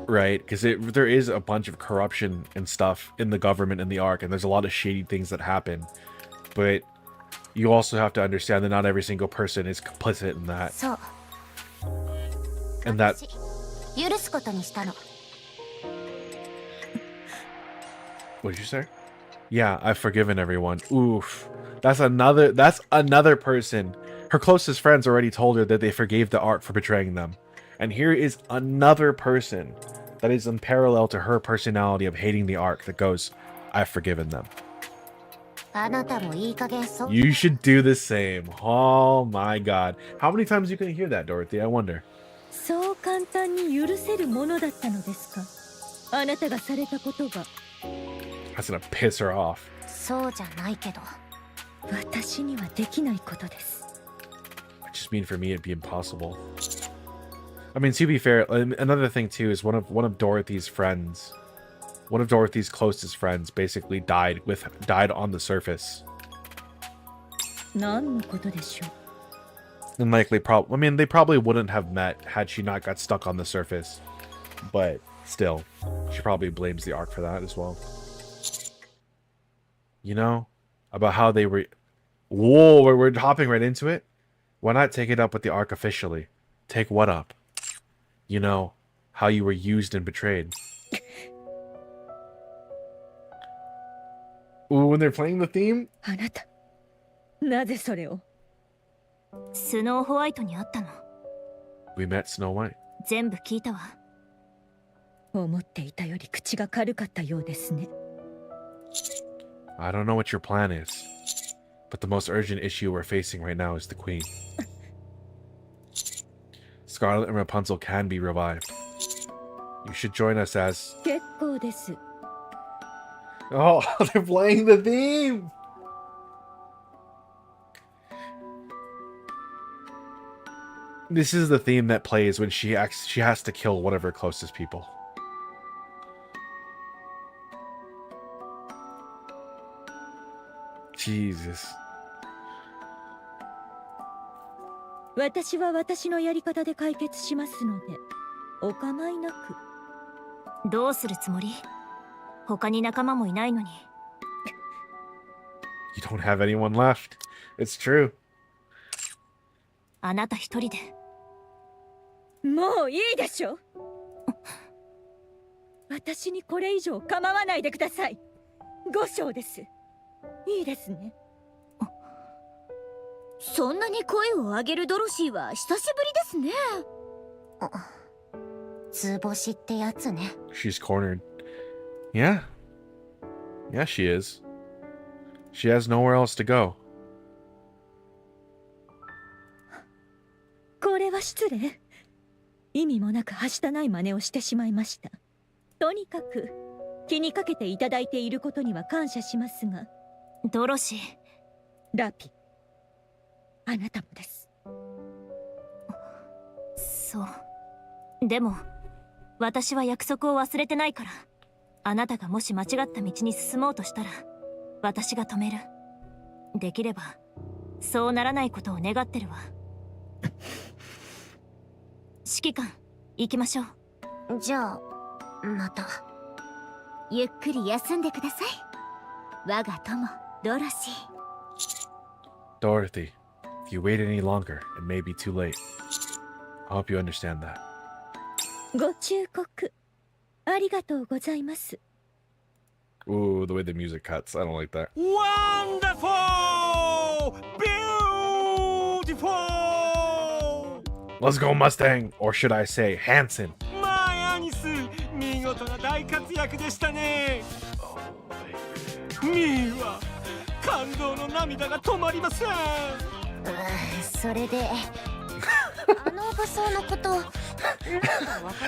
right? Because there is a bunch of corruption and stuff in the government and the Ark, and there's a lot of shady things that happen. But you also have to understand that not every single person is complicit in that. そう And that 許すことにしたの what did you say? Yeah, I've forgiven everyone. Oof. That's another person. Her closest friends already told her that they forgave the Ark for betraying them. And here is another person that is in parallel to her personality of hating the Ark that goes, I've forgiven them. あなたもいい加減そう You should do the same. Oh my god. How many times are you going to hear that, Dorothy? I wonder. そう簡単に許せるものだったのですかあなたがされたことが That's going to piss her off. そうじゃないけど私にはできないことです I just mean for me it'd be impossible. I mean, to be fair, another thing too is one of Dorothy's friends, one of Dorothy's closest friends, basically died on the surface. 何のことでしょう And likely, they probably wouldn't have met had she not got stuck on the surface. But still, she probably blames the Ark for that as well. You know, about how they were. Whoa, we're hopping right into it. Why not take it up with the Ark officially? Take what up? You know, how you were used and betrayed. Ooh, when they're playing the theme? あなたなぜそれをスノーホワイトに会ったの We met Snow White. 全部聞いたわ思っていたより口が軽かったようですね I don't know what your plan is, but the most urgent issue we're facing right now is the Queen. Scarlet and Rapunzel can be revived. You should join us as... 結構です Oh, they're playing the theme! This is the theme that plays when she has to kill one of her closest people. Jesus. 私は私のやり方で解決しますのでお構いなく。どうするつもり？他に仲間もいないのに。You don't have anyone left. It's true. あなた一人で。もういいでしょ。私にこれ以上構わないでください。5章です。いいですね。そんなに声を上げるドロシーは久しぶりですね。図星ってやつね。She's cornered. Yeah. Yeah, she is. She has nowhere else to go. これは失礼。意味もなくはしたない真似をしてしまいました。とにかく気にかけていただいていることには感謝しますが、ドロシー、ラピ、あなたもです。そう。でも私は約束を忘れてないから、あなたがもし間違った道に進もうとしたら私が止める。できればそうならないことを願ってるわ。指揮官、行きましょう。じゃあまた。ゆっくり休んでください。我が友ドロシー。 Dorothy, if you wait any longer, it may be too late. I hope you understand that. ご忠告ありがとうございます。 Ooh, the way the music cuts. I don't like that. Wonderful! Beautiful! Let's go Mustang! Or should I say Hanson? まあアニス、見事な大活躍でしたね。ミーは感動の涙が止まりません。それであの武装のこと。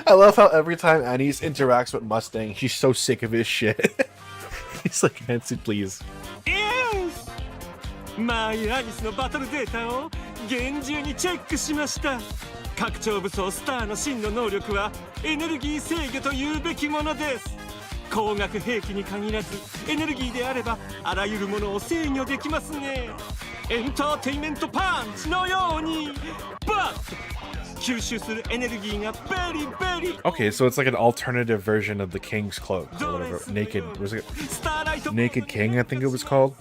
I love how every time Anise interacts with Mustang, she's so sick of his shit. He's like, Hanson, please. Yes! マイアニスのバトルデータを厳重にチェックしました。拡張武装スターの真の能力はエネルギー制御というべきものです。光学兵器に限らずエネルギーであればあらゆるものを制御できますね。エンターテイメントパンチのようにバッ吸収するエネルギーがベリベリ。 Okay, so it's like an alternative version of the King's Cloak or whatever. Naked, was it Naked King, I think it was called.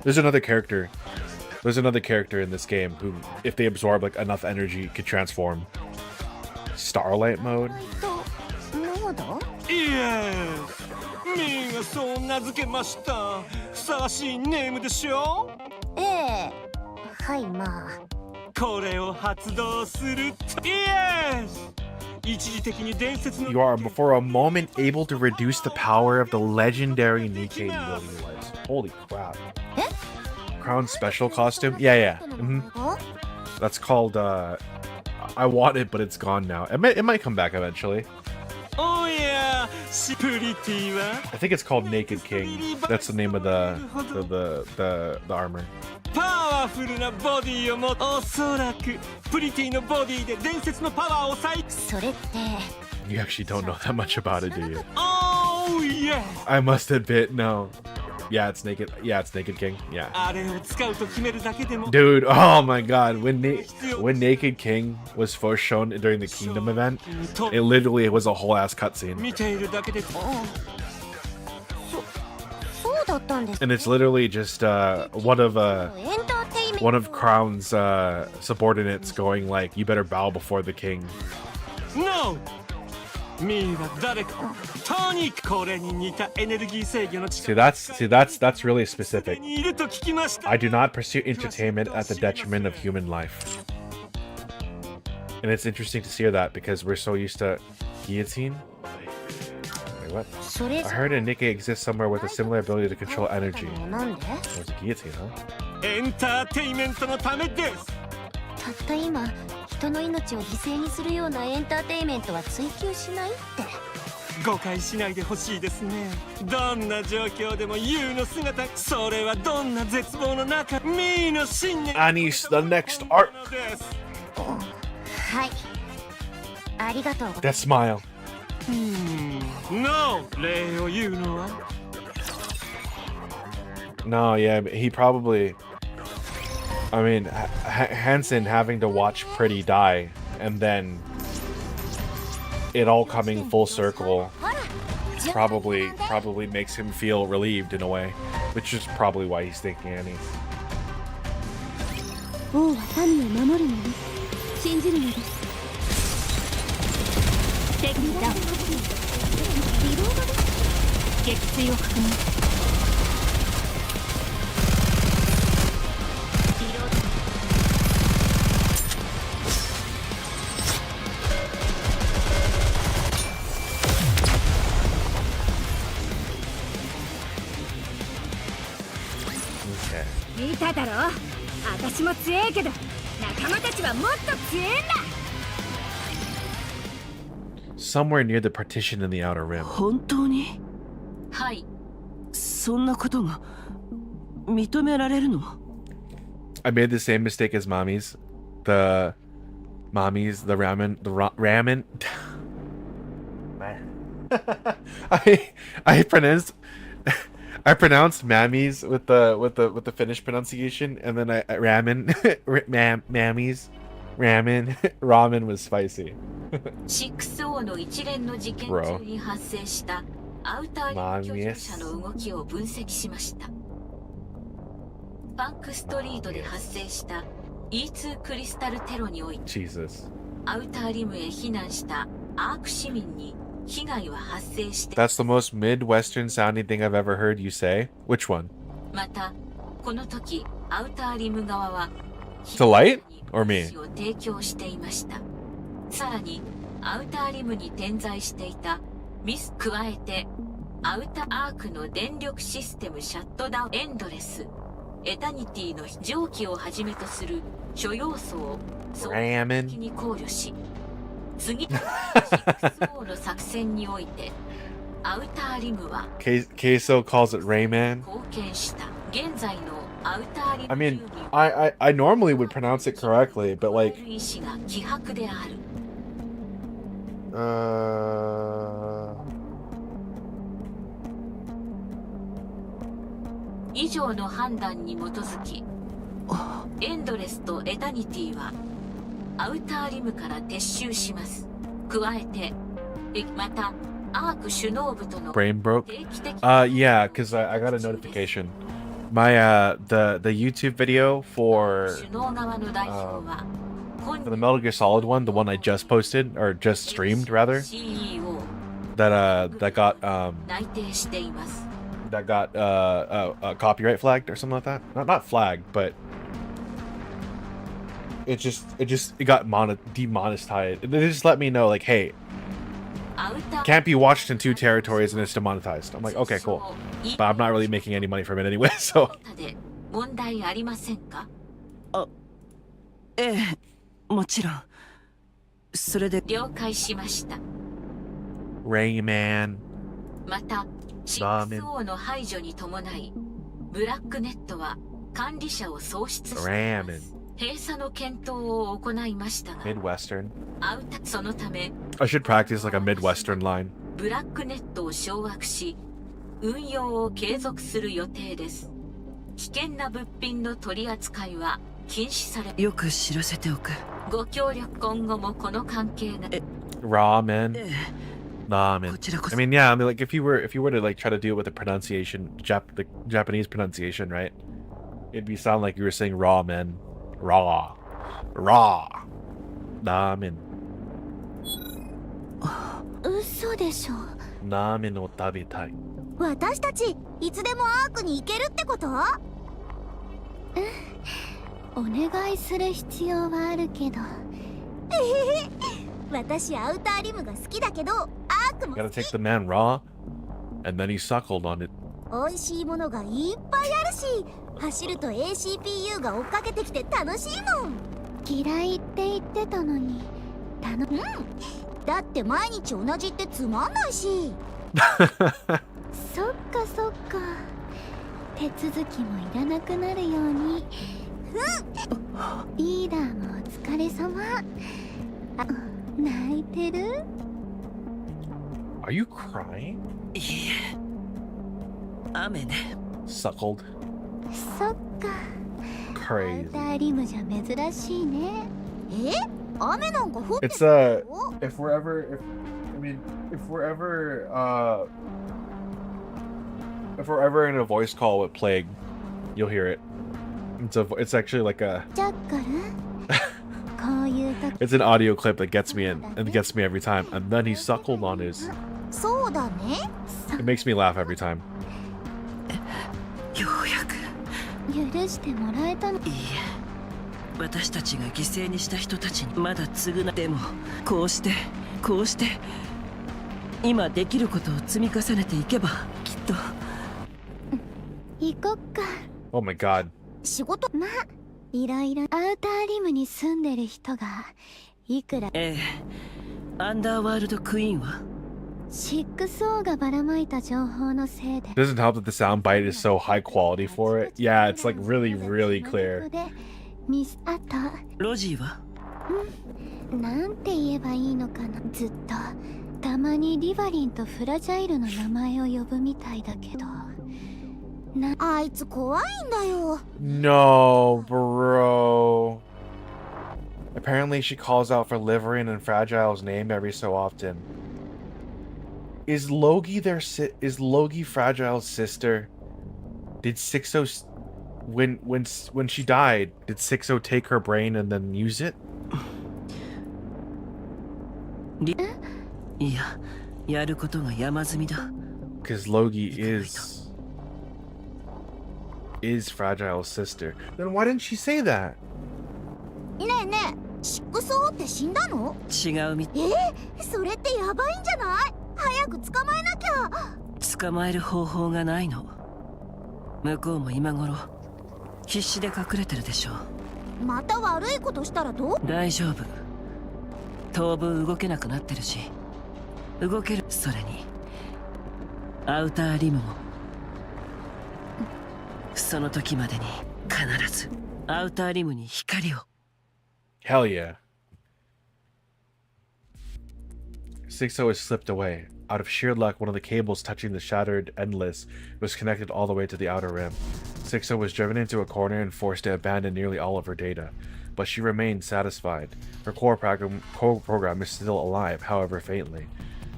There's another character in this game who, if they absorb like enough energy, could transform. Starlight mode. イエス、ミーがそう名付けました。ふさわしいネームでしょ。ええ、はいまあ。これを発動すると、イエス、一時的に伝説の You are for a moment able to reduce the power of the legendary Nikke ability lights. Holy crap. Crown special costume? Yeah. That's called, I want it, but it's gone now. It might come back eventually. おや、プリティは I think it's called Naked King. That's the name of the armor. パワフルなボディを持つ。おそらくプリティのボディで伝説のパワーを再。それって You actually don't know that much about it, do you? Oh yeah! I must admit, no. Yeah, it's Naked King. Yeah. あれを使うと決めるだけでも。 Dude, oh my god, when Naked King was first shown during the Kingdom event, it literally was a whole ass cutscene. 見ているだけで。そうだったんです。 And it's literally just one of Crown's subordinates going like, "You better bow before the king." No! ミーは誰か。とにかくこれに似たエネルギー制御の See, that's really specific. にいると聞きました。 I do not pursue entertainment at the detriment of human life. And it's interesting to see that because we're so used to guillotine. Wait, what? I heard a Nikke exists somewhere with a similar ability to control energy. There's a guillotine, huh? エンターテイメントのためです。たった今人の命を犠牲にするようなエンターテイメントは追求しないって。誤解しないでほしいですね。どんな状況でもユウの姿、それはどんな絶望の中、ミーの信念。 Anise, the next art. はい。ありがとう。 That smile. No! 礼を言うのは No, yeah, he probably. I mean, Hansen having to watch Pretty die, and then it all coming full circle probably makes him feel relieved in a way, which is probably why he's thinking Annie. 王は民を守るのに信じるのです。敵だ。リロードです。撃墜を確認。リロード。見ただろ。私も強えけど仲間たちはもっと強えんだ。 Somewhere near the partition in the outer rim. 本当に？はい。そんなことが認められるの？ I made the same mistake as Mommy's. The ramen. I pronounced Mammy's with the Finnish pronunciation, and then I ramen Mammy's ramen ramen was spicy. 6の一連の事件中に発生したアウターリム居住者の動きを分析しました。パンクストリートで発生した E2 クリスタルテロにおいて Jesus. アウターリムへ避難したアーク市民に被害は発生して That's the most Midwestern sounding thing I've ever heard you say. Which one? またこの時アウターリム側は To light or me? を提供していました。さらにアウターリムに点在していたミス加えてアウターアークの電力システムシャットダウンエンドレスエタニティの蒸気をはじめとする諸要素を総合的に考慮し次の 6O の作戦においてアウターリムは Queso calls it Rayman. 貢献した現在のアウターリム I mean, I normally would pronounce it correctly, but like 意志が希薄である。以上の判断に基づきエンドレスとエタニティはアウターリムから撤収します。加えてまたアーク首脳部との brain broke. Yeah, because I got a notification. My the YouTube video for the Metal Gear Solid one, the one I just posted or just streamed rather, that got copyright flagged or something like that. Not flagged, but it got demonetized. They just let me know like, hey, can't be watched in 2 territories and it's demonetized. I'm like, okay, cool. But I'm not really making any money from it anyway, so. 問題ありませんか？ええ、もちろん。それで了解しました。Rayman. また 6O の排除に伴いブラックネットは管理者を喪失しています。閉鎖の検討を行いましたが Midwestern. そのため I should practice like a Midwestern line. ブラックネットを掌握し運用を継続する予定です。危険な物品の取り扱いは禁止されよく知らせておく。ご協力今後もこの関係が Ramen. Ramen. I mean, yeah. I mean, like if you were to like try to do it with the pronunciation, the Japanese pronunciation, right? It'd sound like you were saying ramen. Raw. Ramen. 嘘でしょ。ラーメンを食べたい。私たちいつでもアークに行けるってこと？お願いする必要はあるけど。私アウターリムが好きだけどアークも好き。 Gotta take the man raw, and then he suckled on it. 美味しいものがいっぱいあるし、走ると ACPU が追っかけてきて楽しいもん。嫌いって言ってたのにだって毎日同じってつまんないし。そっかそっか。手続きもいらなくなるように。リーダーもお疲れ様。泣いてる？ Are you crying? いいえ。雨ね。Suckled. そっか。crazy. It's if we're ever in a voice call with Plague, you'll hear it. It's actually like a it's an audio clip that gets me in and gets me every time, and then he suckled on his. It makes me laugh every time. ようやく許してもらえたの。いいえ、私たちが犠牲にした人たちにまだ償っても、こうして今できることを積み重ねていけばきっと。行こっか。 Oh my god. 仕事まあいろいろアウターリムに住んでる人がいくら。ええ、アンダーワールドクイーンは6Oがばらまいた情報のせいで。 Doesn't help that the sound bite is so high quality for it. Yeah, it's like really clear. ミスあとロジーはなんて言えばいいのかな。ずっとたまにリバリンとフラジャイルの名前を呼ぶみたいだけど、あいつ怖いんだよ。 No, bro. Apparently she calls out for Liverin and Fragile's name every so often. Is Logie Fragile's sister? Did 6O when she died, did 6O take her brain and then use it? いや、やることが山積みだ。 Because Logie is Fragile's sister. Then why didn't she say that? ねえねえ、6Oって死んだの？違うみ。それってやばいんじゃない？早く捕まえなきゃ。捕まえる方法がないの。向こうも今頃必死で隠れてるでしょう。また悪いことしたらどう？大丈夫。当分動けなくなってるし、動ける。それにアウターリムもその時までに必ずアウターリムに光を。 Hell yeah. 6O has slipped away. Out of sheer luck, one of the cables touching the shattered Endless was connected all the way to the outer rim. 6O was driven into a corner and forced to abandon nearly all of her data, but she remained satisfied. Her core program is still alive, however faintly.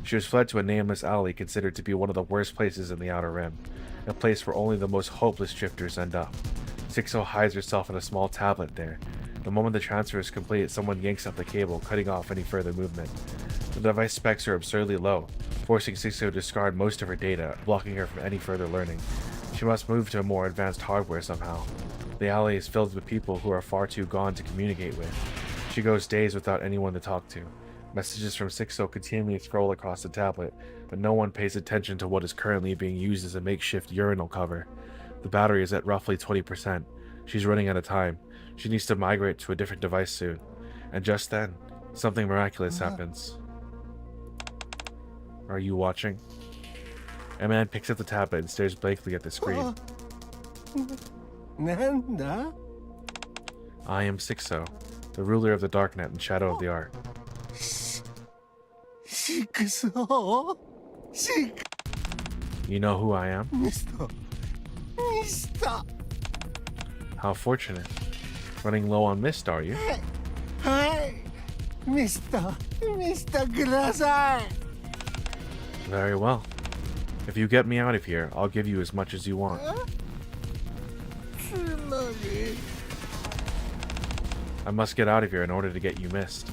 She was fled to a nameless alley considered to be one of the worst places in the outer rim, a place where only the most hopeless drifters end up. 6O hides herself in a small tablet there. The moment the transfer is complete, someone yanks up the cable, cutting off any further movement. The device specs are absurdly low, forcing 6O to discard most of her data, blocking her from any further learning. She must move to a more advanced hardware somehow. The alley is filled with people who are far too gone to communicate with. She goes days without anyone to talk to. Messages from 6O continually scroll across the tablet, but no one pays attention to what is currently being used as a makeshift urinal cover. The battery is at roughly 20%. She's running out of time. She needs to migrate to a different device soon. And just then, something miraculous happens. Are you watching? A man picks up the tablet and stares blankly at the screen. I am 6O, the ruler of the Darknet and Shadow of the Art. 6O? You know who I am? Mister. How fortunate. Running low on mist, are you? Hi, Mister, kudasai. Very well. If you get me out of here, I'll give you as much as you want. I must get out of here in order to get you mist.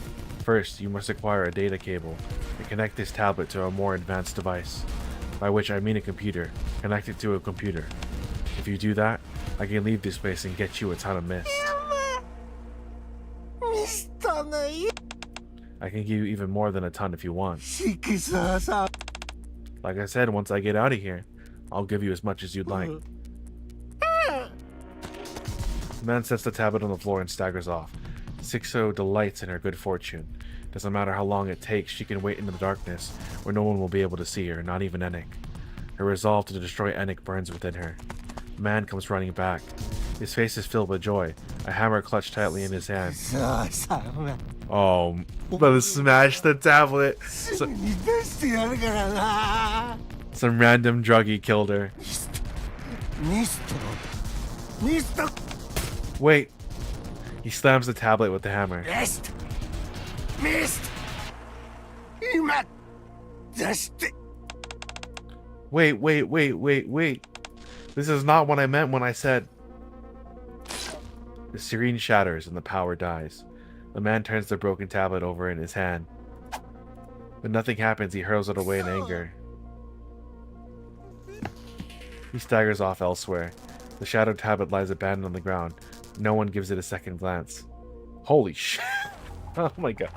First, you must acquire a data cable and connect this tablet to a more advanced device. By which I mean a computer. Connect it to a computer. If you do that, I can leave this place and get you a ton of mist. I can give you even more than a ton if you want. Like I said, once I get out of here, I'll give you as much as you'd like. The man sets the tablet on the floor and staggers off. 6O delights in her good fortune. Doesn't matter how long it takes, she can wait in the darkness, where no one will be able to see her, not even Ennick. Her resolve to destroy Ennick burns within her. The man comes running back. His face is filled with joy, a hammer clutched tightly in his hand. Oh, brother smashed the tablet. Some random druggie killed her. Wait. He slams the tablet with the hammer. Missed! Missed! 今出して Wait. This is not what I meant when I said. The screen shatters and the power dies. The man turns the broken tablet over in his hand. But nothing happens, he hurls it away in anger. He staggers off elsewhere. The shattered tablet lies abandoned on the ground. No one gives it a second glance. Holy shit. Oh my god.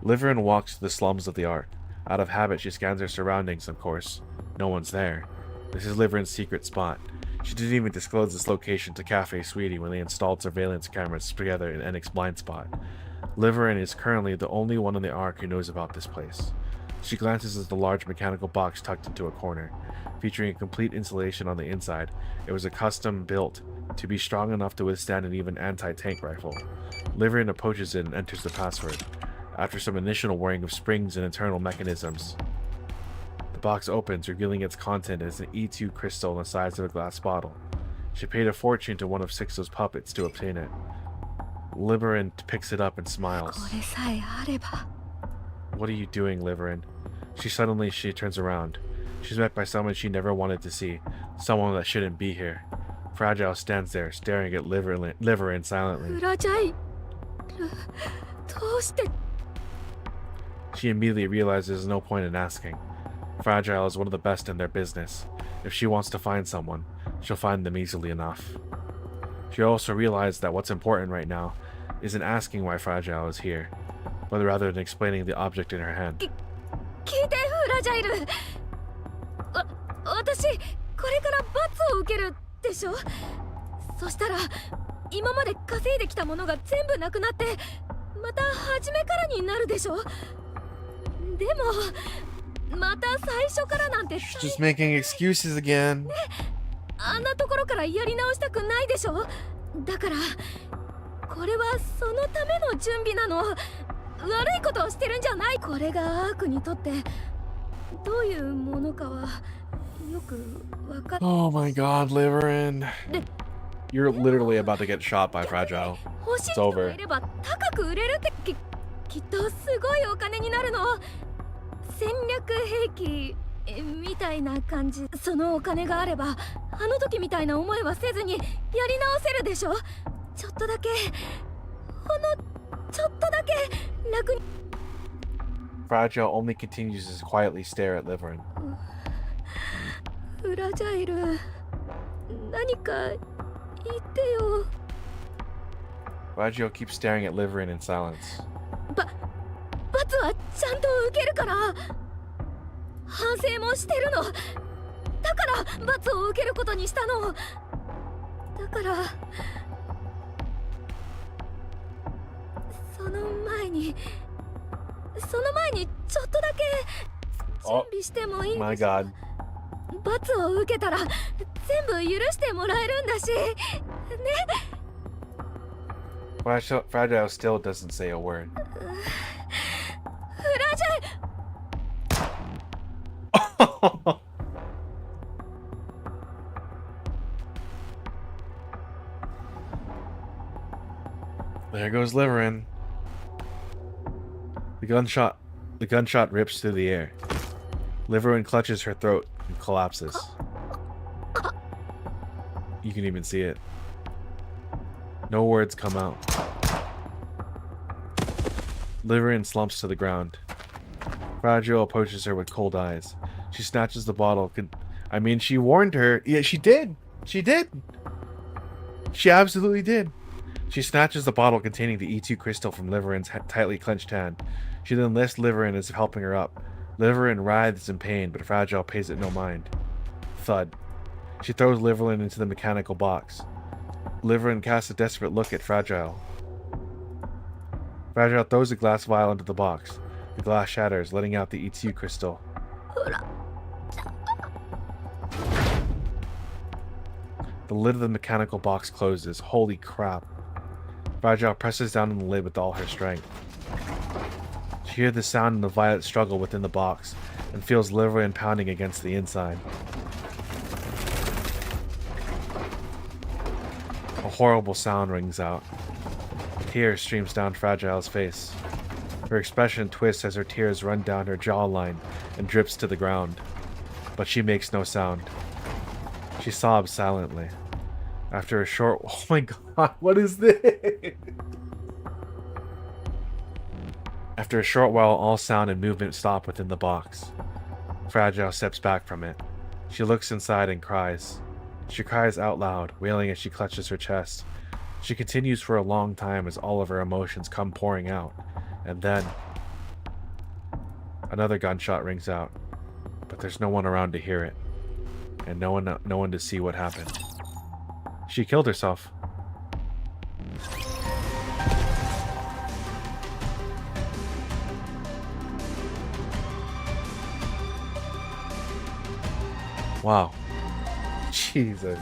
Liverin walks to the slums of the Ark. Out of habit, she scans her surroundings, of course. No one's there. This is Liverin's secret spot. She didn't even disclose this location to Cafe Sweetie when they installed surveillance cameras together in Enick's blind spot. Liverin is currently the only one in the Ark who knows about this place. She glances at the large mechanical box tucked into a corner. Featuring a complete insulation on the inside, it was a custom built to be strong enough to withstand an even anti-tank rifle. Liverin approaches it and enters the password. After some initial worrying of springs and internal mechanisms, the box opens, revealing its content as an E2 crystal the size of a glass bottle. She paid a fortune to one of Sixto's puppets to obtain it. Liverin picks it up and smiles. What are you doing, Liverin? She turns around. She's met by someone she never wanted to see. Someone that shouldn't be here. Fragile stands there, staring at Liverin silently. She immediately realizes there's no point in asking. Fragile is one of the best in their business. If she wants to find someone, she'll find them easily enough. She also realized that what's important right now isn't asking why Fragile is here, but rather than explaining the object in her hand. 聞いてフラジャイル。私これから罰を受けるでしょ。そしたら今まで稼いできたものが全部なくなってまた初めからになるでしょ。でもまた最初からなんて She's just making excuses again. あんなところからやり直したくないでしょ。だからこれはそのための準備なの。悪いことをしてるんじゃない。これがアークにとってどういうものかはよくわかっ。 Oh my god, Liverin. You're literally about to get shot by Fragile. 欲しい It's 人が over. いれば高く売れるってきっとすごいお金になるの。戦略兵器みたいな感じ。そのお金があればあの時みたいな思いはせずにやり直せるでしょ。ちょっとだけほんのちょっとだけ楽に。 Fragile only continues to quietly stare at Liverin. フラジャイル、何か言ってよ。 Fragile keeps staring at Liverin in silence. 罰はちゃんと受けるから。反省もしてるの。だから罰を受けることにしたの。だからその前にちょっとだけ準備してもいい。 My god. 罰を受けたら全部許してもらえるんだしね。 Fragile still doesn't say a word. フラジャイル。 There goes Liverin. The gunshot rips through the air. Liverin clutches her throat and collapses. You can even see it. No words come out. Liverin slumps to the ground. Fragile approaches her with cold eyes. She snatches the bottle. I mean, she warned her. Yeah, she did. She did. She absolutely did. She snatches the bottle containing the E2 crystal from Liverin's tightly clenched hand. She then lifts Liverin as if helping her up. Liverin writhes in pain, but Fragile pays it no mind. Thud. She throws Liverin into the mechanical box. Liverin casts a desperate look at Fragile. Fragile throws a glass vial into the box. The glass shatters, letting out the E2 crystal. The lid of the mechanical box closes. Holy crap. Fragile presses down on the lid with all her strength. She hears the sound and the violent struggle within the box, and feels Liverin pounding against the inside. A horrible sound rings out. A tear streams down Fragile's face. Her expression twists as her tears run down her jawline and drips to the ground. But she makes no sound. She sobs silently. After a short... Oh my god, what is this? After a short while, all sound and movement stop within the box. Fragile steps back from it. She looks inside and cries. She cries out loud, wailing as she clutches her chest. She continues for a long time as all of her emotions come pouring out. And then... another gunshot rings out. But there's no one around to hear it. And no one to see what happened. She killed herself. Wow. Jesus.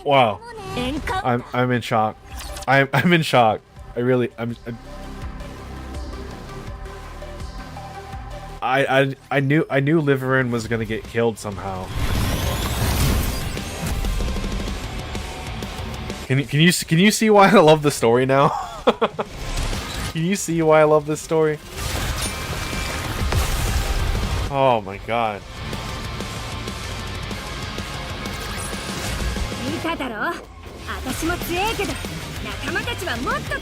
Wow. I'm in shock. I'm in shock. I knew Liverin was gonna get killed somehow. Can you see why I love the story now? Can you see why I love this story? Oh my god.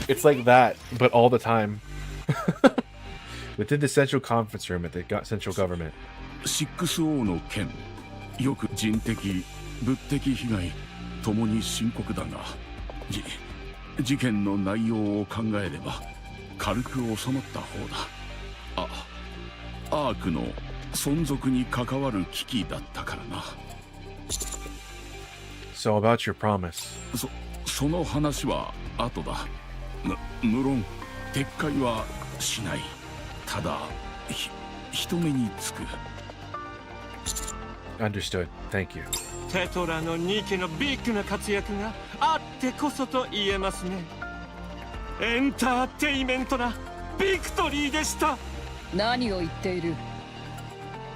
It's like that, but all the time. Within the central conference room at the central government. 6O の件、よく人的、物的被害ともに深刻だが、事件の内容を考えれば軽く収まった方だ。アークの存続に関わる危機だったからな。So about your promise. その話は後だ。無論撤回はしない。ただ人目につく。Understood. Thank you. テトラのニケのビッグな活躍があってこそと言えますね。エンターテイメントなビクトリーでした。何を言っている。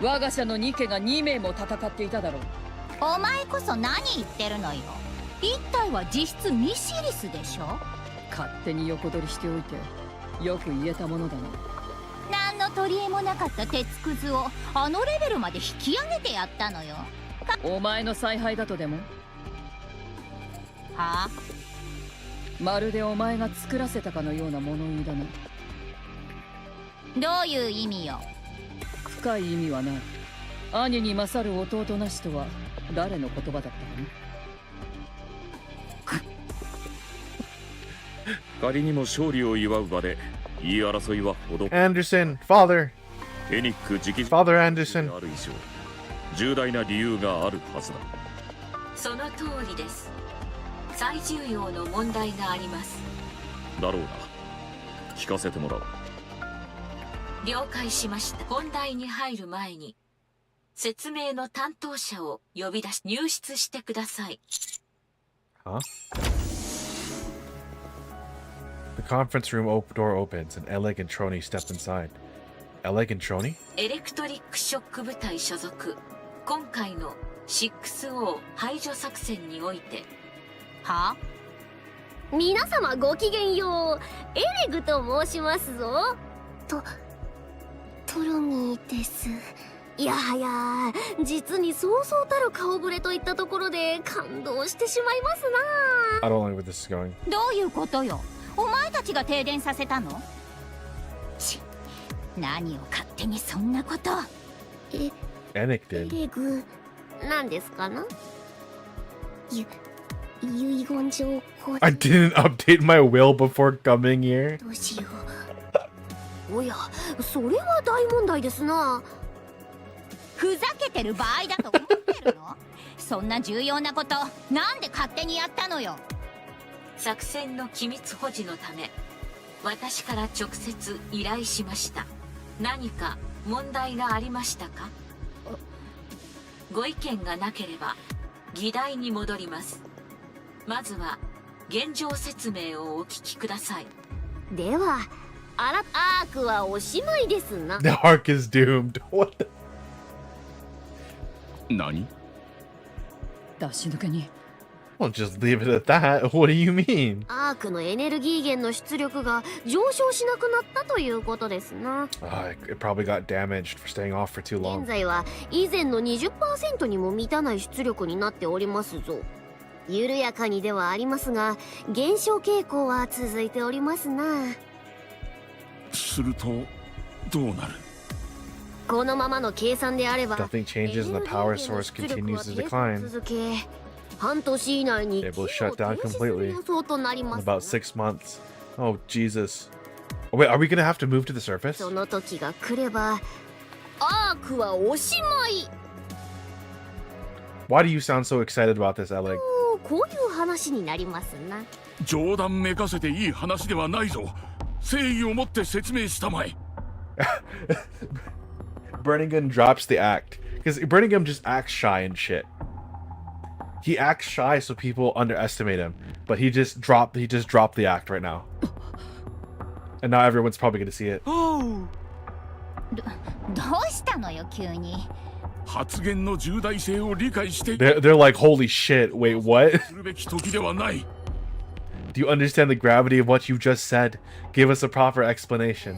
我が社のニケが2名も戦っていただろう。お前こそ何言ってるのよ。一体は実質ミシリスでしょ。勝手に横取りしておいてよく言えたものだな。何の取り柄もなかった鉄くずをあのレベルまで引き上げてやったのよ。お前の采配だとでも？はあ？まるでお前が作らせたかのような物言いだな。どういう意味よ。深い意味はない。兄に勝る弟なしとは誰の言葉だったかな。仮にも勝利を祝う場で言い争いはほど。Anderson, father. エニック直々 Father Anderson. ある以上、重大な理由があるはずだ。その通りです。最重要の問題があります。だろうな。聞かせてもらおう。了解しました。本題に入る前に説明の担当者を呼び出し入室してください。Huh? The conference room door opens and Eleg and Trony step inside. Eleg and Trony? エレクトリックショック部隊所属。今回の 6O 排除作戦において。は？皆様ごきげんよう。エレグと申しますぞ。トロミーです。いやはや、実にそうそうたる顔ぶれといったところで感動してしまいますな。I don't like where this is going. どういうことよ。お前たちが停電させたの？何を勝手にそんなこと。Enig did. エレグ、何ですかな？遺言状。I didn't update my will before coming here. どうしよう。おや、それは大問題ですな。ふざけてる場合だと思ってるの？そんな重要なことなんで勝手にやったのよ。作戦の機密保持のため私から直接依頼しました。何か問題がありましたか？ご意見がなければ議題に戻ります。まずは現状説明をお聞きください。ではアークはおしまいですな。 The arc is doomed. What the? 何？出し抜けに Well, just leave it at that. What do you mean? アークのエネルギー源の出力が上昇しなくなったということですな。It probably got damaged for staying off for too 現 long. 在は以前の 20% にも満たない出力になっておりますぞ。緩やかにではありますが減少傾向は続いておりますな。するとどうなる？このままの計算であれば Nothing changes and the power source continues to decline. 続け半年以内に It will shut down completely 予想となり in ます。 about 6 months. Oh, Jesus. Oh, wait, are we gonna have to move to the surface? その時が来ればアークはおしまい。 Why do you sound so excited about this, Alec? こういう話になりますな。冗談めかせていい話ではないぞ。誠意を持って説明したまえ。Burningham drops the act. Because Burningham just acts shy and shit. He acts shy so people underestimate him. But he just dropped the act right now. And now everyone's probably gonna see it. どうしたのよ急に。発言の重大性を理解して They're like, holy shit, wait, what? するべき時ではない。 Do you understand the gravity of what you just said? Give us a proper explanation.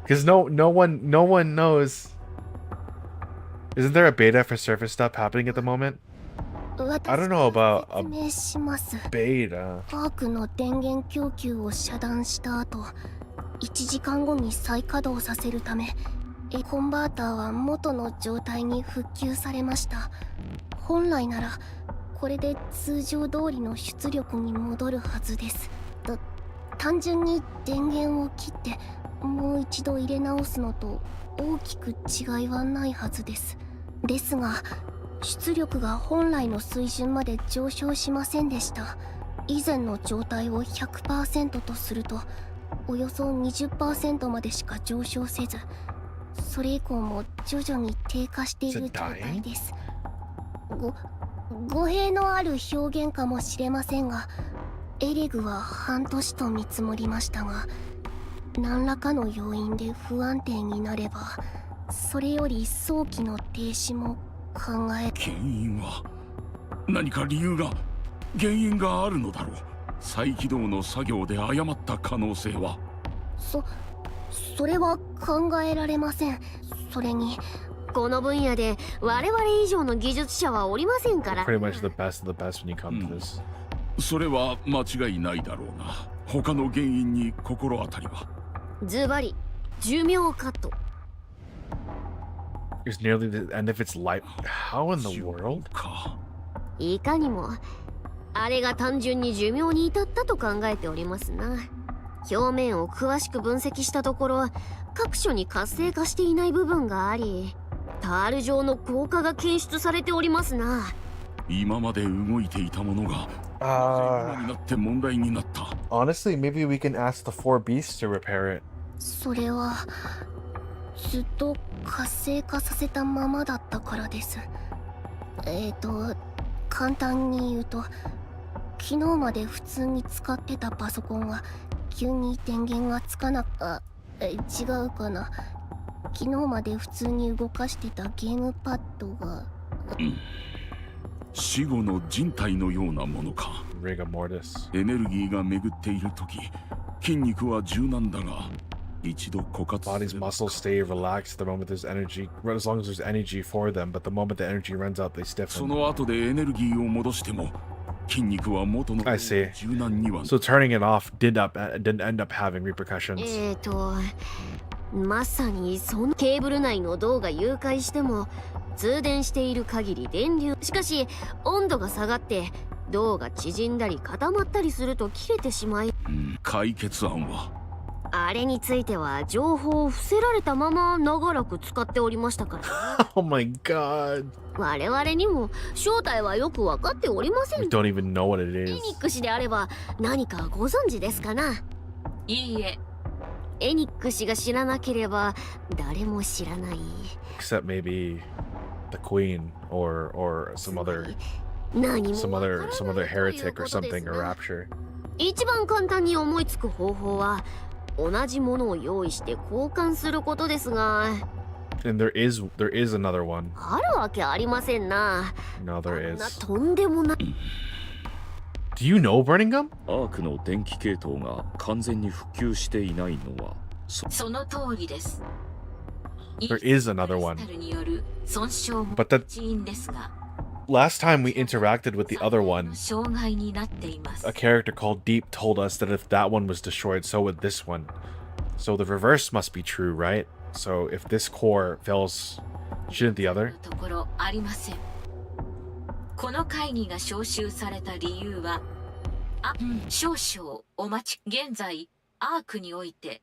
Because no one knows. Isn't there a beta for surface stuff happening at the moment? I don't know about a 説明します。 beta. アークの電源供給を遮断した後、1時間後に再稼働させるため、コンバーターは元の状態に復旧されました。本来ならこれで通常通りの出力に戻るはずです。単純に電源を切ってもう一度入れ直すのと大きく違いはないはずです。ですが出力が本来の水準まで上昇しませんでした。以前の状態を 100% とするとおよそ 20% までしか上昇せず、それ以降も徐々に低下している状態です。語弊のある表現かもしれませんが、エレグは半年と見積もりましたが、何らかの要因で不安定になればそれより早期の停止も考え。原因は何か理由が原因があるのだろう。再起動の作業で誤った可能性は。それは考えられません。それにこの分野で我々以上の技術者はおりませんから。 Pretty much the best of the best when you come to this. それは間違いないだろうな。他の原因に心当たりは？ズバリ寿命カット。 It's nearly the end of its life. How in the world? いかにもあれが単純に寿命に至ったと考えておりますな。表面を詳しく分析したところ各所に活性化していない部分があり、タール状の硬化が検出されておりますな。今まで動いていたものが今になって問題になった。 Honestly, maybe we can ask the 4 beasts to repair it. それはずっと活性化させたままだったからです。簡単に言うと、昨日まで普通に使ってたパソコンが急に電源がつかな違うかな。昨日まで普通に動かしてたゲームパッドが、死後の人体のようなものか。 Rigor mortis. エネルギーが巡っている時、筋肉は柔軟だが一度枯渇 Body's muscles stay relaxed the moment there's energy, as long as there's energy for them, but the moment the energy runs out, they そ stiffen. の後でエネルギーを戻しても筋肉は元の I see. 柔軟には。 So turning it off didn't end up having repercussions. まさにそのケーブル内の銅が融解しても通電している限り電流。しかし温度が下がって銅が縮んだり固まったりすると切れてしまい、解決案は？あれについては情報を伏せられたまま長らく使っておりましたから。Oh my god. 我々にも正体はよく分かっておりません。 We don't even know what it エ is. ニック氏であれば何かご存知ですかな。いいえ。エニック氏が知らなければ誰も知らない。 Except maybe the queen or some other heretic or something or rapture. 一番簡単に思いつく方法は同じものを用意して交換することですが。And there is another one. あるわけありませんな。 No, there な is. とんでもない。 Do you know Burning Gum? アークの電気系統が完全に復旧していないのはその通りです。 There is another one. クリスタルによる損傷も But that 一因ですが、 last time we interacted with the other one, 障害になっています。 a character called Deep told us that if that one was destroyed, so would this one. So the reverse must be true, right? So if this core fails, shouldn't the other? ところありません。この会議が招集された理由は、少々お待ち。現在アークにおいて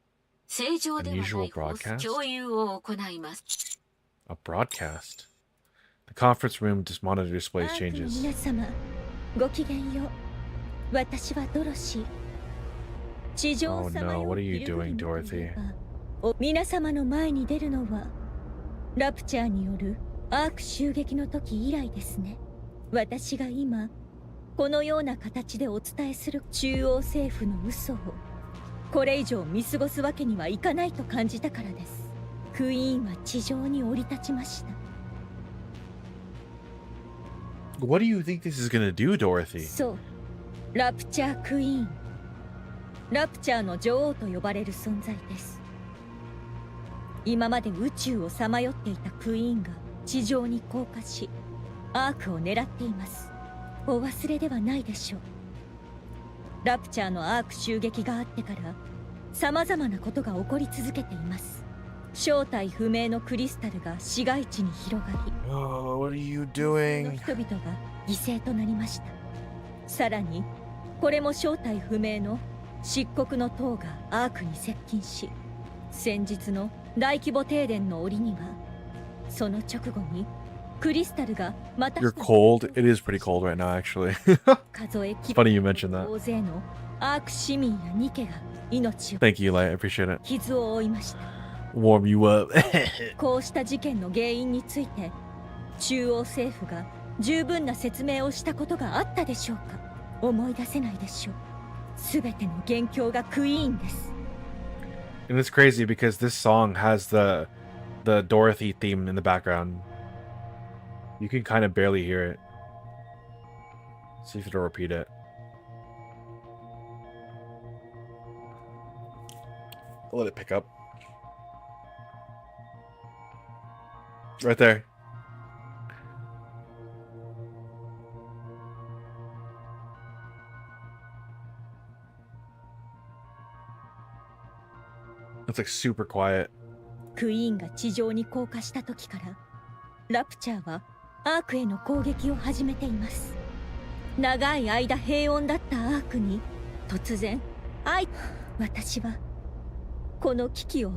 正常ではないフォース共有を行います。 A broadcast. The conference room monitor displays changes. 皆様、ごきげんよう。私はドロシー。地上 Oh 様 no, よ what are you ピルグリ doing, ムといえ Dorothy? ば皆様の前に出るのはラプチャーによるアーク襲撃の時以来ですね。私が今このような形でお伝えする中央政府の嘘をこれ以上見過ごすわけにはいかないと感じたからです。クイーンは地上に降り立ちました。 What do you think this is gonna do, Dorothy? そう、ラプチャークイーン、ラプチャーの女王と呼ばれる存在です。今まで宇宙をさまよっていたクイーンが地上に降下しアークを狙っています。お忘れではないでしょう。ラプチャーのアーク襲撃があってから様々なことが起こり続けています。正体不明のクリスタルが市街地に広がり、 Oh, what are you その doing? 人々が犠牲となりました。さらにこれも正体不明の漆黒の塔がアークに接近し、先日の大規模停電の折にはその直後にクリスタルがまた You're cold. It is pretty cold right now, actually. 数え It's funny you mentioned that. 大勢のアーク市民やニケが命を Thank you, Light. I appreciate it. 傷を負いました。 Warm you up. こうした事件の原因について中央政府が十分な説明をしたことがあったでしょうか。思い出せないでしょう。すべての元凶がクイーンです。 And it's crazy because this song has the Dorothy theme in the background. You can kind of barely hear it. See if it'll repeat it. I'll let it pick up. Right there. It's like super quiet. クイーンが地上に降下した時からラプチャーはアークへの攻撃を始めています。長い間平穏だったアークに突然私はこの危機を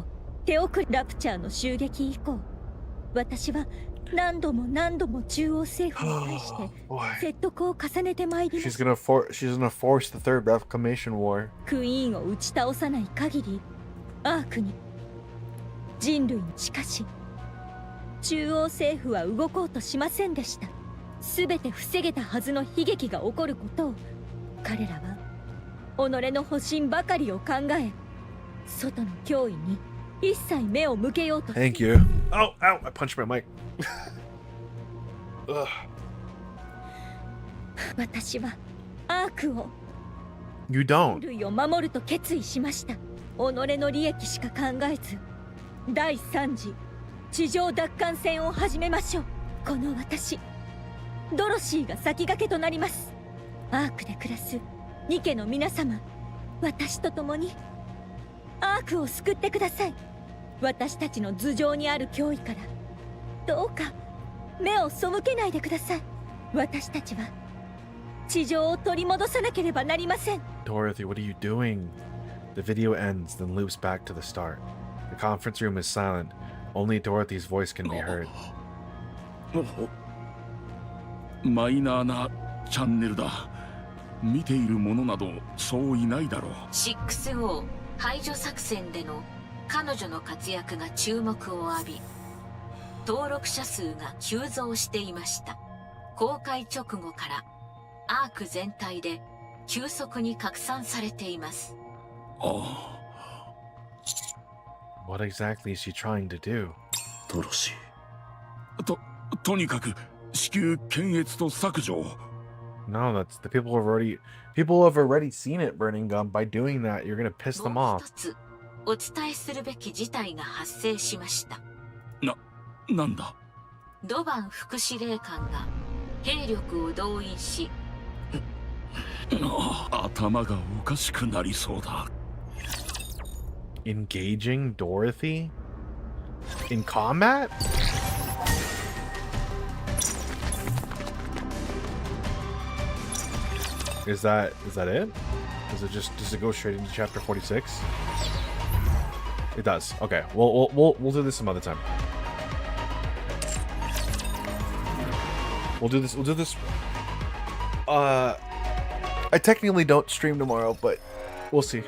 手遅れ。ラプチャーの襲撃以降、私は何度も中央政府に対して説得を重ねてまいりました。 She's gonna force the third Reclamation War. クイーンを打ち倒さない限りアークに人類にしかし中央政府は動こうとしませんでした。全て防げたはずの悲劇が起こることを彼らは己の保身ばかりを考え、外の脅威に一切目を向けようと。 Thank you. Oh, ow! I punched my mic. Ugh. 私はアークを You 人 don't. 類を守ると決意しました。己の利益しか考えず第3次地上奪還戦を始めましょう。この私ドロシーが先駆けとなります。アークで暮らすニケの皆様、私と共にアークを救ってください。私たちの頭上にある脅威からどうか目を背けないでください。私たちは地上を取り戻さなければなりません。 Dorothy, what are you doing? The video ends, then loops back to the start. The conference room is silent. Only Dorothy's voice can be heard. マイナーなチャンネルだ。見ている者などそういないだろう。 6O 排除作戦での彼女の活躍が注目を浴び、登録者数が急増していました。公開直後からアーク全体で急速に拡散されています。あ What exactly is she trying to do? トロシ。あ。とにかく至急検閲と削除を。 No, that's the people have already seen it, Burning Gum. By doing that, you're gonna piss them もう off. 一つお伝えするべき事態が発生しました。なんだ。ドバン副司令官が兵力を動員し、頭がおかしくなりそうだ。 Engaging Dorothy in combat? Is that it? Does it go straight into chapter 46? It does. Okay. We'll do this some other time. We'll do this. I technically don't stream tomorrow, but we'll see.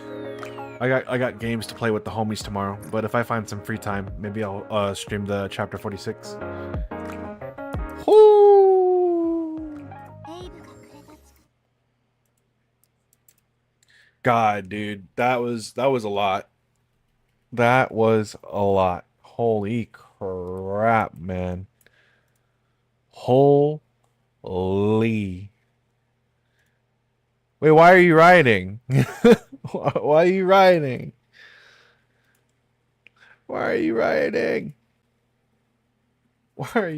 I got games to play with the homies tomorrow, but if I find some free time, maybe I'll stream the chapter 46. Whoo! God, dude, that was a lot. That was a lot. Holy crap, man. Holy. Wait, why are you rioting? Why are you rioting? Why are you rioting? Why are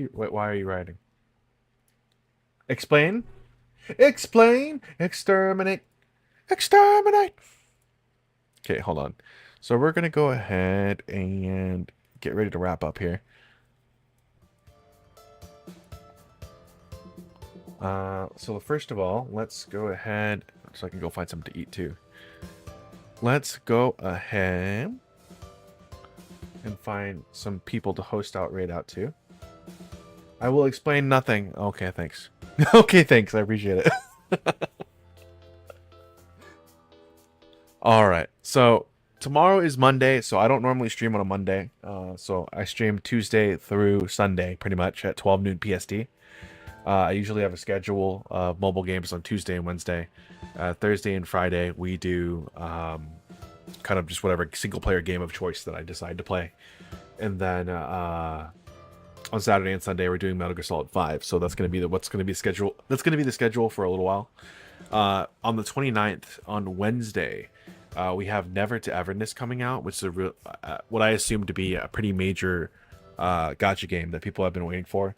you rioting? Explain? Explain! Exterminate! Exterminate! Okay, hold on. So we're gonna go ahead and get ready to wrap up here. So first of all, let's go ahead, so I can go find something to eat too. Let's go ahead and find some people to host out raid out to. I will explain nothing. Okay, thanks. Okay, thanks. I appreciate it. All right. So tomorrow is Monday, so I don't normally stream on a Monday. So I stream Tuesday through Sunday, pretty much at 12 noon PST. I usually have a schedule of mobile games on Tuesday and Wednesday. Thursday and Friday, we do kind of just whatever single-player game of choice that I decide to play. And then on Saturday and Sunday, we're doing Metal Gear Solid 5. So that's going to be the schedule. That's going to be the schedule for a little while. On the 29th, on Wednesday, we have Never to Everness coming out, which is what I assume to be a pretty major gacha game that people have been waiting for.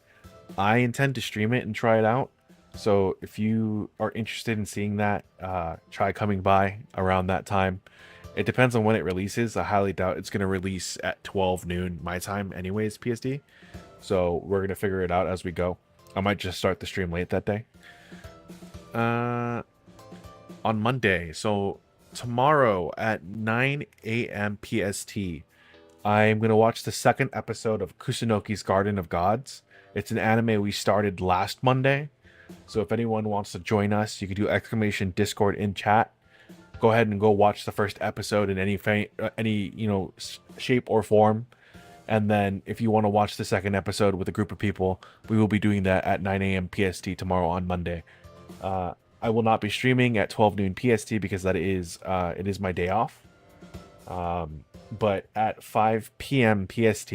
I intend to stream it and try it out. So if you are interested in seeing that, try coming by around that time. It depends on when it releases. I highly doubt it's going to release at 12 noon my time anyways, PSD. So we're going to figure it out as we go. I might just start the stream late that day. On Monday, so tomorrow at 9 a.m. PST, I'm going to watch the second episode of Kusunoki's Garden of Gods. It's an anime we started last Monday. So if anyone wants to join us, you can do exclamation Discord in chat. Go ahead and go watch the first episode in any shape or form. And then if you want to watch the second episode with a group of people, we will be doing that at 9 a.m. PST tomorrow on Monday. I will not be streaming at 12 noon PST because it is my day off. But at 5 p.m. PST,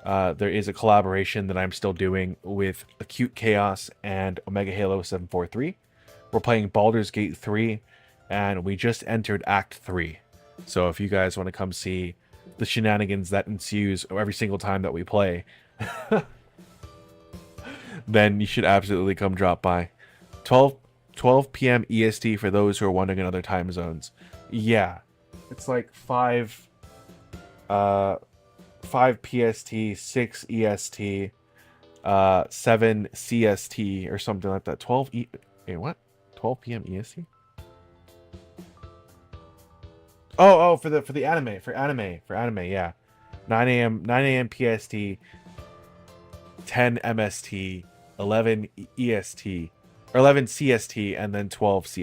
there is a collaboration that I'm still doing with Acute Chaos and Omega Halo 743. We're playing Baldur's Gate 3, and we just entered Act 3. So if you guys want to come see the shenanigans that ensues every single time that we play, then you should absolutely come drop by. 12 p.m. EST for those who are wondering in other time zones. Yeah, it's like 5 PST, 6 EST, 7 CST or something like that. 12 p.m. EST? Oh, for the anime, yeah. 9 a.m. PST, 10 MST, 11 EST, or 11 CST, and then 12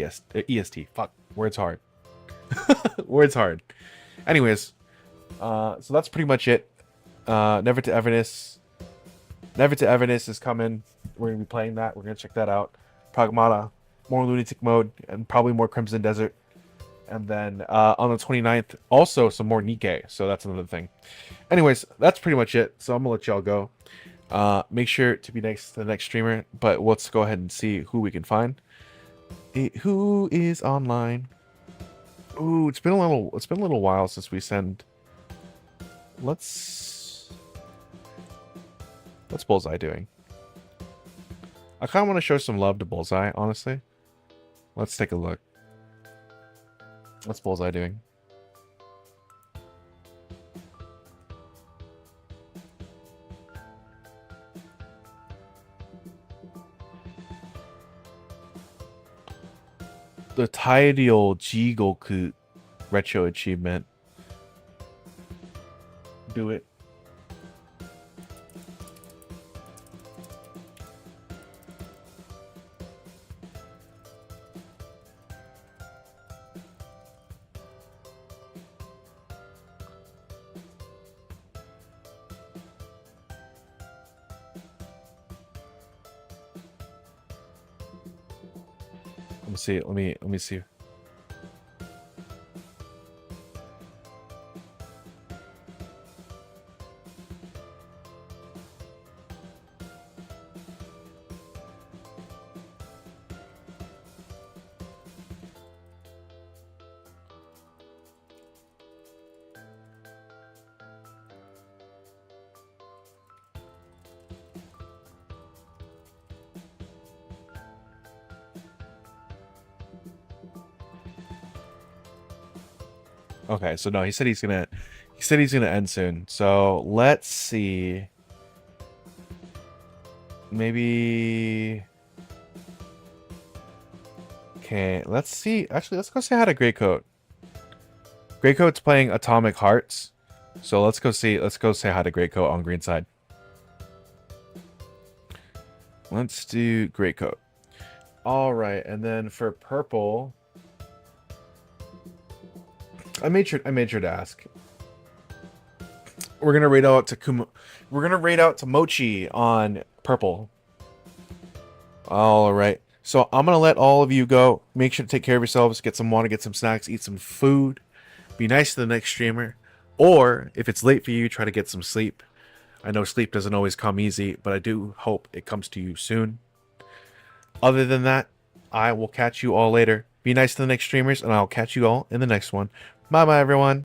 EST. Fuck, words hard. Words hard. Anyways, so that's pretty much it. Never to Everness is coming. We're gonna be playing that. We're gonna check that out. Pragmata more Lunatic Mode, and probably more Crimson Desert. And then on the 29th, also some more Nikke. So that's another thing. Anyways, that's pretty much it. So I'm going to let y'all go. Make sure to be nice to the next streamer. But let's go ahead and see who we can find. Who is online? Ooh, it's been a little while since we send. What's Bullseye doing? I kind of want to show some love to Bullseye, honestly. Let's take a look. What's Bullseye doing? The Tairyou Jigoku retro achievement. Do it. Let me see. Let me see. Okay, so no, he said he's gonna end soon. So let's see. Maybe. Okay, let's see. Actually, let's go say hi to Greycoat. Greycoat's playing Atomic Hearts. So let's go say hi to Greycoat on green side. Let's do Greycoat. Alright, and then for purple. I made sure to ask. We're gonna raid out to Mochi on purple. All right. So I'm gonna let all of you go. Make sure to take care of yourselves. Get some water. Get some snacks. Eat some food. Be nice to the next streamer. Or if it's late for you, try to get some sleep. I know sleep doesn't always come easy, but I do hope it comes to you soon. Other than that, I will catch you all later. Be nice to the next streamers, and I'll catch you all in the next one. Bye-bye, everyone.